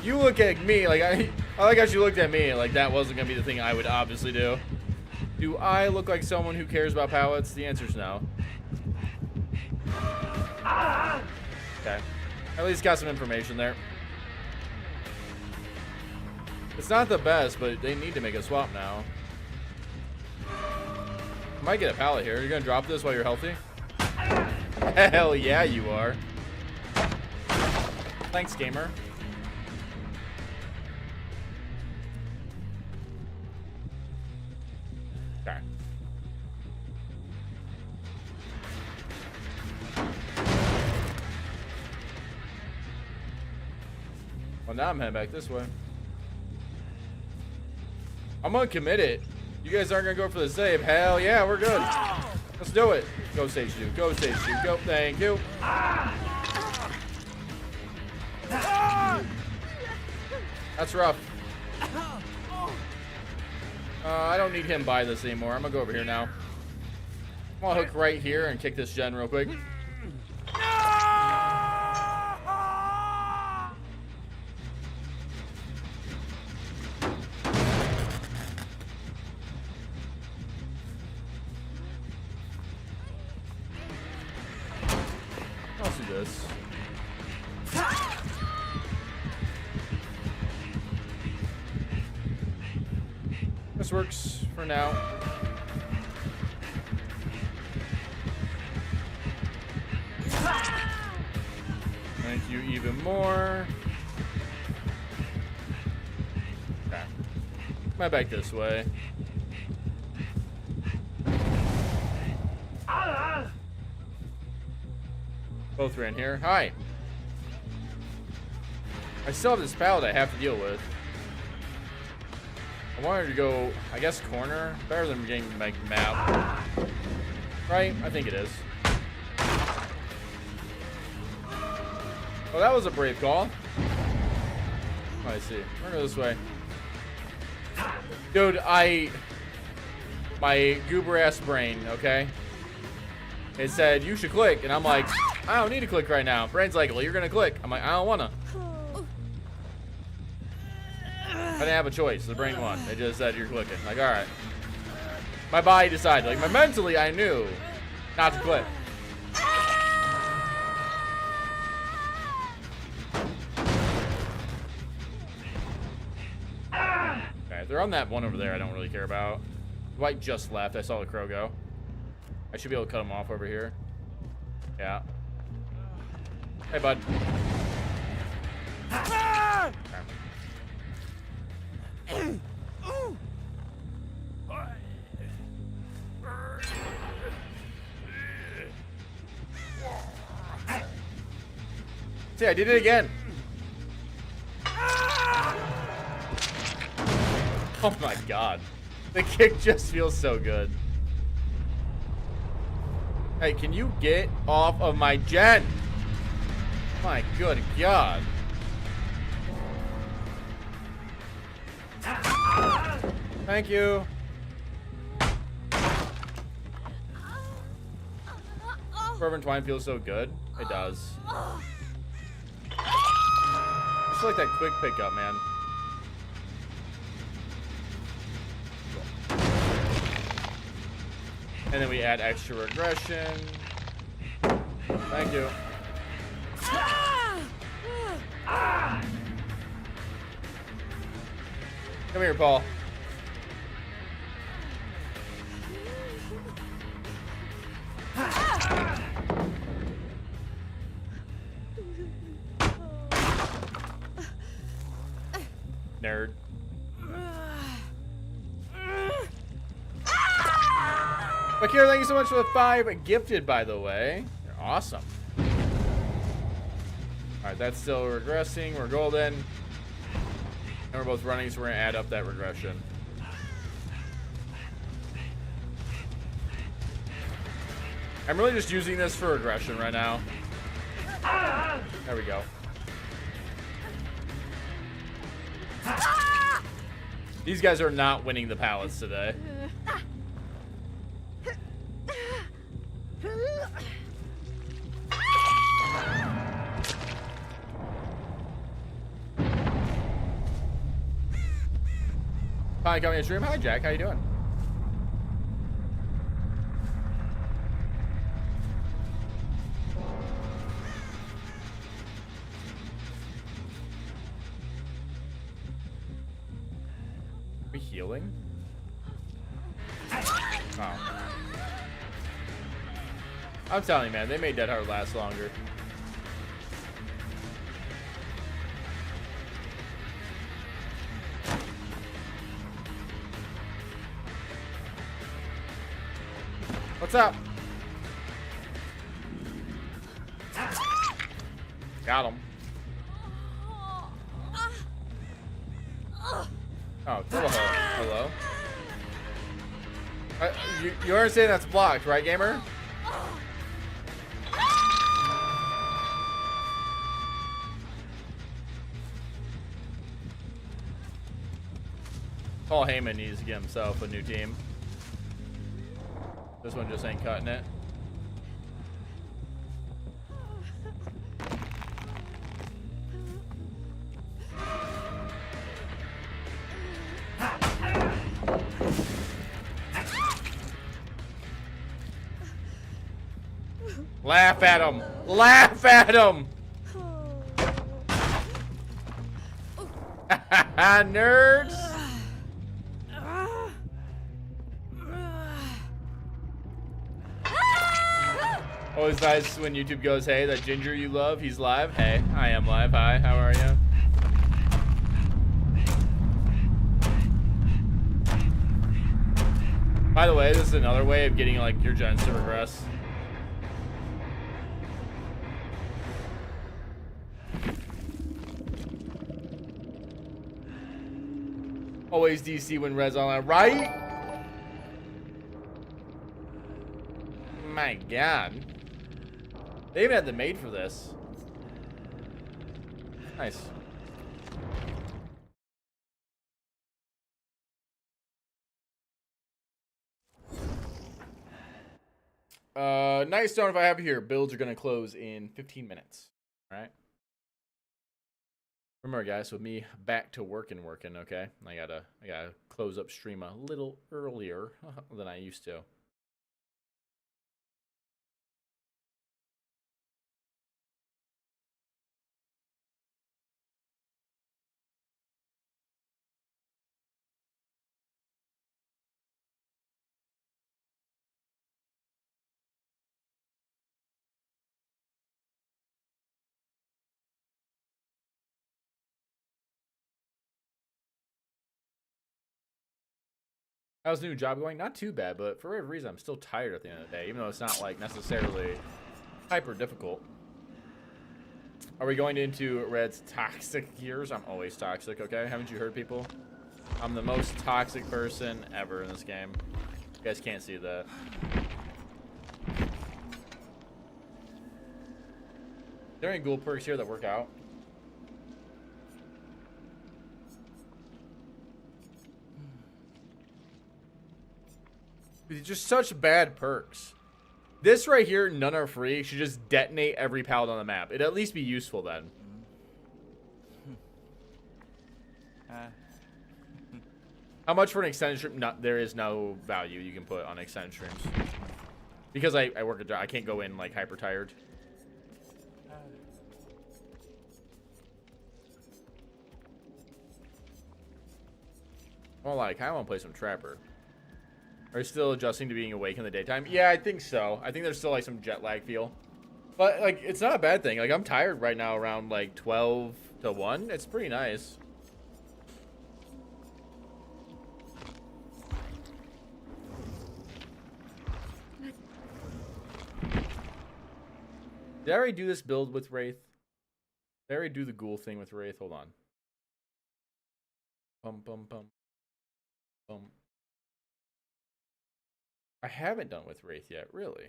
You look at me like I like how she looked at me like that wasn't gonna be the thing I would obviously do. Do I look like someone who cares about pallets? The answer's no. Okay. At least got some information there. It's not the best, but they need to make a swap now. Might get a pallet here. You're gonna drop this while you're healthy? Hell yeah, you are. Thanks, gamer. Okay. Well, now I'm heading back this way. I'm gonna commit it. You guys aren't gonna go for the save. Hell yeah, we're good. Let's do it. Go stage 2. Go stage 2. Go. Thank you. That's rough. I don't need him by this anymore. I'm gonna go over here now. I'm gonna hook right here and kick this gen real quick. Let's do this. This works for now. Thank you even more. Okay. My back this way. Both ran here. Hi. I still have this pallet I have to deal with. I wanted to go, I guess, corner. Better than getting like map. Right? I think it is. Oh, that was a brave call. Oh, I see. We're going this way. Dude, my goober ass brain, okay? It said, you should click. And I'm like, I don't need to click right now. Brain's like, well, you're going to click. I'm like, I don't want to. I didn't have a choice. The brain won. They just said you're clicking. Like, all right. My body decided. Like, mentally, I knew not to click. Okay, they're on that one over there I don't really care about. Dwight just left. I saw the crow go. I should be able to cut him off over here. Yeah. Hey, bud. Okay. See, I did it again. Oh my god. The kick just feels so good. Hey, can you get off of my gen? My good God. Thank you. Fervent Twine feels so good. It does. Just like that quick pickup, man. And then we add extra regression. Thank you. Come here, Paul. Nerd. Akira, thank you so much for the 5 gifted, by the way. You're awesome. Alright, that's still regressing. We're golden. And we're both running, so we're going to add up that regression. I'm really just using this for regression right now. There we go. These guys are not winning the pallets today. Hi, coming to stream. Hi, Jack. How you doing? Are we healing? Oh. I'm telling you, man, they made Dead Hard last longer. What's up? Got him. Oh, hello. You understand that's blocked, right, gamer? Paul Heyman needs to get himself a new team. This one just ain't cutting it. Laugh at him! Laugh at him! Nerds! Always nice when YouTube goes, hey, that ginger you love, he's live. Hey, I am live. Hi, how are you? By the way, this is another way of getting like your gens to regress. Always DC when Red's online, right? My God. They even had the maid for this. Nice. Nice stone if I have it here. Builds are gonna close in 15 minutes. All right. Remember, guys, with me back to working, okay? I gotta close up stream a little earlier than I used to. How's the new job going? Not too bad, but for whatever reason, I'm still tired at the end of the day, even though it's not like necessarily hyper difficult. Are we going into Red's toxic gears? I'm always toxic, okay? Haven't you heard, people? I'm the most toxic person ever in this game. You guys can't see that. there any ghoul perks here that work out? They're just such bad perks. This right here, none are free. You should just detonate every pallet on the map. It'd at least be useful then. How much for an extended stream? No, there is no value you can put on extended streams. Because I work a job, I can't go in like hyper tired. Well, like, I want to play some Trapper. Are you still adjusting to being awake in the daytime? Yeah, I think so. I think there's still like some jet lag feel. But like, it's not a bad thing. Like, I'm tired right now around like 12 to 1. It's pretty nice. Did I already do this build with Wraith? Did I already do the ghoul thing with Wraith? Hold on. Bum. I haven't done with Wraith yet, really.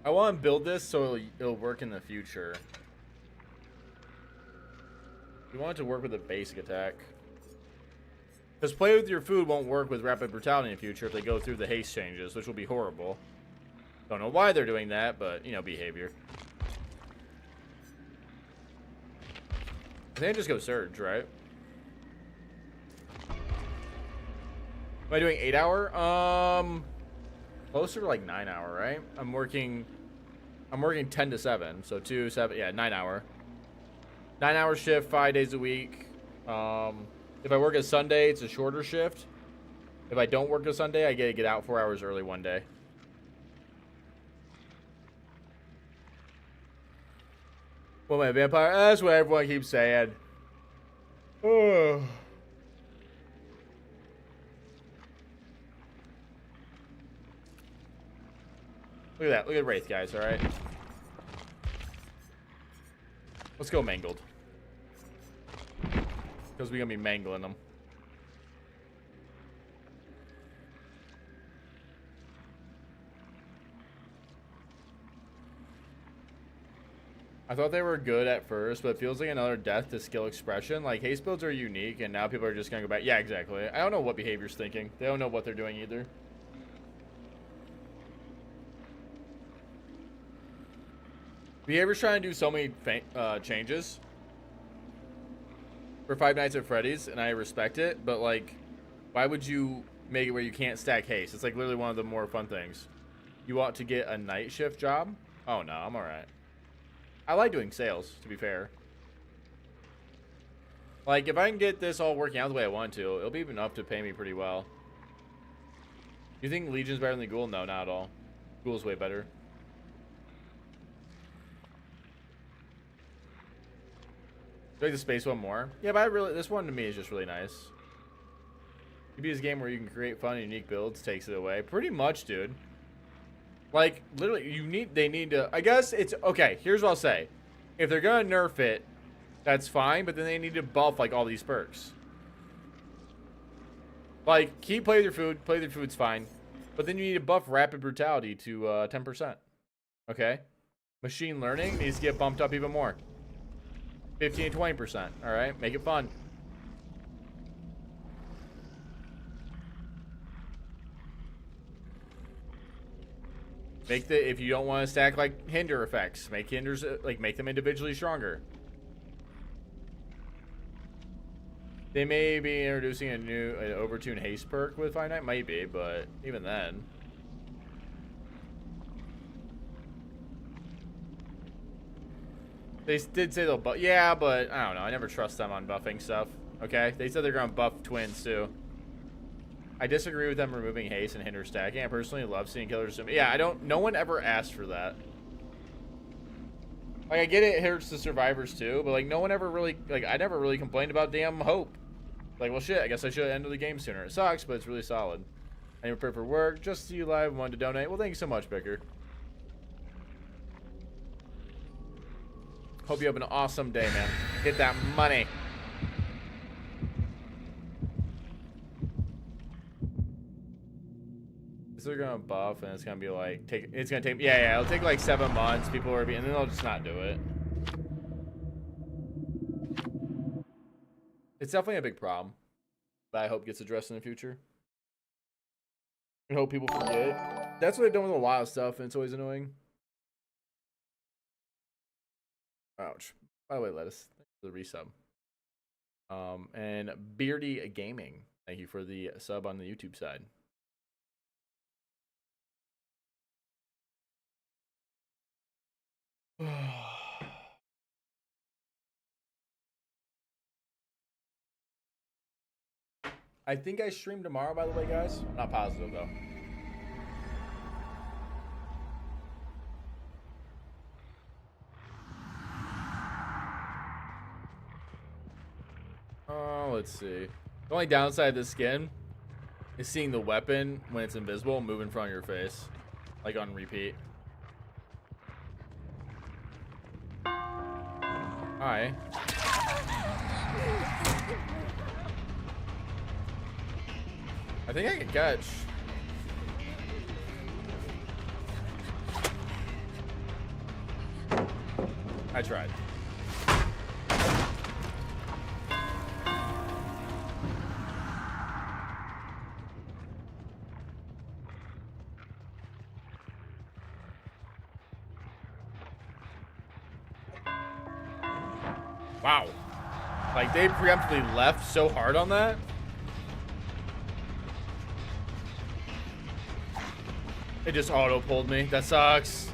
I want to build this so it'll work in the future. You want it to work with a basic attack. Because play with your food won't work with rapid brutality in the future if they go through the haste changes, which will be horrible. Don't know why they're doing that, but, you know, behavior. I think I just go Surge, right? Am I doing 8 hour? Closer to like 9 hour, right? I'm working 10 to 7, so 2, 7, yeah, 9 hour. 9 hour shift, 5 days a week. If I work a Sunday, it's a shorter shift. If I don't work a Sunday, I get out 4 hours early one day. Well, my vampire, that's what everyone keeps saying. Oh. Look at that. Look at Wraith, guys, alright? Let's go Mangled. Because we're going to be mangling them. I thought they were good at first, but it feels like another death to skill expression. Like, haste builds are unique, and now people are just going to go back. Yeah, exactly. I don't know what behavior's thinking. They don't know what they're doing either. Behavior's trying to do so many changes for Five Nights at Freddy's, and I respect it, but, like, why would you make it where you can't stack haste? It's, like, literally one of the more fun things. You want to get a night shift job? Oh, no, I'm alright. I like doing sales, to be fair. Like, if I can get this all working out the way I want to, it'll be enough to pay me pretty well. You think Legion's better than the Ghoul? No, not at all. Ghoul's way better. Do you like the space one more? Yeah, but this one to me is just really nice. It be this game where you can create fun and unique builds, takes it away. Pretty much, dude. Like, literally, they need to, I guess it's, okay, here's what I'll say. If they're gonna nerf it, that's fine, but then they need to buff, like, all these perks. Like, play with your food, play with your food's fine. But then you need to buff rapid brutality to 10%. Okay? Machine learning needs to get bumped up even more. 15 to 20%. Alright? Make it fun. If you don't want to stack like hinder effects, make hinders make them individually stronger. They may be introducing an overtune haste perk with Five Night, might be, but even then. They did say they'll buff, yeah, but I don't know. I never trust them on buffing stuff. Okay, they said they're gonna buff twins too. I disagree with them removing haste and hinder stacking. I personally love seeing killers. Yeah, no one ever asked for that. Like, I get it hurts the survivors too, but like no one ever really, like, I never really complained about damn hope. Like, well, shit, I guess I should have ended the game sooner. It sucks, but it's really solid. I am prepared for work. Just see you live. Wanted to donate. Well, thank you so much, Bicker. Hope you have an awesome day, man. Get that money. So they're gonna buff, and it's gonna be like it's gonna take it'll take like 7 months. People are and then they'll just not do it. It's definitely a big problem that I hope gets addressed in the future. I hope people forget. That's what they've done with a lot of stuff, and it's always annoying. Ouch. By the way, Lettuce, thanks for the resub. And Beardy Gaming, thank you for the sub on the YouTube side. I think I stream tomorrow, by the way, guys. I'm not positive, though. Let's see. The only downside of this skin is seeing the weapon when it's invisible move in front of your face, like on repeat. Hi. I think I can catch. I tried. Wow. Like, they preemptively left so hard on that. It just auto-pulled me. That sucks.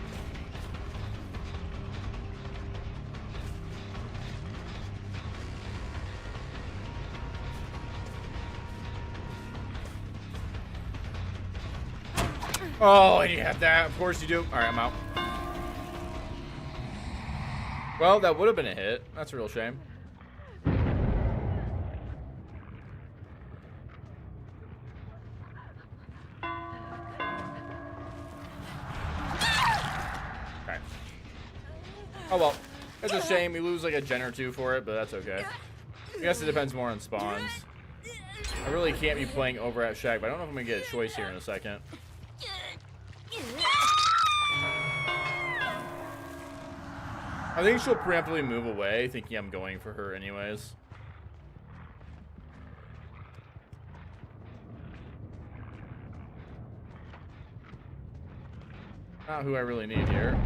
Oh, and you have that. Of course you do. All right, I'm out. Well, that would have been a hit. That's a real shame. Okay. Oh well. It's a shame. We lose like a gen or two for it, but that's okay. I guess it depends more on spawns. I really can't be playing over at Shag, but I don't know if I'm going to get a choice here in a second. I think she'll preemptively move away, thinking I'm going for her anyways. Not who I really need here.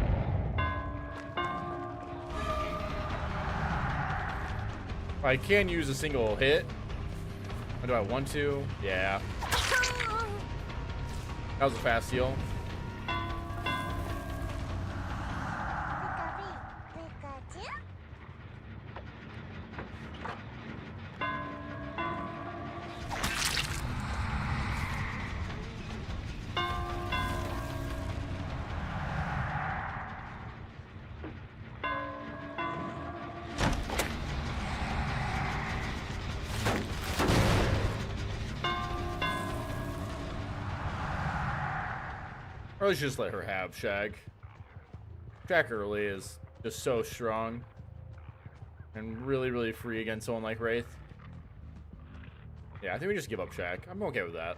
I can use a single hit. Or do I want to? Yeah. That was a fast heal. Or let's just let her have Shag. Shag early is just so strong. And really, really free against someone like Wraith. Yeah, I think we just give up Shag. I'm okay with that.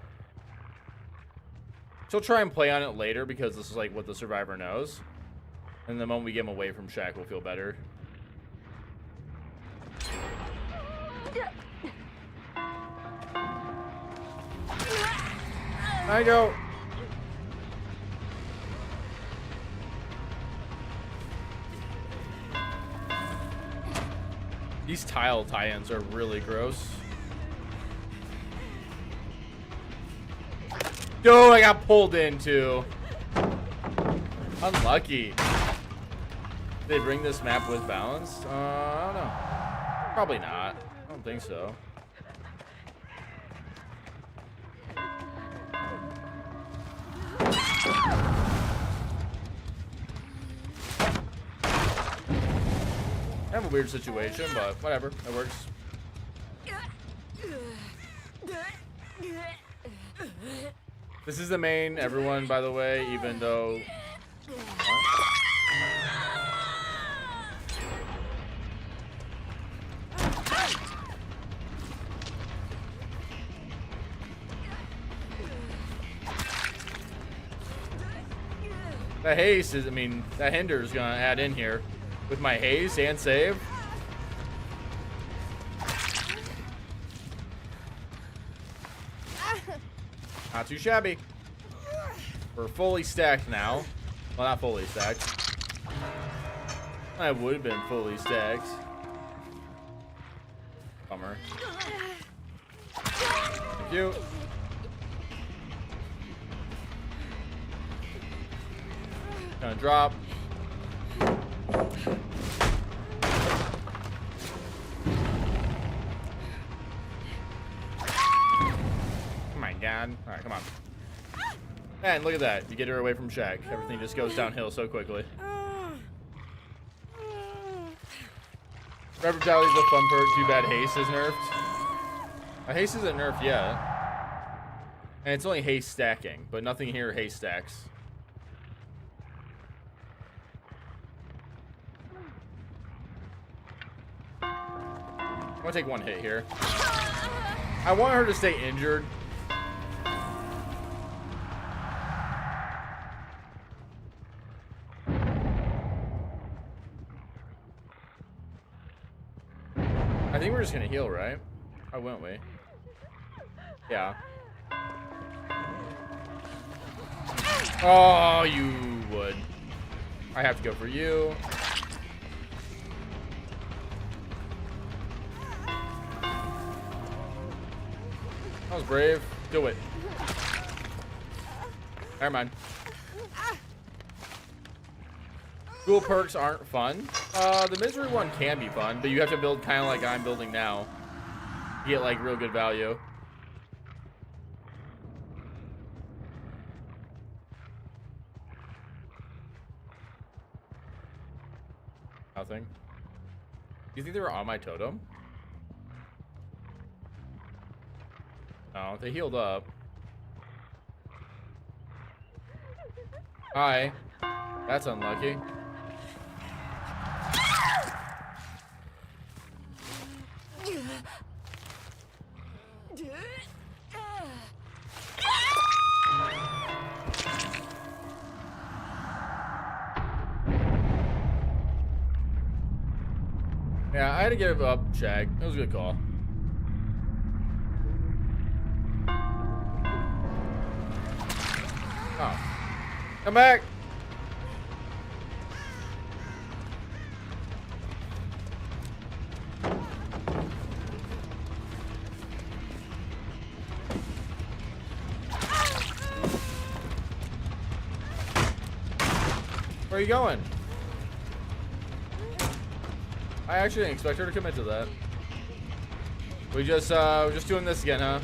She'll try and play on it later because this is like what the survivor knows. And the moment we get him away from Shag, we'll feel better. I go. These tile tie-ins are really gross. Dude, I got pulled into. Unlucky. Did they bring this map with balance? I don't know. Probably not. I don't think so. I have a weird situation, but whatever. That works. This is the main everyone, by the way, even though... What? That haste is, I mean, that hinder is gonna add in here with my haste and save. Not too shabby. We're fully stacked now. Well, not fully stacked. I would have been fully stacked. Bummer. Thank you. Gonna drop. Oh my god. Alright, come on. And look at that. You get her away from Shaq. Everything just goes downhill so quickly. Red Brutality is a fun perk. Too bad haste is nerfed. Haste isn't nerfed yet. And it's only haste stacking, but nothing here haste stacks. I'm gonna take one hit here. I want her to stay injured. I think we're just gonna heal, right? Or won't we? Yeah. Oh, you would. I have to go for you. That was brave. Do it. Never mind. Dual perks aren't fun. The misery one can be fun, but you have to build kind of like I'm building now. You get like real good value. Nothing. Do you think they were on my totem? No, they healed up. Hi. That's unlucky. Yeah, I had to give up Shag. It was a good call. Oh. Come back! Where are you going? I actually didn't expect her to commit to that. We're just doing this again, huh?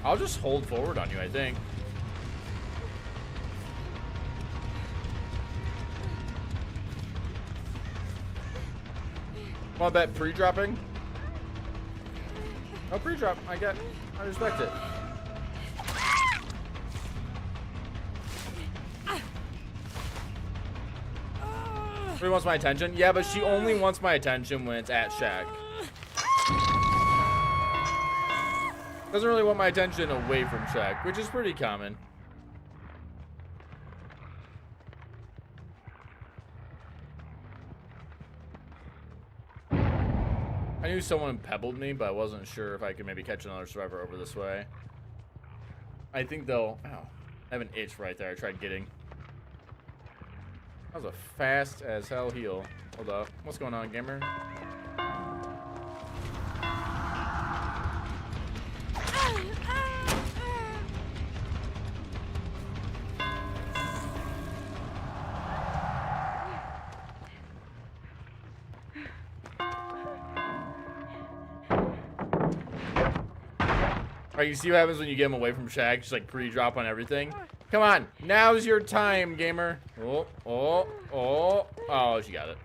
I'll just hold forward on you, I think. Want to bet pre-dropping? No pre-drop. I respect it. She wants my attention? Yeah, but she only wants my attention when it's at Shaq. Doesn't really want my attention away from Shaq, which is pretty common. I knew someone pebbled me, but I wasn't sure if I could maybe catch another survivor over this way. I think they'll... Ow. I have an itch right there I tried getting. That was a fast as hell heal. Hold up. What's going on, gamer? Alright, you see what happens when you get him away from Shag? Just like pre-drop on everything. Come on, now's your time, gamer. Oh, she got it.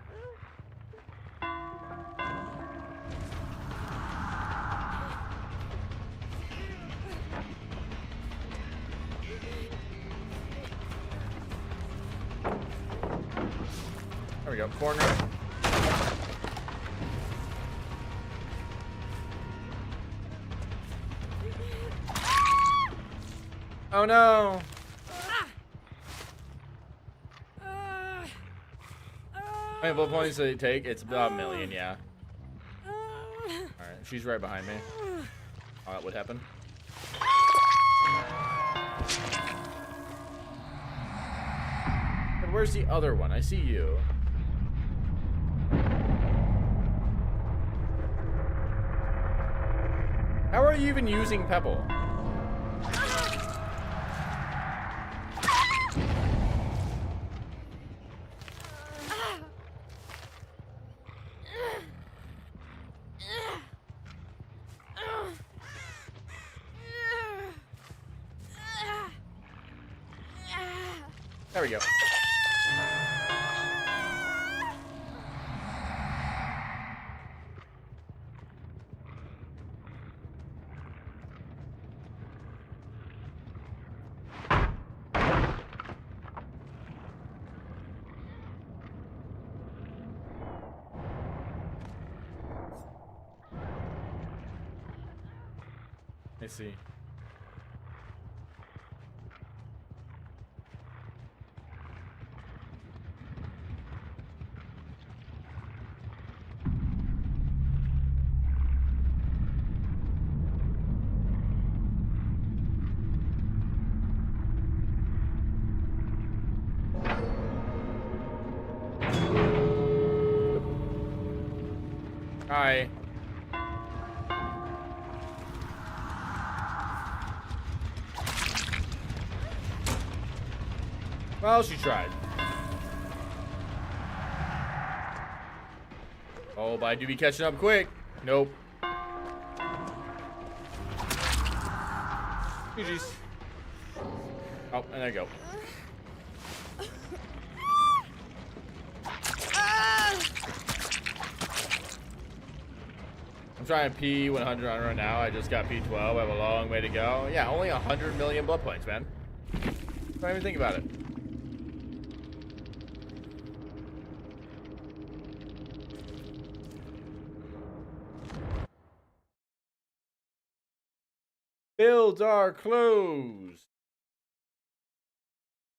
we go. Corner. Oh no. How many bullet points did it take? It's about 1 million, yeah. Alright, she's right behind me. Oh, that would happen. And where's the other one? I see you. How are you even using Pebble? There we go. I see. Hi. Well, she tried. Oh, but I do be catching up quick. Nope. GG's. Oh, and there you go. I'm trying to P100 on her right now. I just got P12. I have a long way to go. Yeah, only 100 million blood points, man. Don't even think about it. Builds are closed.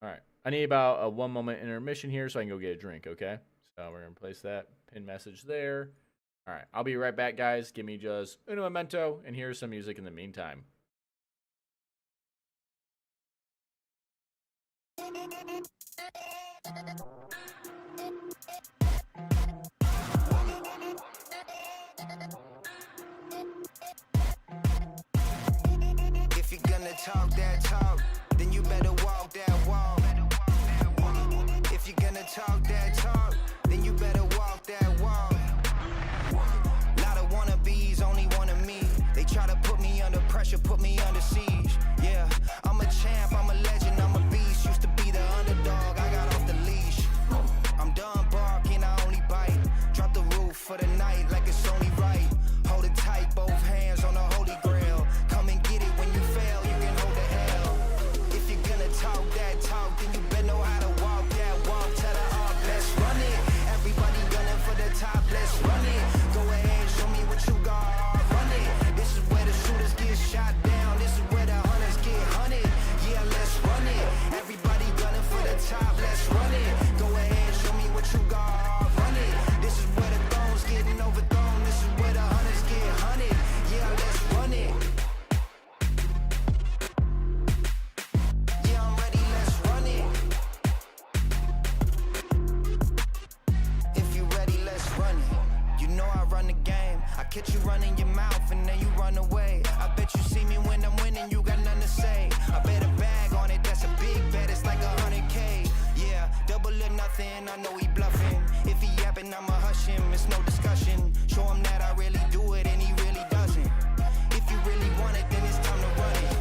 All right. I need about a 1 moment intermission here so I can go get a drink, okay? So we're going to place that pin message there. All right. I'll be right back, guys. Give me just un momento, and here's some music in the meantime. If you're gonna talk that talk, then you better walk that walk. If you're gonna talk that talk, then you better walk that walk. Lot of wannabes, only one of me. They try to put me under pressure, put me under siege. Yeah, I'm a champ, I'm a legend, I'm a beast. Used to be the underdog, I got off the leash. I'm done barking, I only bite. Drop the roof for the night like it's only right. Hold it tight, both hands on the holy grail. Come and get it when you fail, you can hold the hell. If you're gonna talk that talk, then you better know how to walk that walk. Tell the arc, let's run it. Everybody gunning for the top, let's run it. Go ahead, show me what you got, run it. This is where the shooters get shot down. This is where the hunters get hunted. Yeah, let's run it. Everybody gunning for the top, let's run it. Go ahead, show me what you got, run it. This is where the thrones getting overthrown. This is where the hunters get hunted. Yeah, let's run it. Yeah, I'm ready, let's run it. If you ready, let's run it. You know I run the game. I catch you running your mouth and then you run away. I bet you see me when I'm winning, you got nothing to say. I bet a bag on it, that's a big bet, it's like 100K. Yeah, double or nothing, I know he bluffing. If he yapping, I'ma hush him, it's no discussion. Show him that I really do it and he really doesn't. If you really want it, then it's time to run it.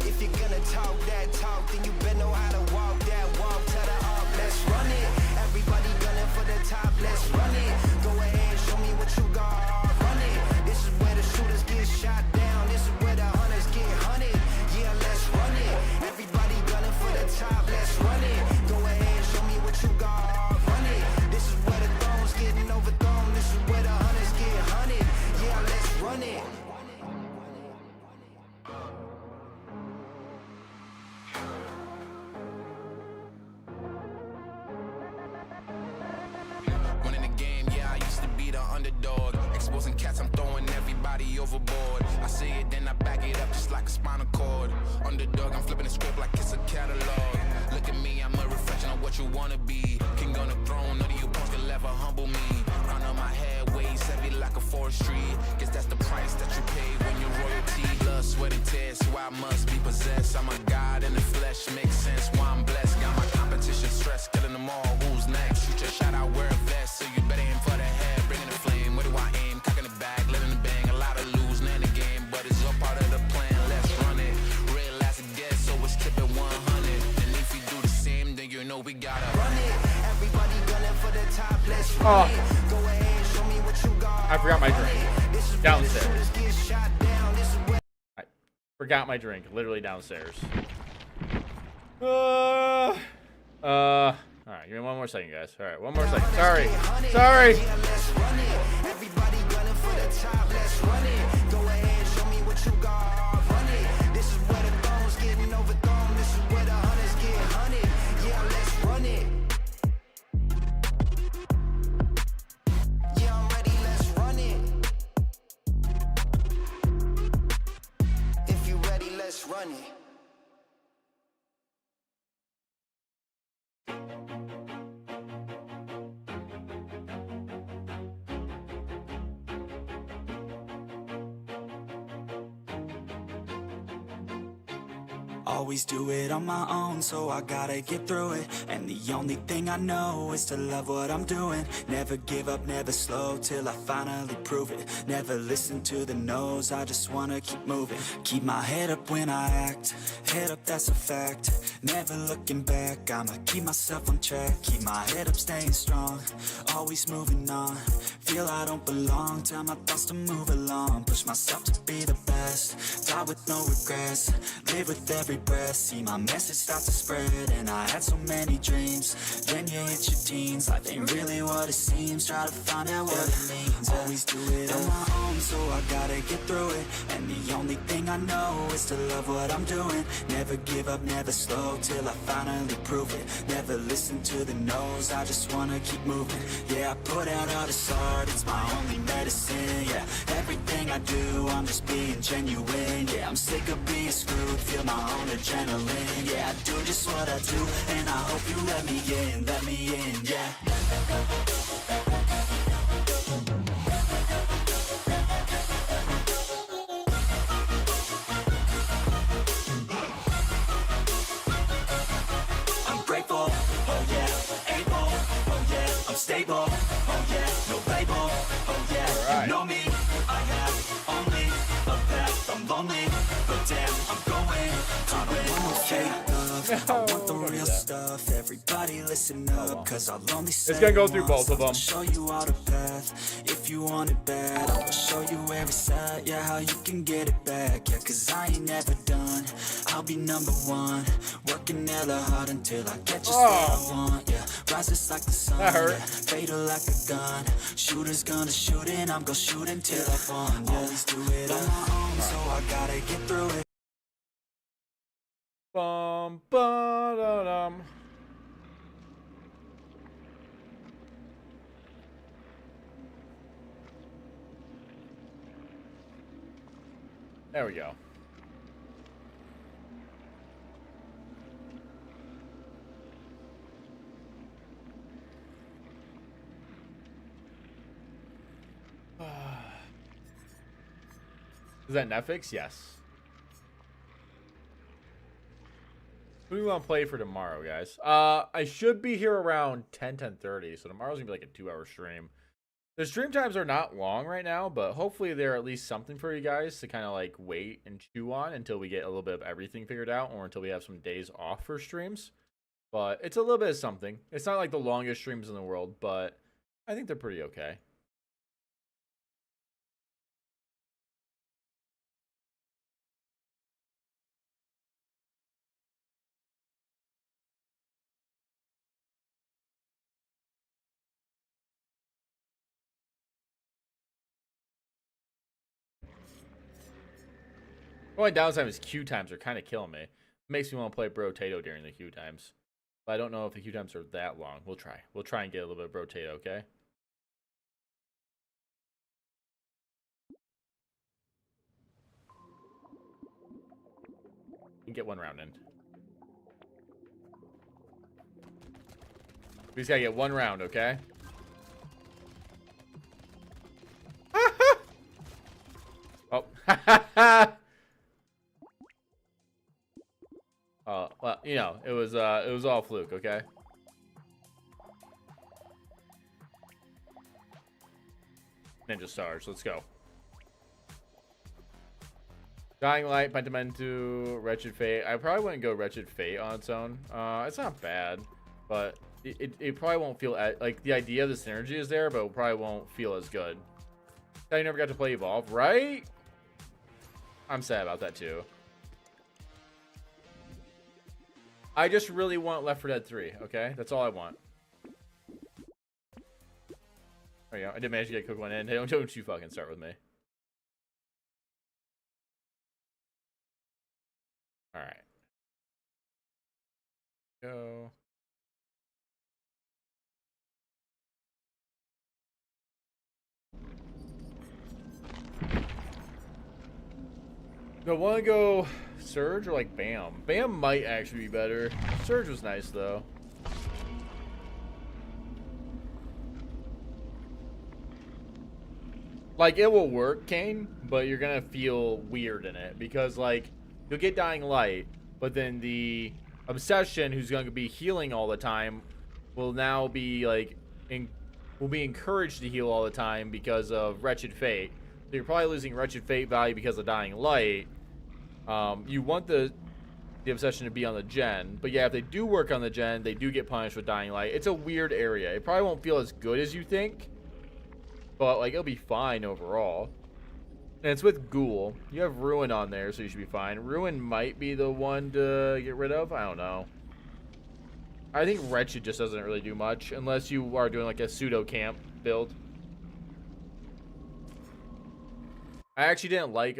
If you're gonna talk that talk, then you better know how to walk that walk. Tell the arc, let's run it. Everybody gunning for the top, let's run it. Go ahead, show me what you got, run it. This is where the shooters get shot down. This is where the hunters get hunted. Yeah, let's run it. Everybody gunning for the top, let's run it. Go ahead, show me what you got, run it. This is where where the hunters get hunted. Yeah, let's run it. Winning the game, yeah, I used to be the underdog. Exposing cats, I'm throwing everybody overboard. I see it, then I back it up just like a spinal cord. Underdog, I'm flipping the script like it's a catalog. Look at me, I'm a reflection of what you wanna be. King on the throne, none of you punks can ever humble me. Crown on my head weighs heavy like a forestry. Guess that's the price that you pay when you're royalty. Blood, sweat, and tears, so I must be possessed. I'm a god in the flesh, makes sense why I'm blessed. Got my competition stress, killing them all. Who's next? Shoot your shot, I wear a vest, so you better aim for the head. Bringing the flame, where do I aim? Cocking the back, letting the bang. A lot of losing in the game, but it's all part of the plan. Let's run it. Real last again, so it's tipping 100. And if you do the same, then you know we gotta run it. Everybody gunning for the top, let's run it. Go ahead, show me what you got. I forgot my drink. Downstairs. I forgot my drink, literally downstairs. Alright, give me one more second, guys. Alright, one more second. Sorry. Sorry. Everybody gunning for the top, let's run it. Go ahead, show me what you got. Run it. This is where the throne's getting overthrown. This is where the hunters get hunted. Yeah, let's run it. Yeah, I'm ready, let's run it. If you ready, let's run it. Always do it on my own, so I gotta get through it. And the only thing I know is to love what I'm doing. Never give up, never slow, till I finally prove it. Never listen to the no's, I just wanna keep moving. Keep my head up when I act, head up, that's a fact. Never looking back, I'ma keep myself on track. Keep my head up, staying strong, always moving on. Feel I don't belong, tell my thoughts to move along. Push myself to be the best, die with no regrets. Live with every breath, see my message start to spread. And I had so many dreams, then you hit your teens. Life ain't really what it seems, try to find out what it means. Always do it on my own, so I gotta get through it. And the only thing I know is to love what I'm doing. Never give up, never slow, till I finally prove it. Never listen to the no's, I just wanna keep moving. Yeah, I put out all this art, it's my only medicine. Yeah, everything I do, I'm just being genuine. Yeah, I'm sick of being screwed, feel my own adrenaline. Yeah, I do just what I do, and I hope you let me in, yeah. I'm grateful, oh yeah, able, oh yeah, I'm stable, oh yeah, no label, oh yeah, you know me, I have only a path, I'm lonely, but damn, I'm going to win. I want fake love, I want the real stuff, everybody listen up, cause I'll only say It's gonna go through once. both of them. I'll show you all the path, if you want it bad, I'll show you every side, yeah, how you can get it back, yeah, cause I ain't never done, I'll be number one, working hella hard until I get just what I want, yeah, rises like the sun, That hurt. yeah, fatal like a gun, shooters gonna shoot and I'm gonna shoot until I won, yeah. Always do it on my own, so I gotta get through it. Bum, ba-da-dum. There we go. Is that Netflix? Yes. Who do we want to play for tomorrow, guys? I should be here around 10:30, so tomorrow's gonna be like a 2-hour stream. The stream times are not long right now, but hopefully they're at least something for you guys to kind of like wait and chew on until we get a little bit of everything figured out, or until we have some days off for streams. But it's a little bit of something. It's not like the longest streams in the world, but I think they're pretty okay. Only downside is queue times are kind of killing me. Makes me want to play Brotato during the queue times. But I don't know if the queue times are that long. We'll try. We'll try and get a little bit of Brotato, okay? We can get one round in. We just gotta get one round, okay? Oh. Well, you know, it was all fluke, okay? Ninja stars, let's go. Dying Light, Pentamentu, Wretched Fate. I probably wouldn't go Wretched Fate on its own. It's not bad, but it probably won't feel like the idea of the synergy is there, but it probably won't feel as good. I never got to play Evolve, right? I'm sad about that too. I just really want Left 4 Dead 3, okay? That's all I want. There you go. I did manage to get a quick one in. Hey, don't you fucking start with me. Alright. Go. Do I want to go Surge or like Bam? Bam might actually be better. Surge was nice though. Like, it will work, Kane, but you're gonna feel weird in it because, like, you'll get Dying Light, but then the Obsession, who's gonna be healing all the time, will now be like will be encouraged to heal all the time because of Wretched Fate. So you're probably losing Wretched Fate value because of Dying Light. You want the Obsession to be on the gen, but yeah, if they do work on the gen, they do get punished with Dying Light. It's a weird area. It probably won't feel as good as you think, but like it'll be fine overall. And it's with Ghoul. You have Ruin on there, so you should be fine. Ruin might be the one to get rid of. I don't know. I think Wretched just doesn't really do much unless you are doing like a pseudo camp build. I actually didn't like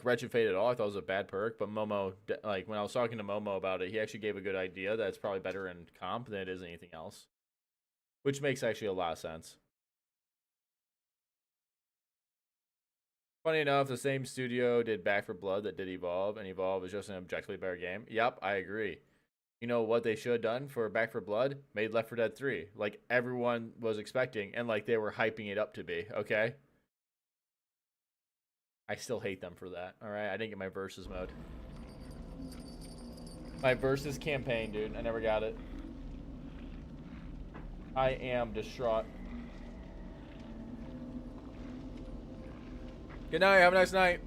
Wretched Fate at all. I thought it was a bad perk, but Momo, like when I was talking to Momo about it, he actually gave a good idea that it's probably better in comp than it is anything else, which makes actually a lot of sense. Funny enough, the same studio did Back 4 Blood that did Evolve, and Evolve is just an objectively better game. Yep, I agree. You know what they should have done for Back 4 Blood? Made Left 4 Dead 3, like everyone was expecting, and like they were hyping it up to be, okay? I still hate them for that, alright? I didn't get my versus mode. My versus campaign, dude. I never got it. I am distraught. Good night. Have a nice night.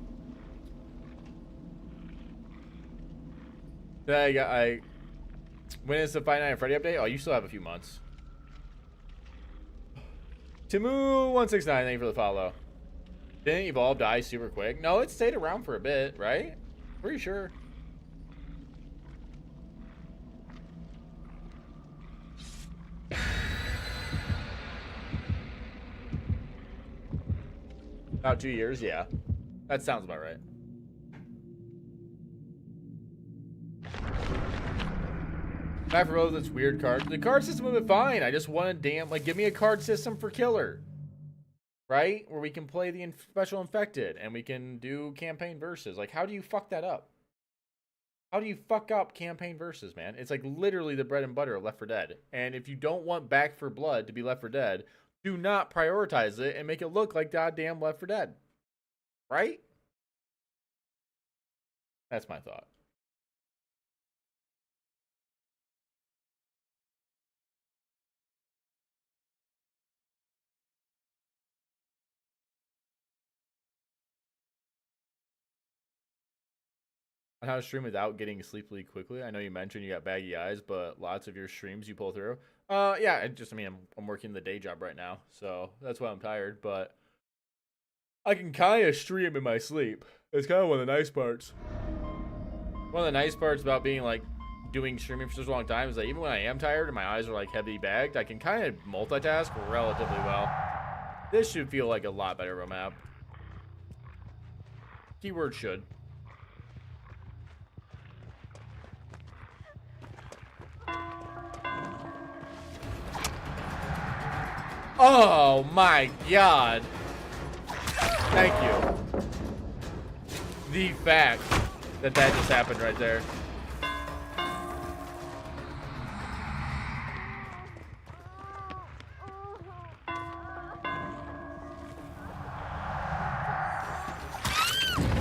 When is the Five Nights at Freddy update? Oh, you still have a few months. Timu169, thank you for the follow. Didn't Evolve die super quick? No, it stayed around for a bit, right? Pretty sure. About 2 years, yeah. That sounds about right. Back for Rose, it's weird card. The card system would be fine. I just want a damn, like, give me a card system for Killer. Right? Where we can play the Special Infected and we can do campaign versus. Like, how do you fuck that up? How do you fuck up campaign versus, man? It's like literally the bread and butter of Left 4 Dead. And if you don't want Back 4 Blood to be Left 4 Dead, do not prioritize it and make it look like goddamn Left 4 Dead. Right? That's my thought. On how to stream without getting sleepily quickly. I know you mentioned you got baggy eyes, but lots of your streams you pull through. Yeah, I mean, I'm working the day job right now, so that's why I'm tired, but I can kind of stream in my sleep. It's kind of one of the nice parts. One of the nice parts about being, like, doing streaming for such a long time is that even when I am tired and my eyes are, like, heavy bagged, I can kind of multitask relatively well. This should feel like a lot better of a map. Keyword should. Oh my god. Thank you. The fact that that just happened right there.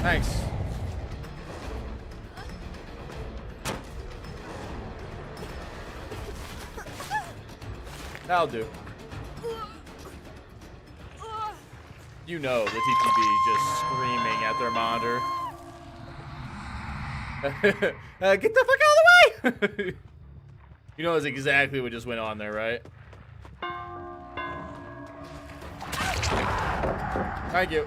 Thanks. That'll do. You know the TTB just screaming at their monitor. Get the fuck out of the way! You know that's exactly what just went on there, right? Thank you.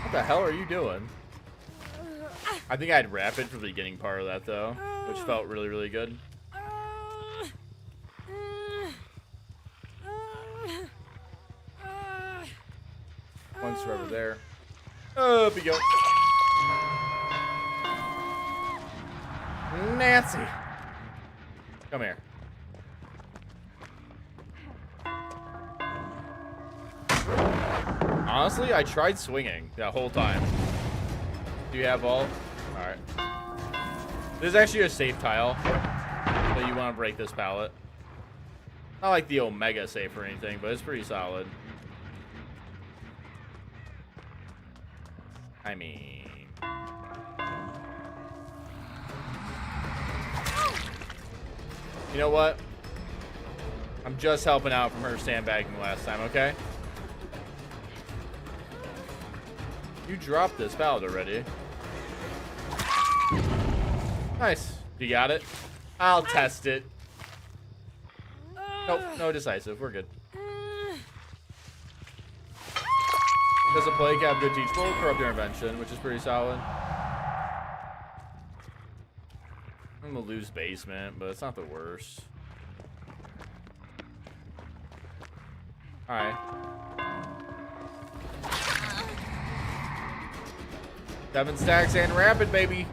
What the hell are you doing? I think I had rapid for the beginning part of that though, which felt really, really good. One survivor there. Up you go. Nancy. Come here. Honestly, I tried swinging that whole time. Do you have all? Alright. This is actually a safe tile. So you want to break this pallet. Not like the Omega safe or anything, but it's pretty solid. I mean... You know what? I'm just helping out from her sandbagging last time, okay? You dropped this pallet already. Nice. You got it? I'll test it. Nope, no decisive. We're good. Does a play cap good teachable? Corrupt intervention, which is pretty solid. I'm gonna lose basement, but it's not the worst. Alright. 7 stacks and rapid, baby.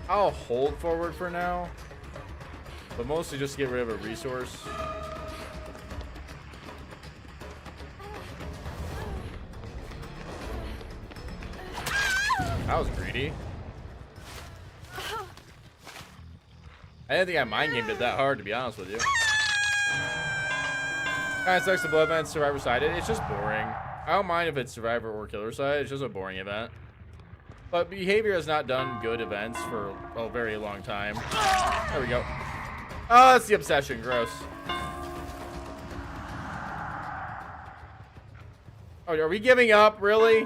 I'll hold forward for now, but mostly just get rid of a resource. That was greedy. I didn't think I mind gamed it that hard, to be honest with you. Kinda sucks the blood event survivor sided. It's just boring. I don't mind if it's survivor or killer side. It's just a boring event. But behavior has not done good events for a very long time. There we go. Oh, that's the obsession. Gross. Oh, are we giving up? Really?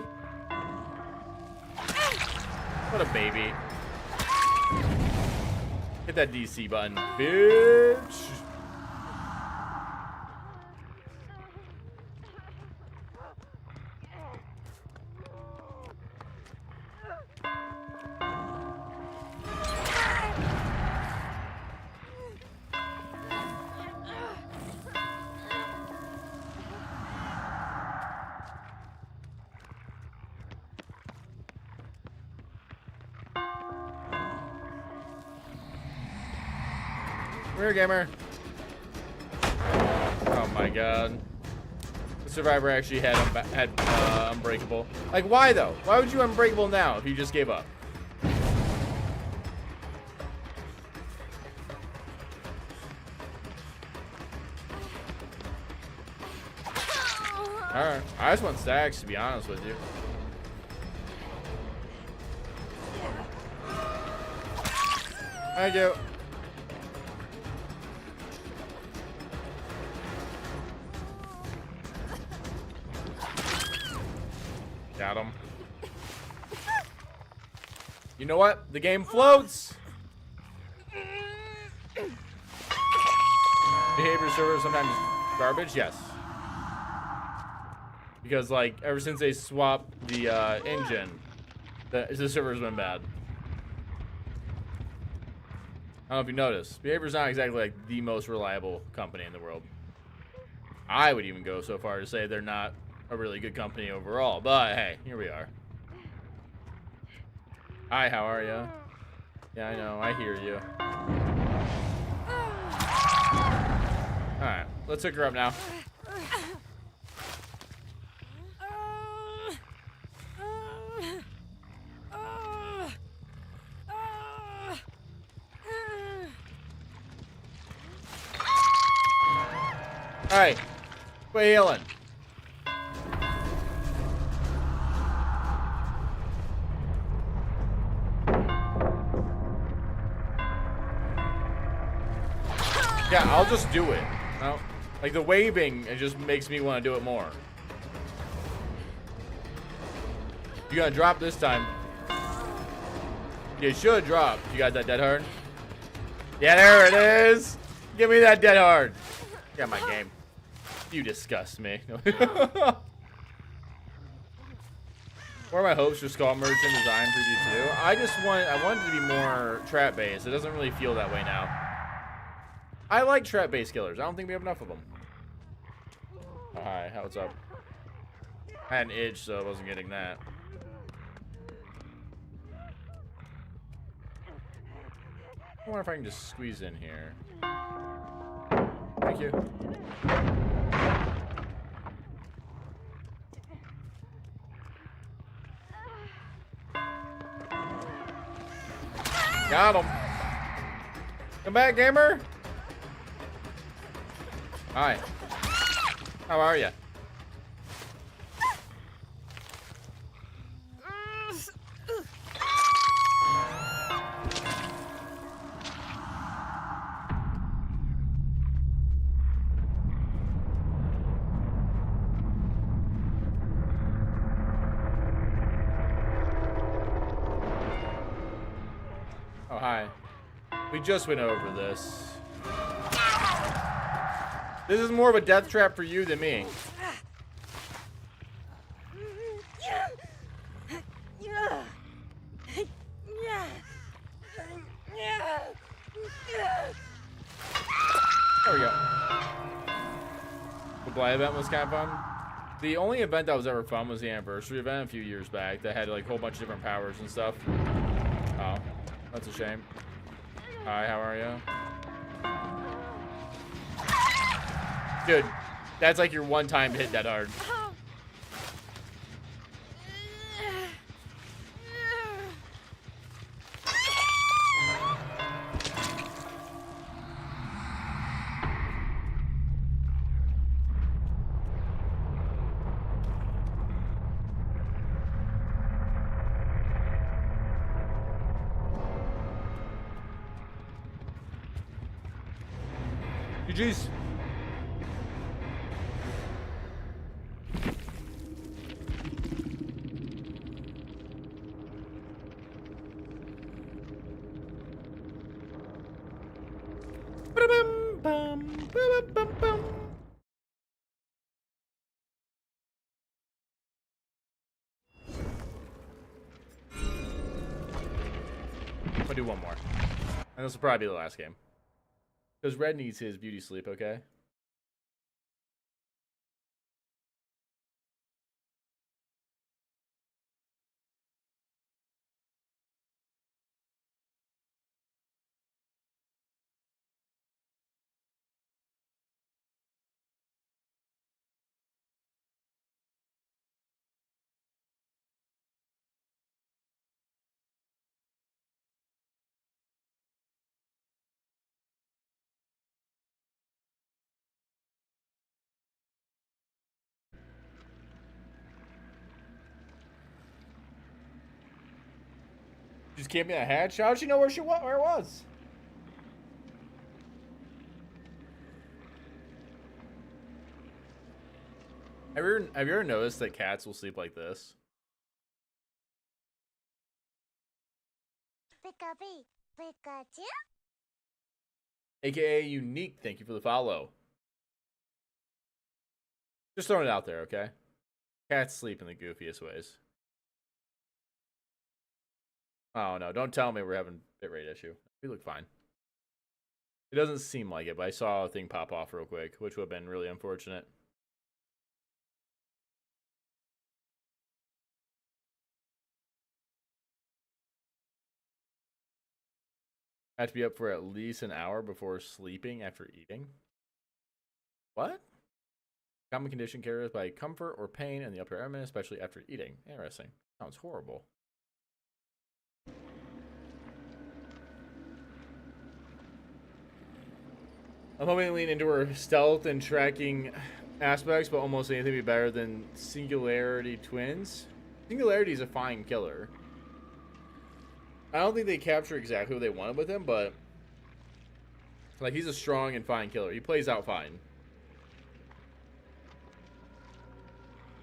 What a baby. Hit that DC button, bitch. Come here, gamer. Oh my god. The survivor actually had unbreakable. Like, why though? Why would you unbreakable now if you just gave up? Alright. I just want stacks, to be honest with you. Thank you. Got him. You know what? The game floats. Behavior server sometimes garbage. Yes. Because, like, ever since they swapped the engine, the server's been bad. I don't know if you noticed. Behavior's not exactly, like, the most reliable company in the world. I would even go so far to say they're not a really good company overall. But, hey, here we are. Hi, how are you? Yeah, I know. I hear you. Alright, let's hook her up now. Alright, quit healing. Yeah, I'll just do it. No, like the waving, it just makes me want to do it more. You gotta drop this time. You should drop. You got that dead hard? Yeah, there it is. Give me that dead hard. Yeah, my game. You disgust me. What are my hopes for Skull Merchant Design for D2? I want it to be more trap based. It doesn't really feel that way now. I like trap based killers. I don't think we have enough of them. Oh, hi, what's up? I had an itch, so I wasn't getting that. I wonder if I can just squeeze in here. Thank you. Got him. Come back, gamer. Hi. How are you? Oh, hi. We just went over this. This is more of a death trap for you than me. There we go. The Blight event was kind of fun. The only event that was ever fun was the anniversary event a few years back that had like a whole bunch of different powers and stuff. Oh, that's a shame. Hi, how are you? Dude, that's like your one time to hit that hard. GG's. I'll do one more. And this will probably be the last game. Because Red needs his beauty sleep, okay? Just gave me a hatch. How did she know where it was? Have you ever noticed that cats will sleep like this? AKA Unique, thank you for the follow. Just throwing it out there, okay? Cats sleep in the goofiest ways. Oh no, don't tell me we're having bitrate issue. We look fine. It doesn't seem like it, but I saw a thing pop off real quick, which would have been really unfortunate. I have to be up for at least an hour before sleeping after eating. What? Common condition carried by comfort or pain in the upper abdomen, especially after eating. Interesting. Sounds horrible. I'm hoping to lean into her stealth and tracking aspects, but almost anything would be better than Singularity Twins. Singularity is a fine killer. I don't think they capture exactly what they wanted with him, but like he's a strong and fine killer. He plays out fine.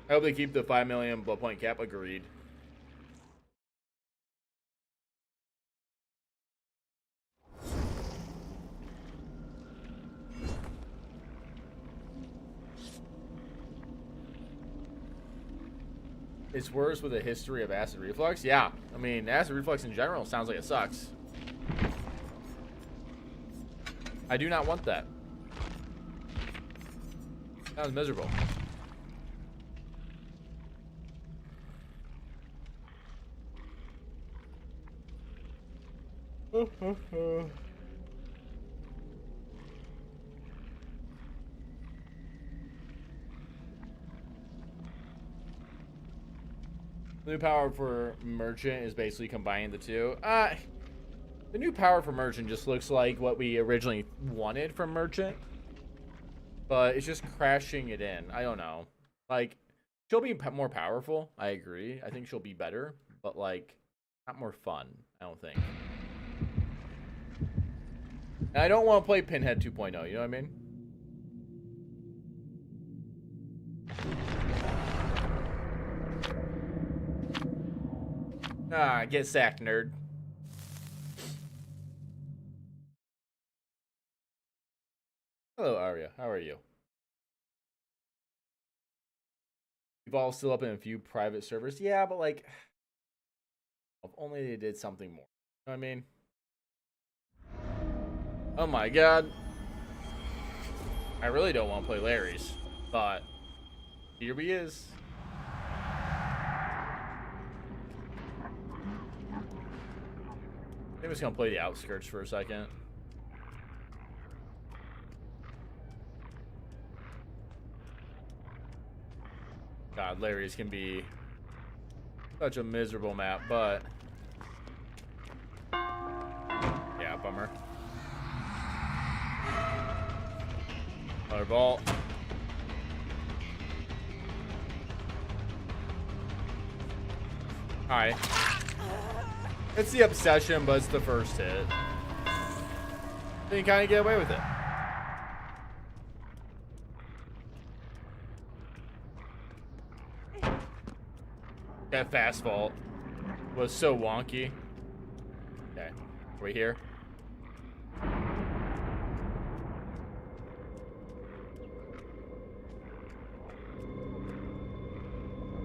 I hope they keep the 5 million blood point cap. Agreed. It's worse with a history of acid reflux. Yeah, I mean, acid reflux in general sounds like it sucks. I do not want that. Sounds miserable. The new power for Merchant is basically combining the two. The new power for Merchant just looks like what we originally wanted from Merchant, but it's just crashing it in. I don't know. Like, she'll be more powerful. I agree. I think she'll be better, but like, not more fun. I don't think. And I don't want to play Pinhead 2.0. You know what I mean? Ah, get sacked, nerd. Hello, Arya. How are you? We've all still up in a few private servers. Yeah, but like, if only they did something more. You know what I mean? Oh my god. I really don't want to play Larry's, but here he is. I'm just gonna play the outskirts for a second. God, Larry's can be such a miserable map, but yeah, bummer. Another vault. Hi. It's the obsession, but it's the first hit. Then you kind of get away with it. That fast vault was so wonky. Okay, are we here?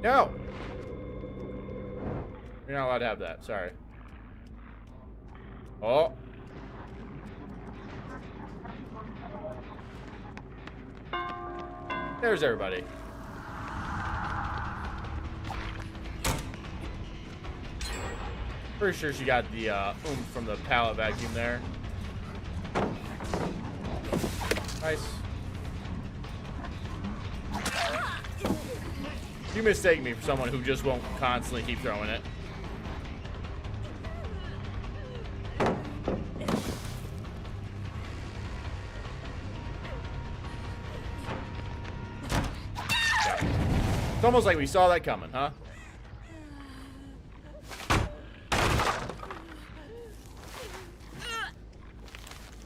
No! You're not allowed to have that, sorry. Oh. There's everybody. Pretty sure she got the oomph from the pallet vacuum there. Nice. You mistake me for someone who just won't constantly keep throwing it. It's almost like we saw that coming, huh?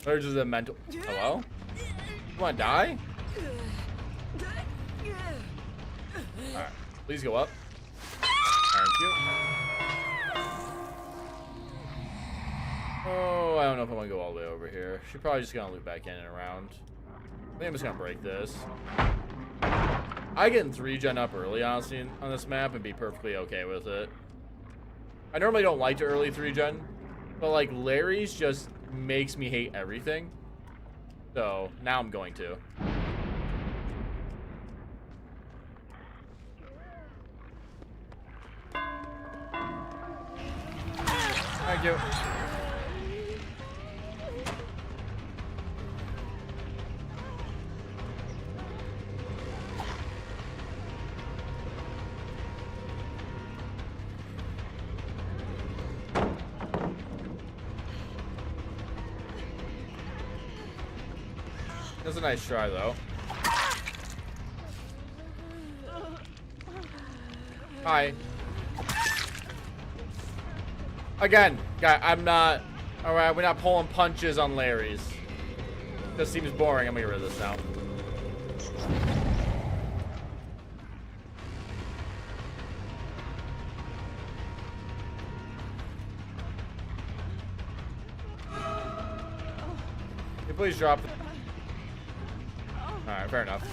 Or just a mental... Hello? You wanna die? Alright, please go up. Thank you. Oh, I don't know if I want to go all the way over here. She's probably just gonna loop back in and around. I think I'm just gonna break this. I get 3-gen up early, honestly, on this map and be perfectly okay with it. I normally don't like to early 3-gen, but like Larry's just makes me hate everything. So now I'm going to. Thank you. That's a nice try, though. Hi. Again, guy, I'm not. Alright, we're not pulling punches on Larry's. This seems boring. I'm gonna get rid of this now. Can you please drop. Alright, fair enough.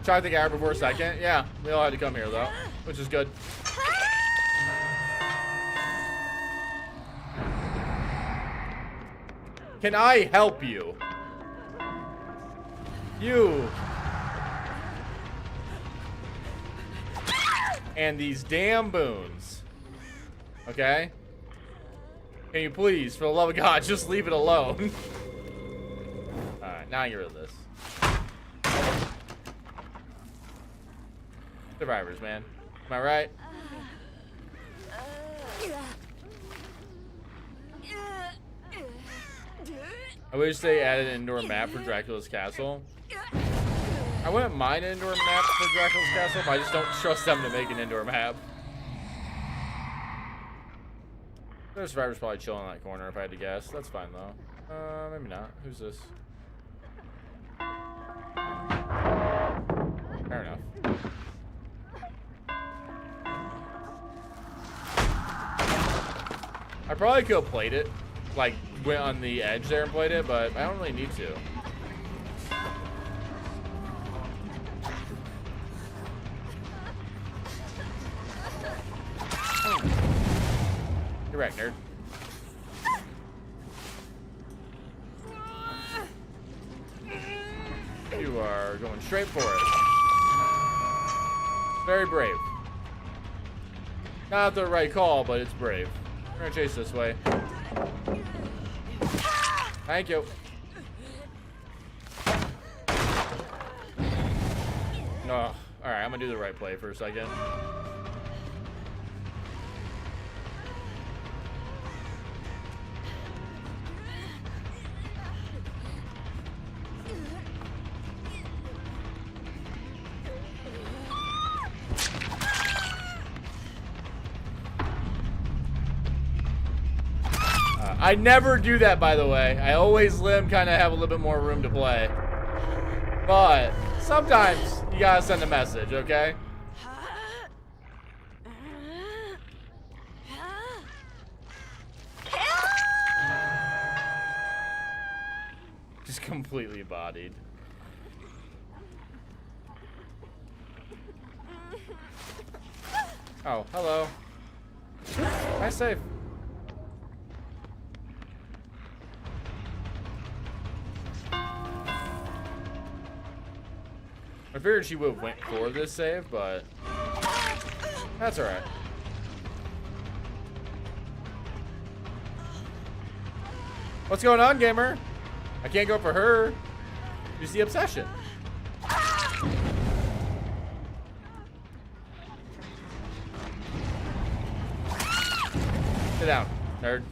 Tried the guy before a second. Yeah, we all had to come here though, which is good. Can I help you? You. And these damn boons. Okay? Can you please, for the love of God, just leave it alone? Alright, now you're rid of this. Survivors, man. Am I right? I wish they added an indoor map for Dracula's Castle. I wouldn't mind an indoor map for Dracula's Castle, but I just don't trust them to make an indoor map. The survivor's probably chilling in that corner if I had to guess. That's fine though. Maybe not. Who's this? Fair enough. I probably could have played it. Like, went on the edge there and played it, but I don't really need to. You're right, nerd. You are going straight for it. Very brave. Not the right call, but it's brave. We're gonna chase this way. Thank you. No. Alright, I'm gonna do the right play for a second. I never do that, by the way. I always let him kind of have a little bit more room to play. But sometimes you gotta send a message, okay? Just completely bodied. Oh, hello. Nice save. I figured she would have went for this save, but that's alright. What's going on, gamer? I can't go for her. Use the obsession. Sit down, nerd.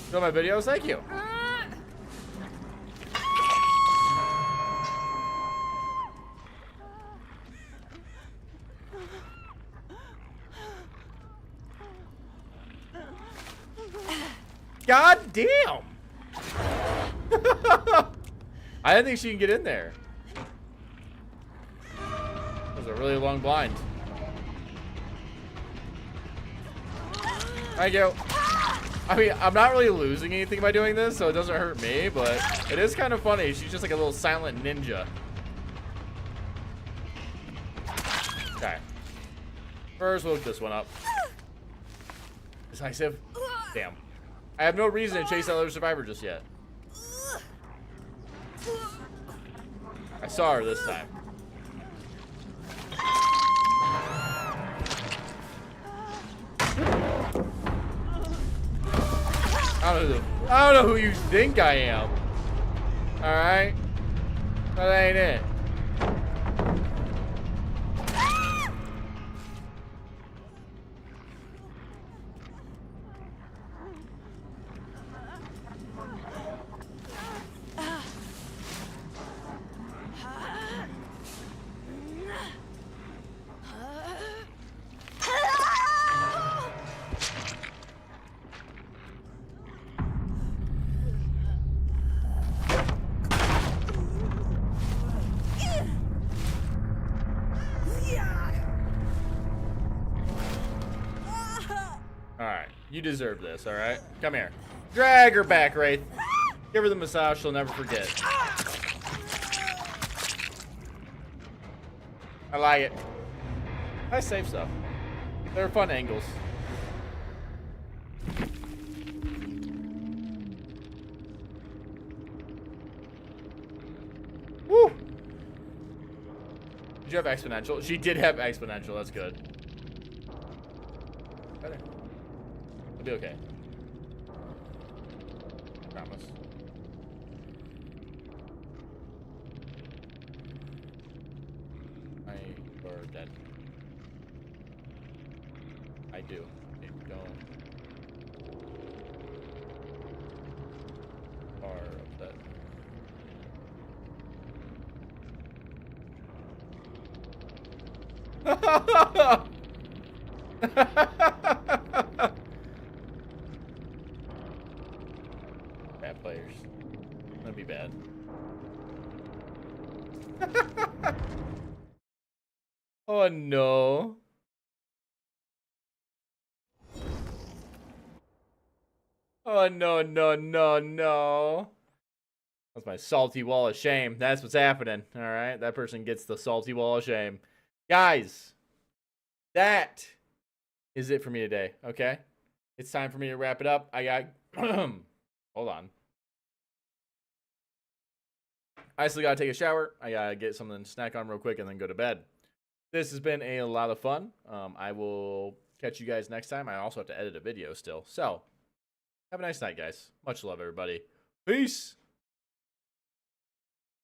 Show my videos? Thank you. God damn! I didn't think she can get in there. That was a really long blind. Thank you. I mean, I'm not really losing anything by doing this, so it doesn't hurt me, but it is kind of funny. She's just like a little silent ninja. Okay. First, we'll look this one up. Decisive. Damn. I have no reason to chase that other survivor just yet. I saw her this time. I don't know who you think I am. Alright? That ain't it. Alright, you deserve this, alright? Come here. Drag her back, Wraith. Give her the massage she'll never forget. I like it. Nice safe stuff. They're fun angles. Woo! Did you have exponential? She did have exponential, that's good. Better. It'll be okay. Promise. You're dead. I do. You don't. Are upset. Bad players. That'd be bad. Oh no. Oh no, no, no, no. That's my salty wall of shame. That's what's happening. Alright, that person gets the salty wall of shame. Guys, that is it for me today, okay? It's time for me to wrap it up. I got... Hold on. I still gotta take a shower. I gotta get something to snack on real quick and then go to bed. This has been a lot of fun. I will catch you guys next time. I also have to edit a video still. So, have a nice night, guys. Much love, everybody. Peace!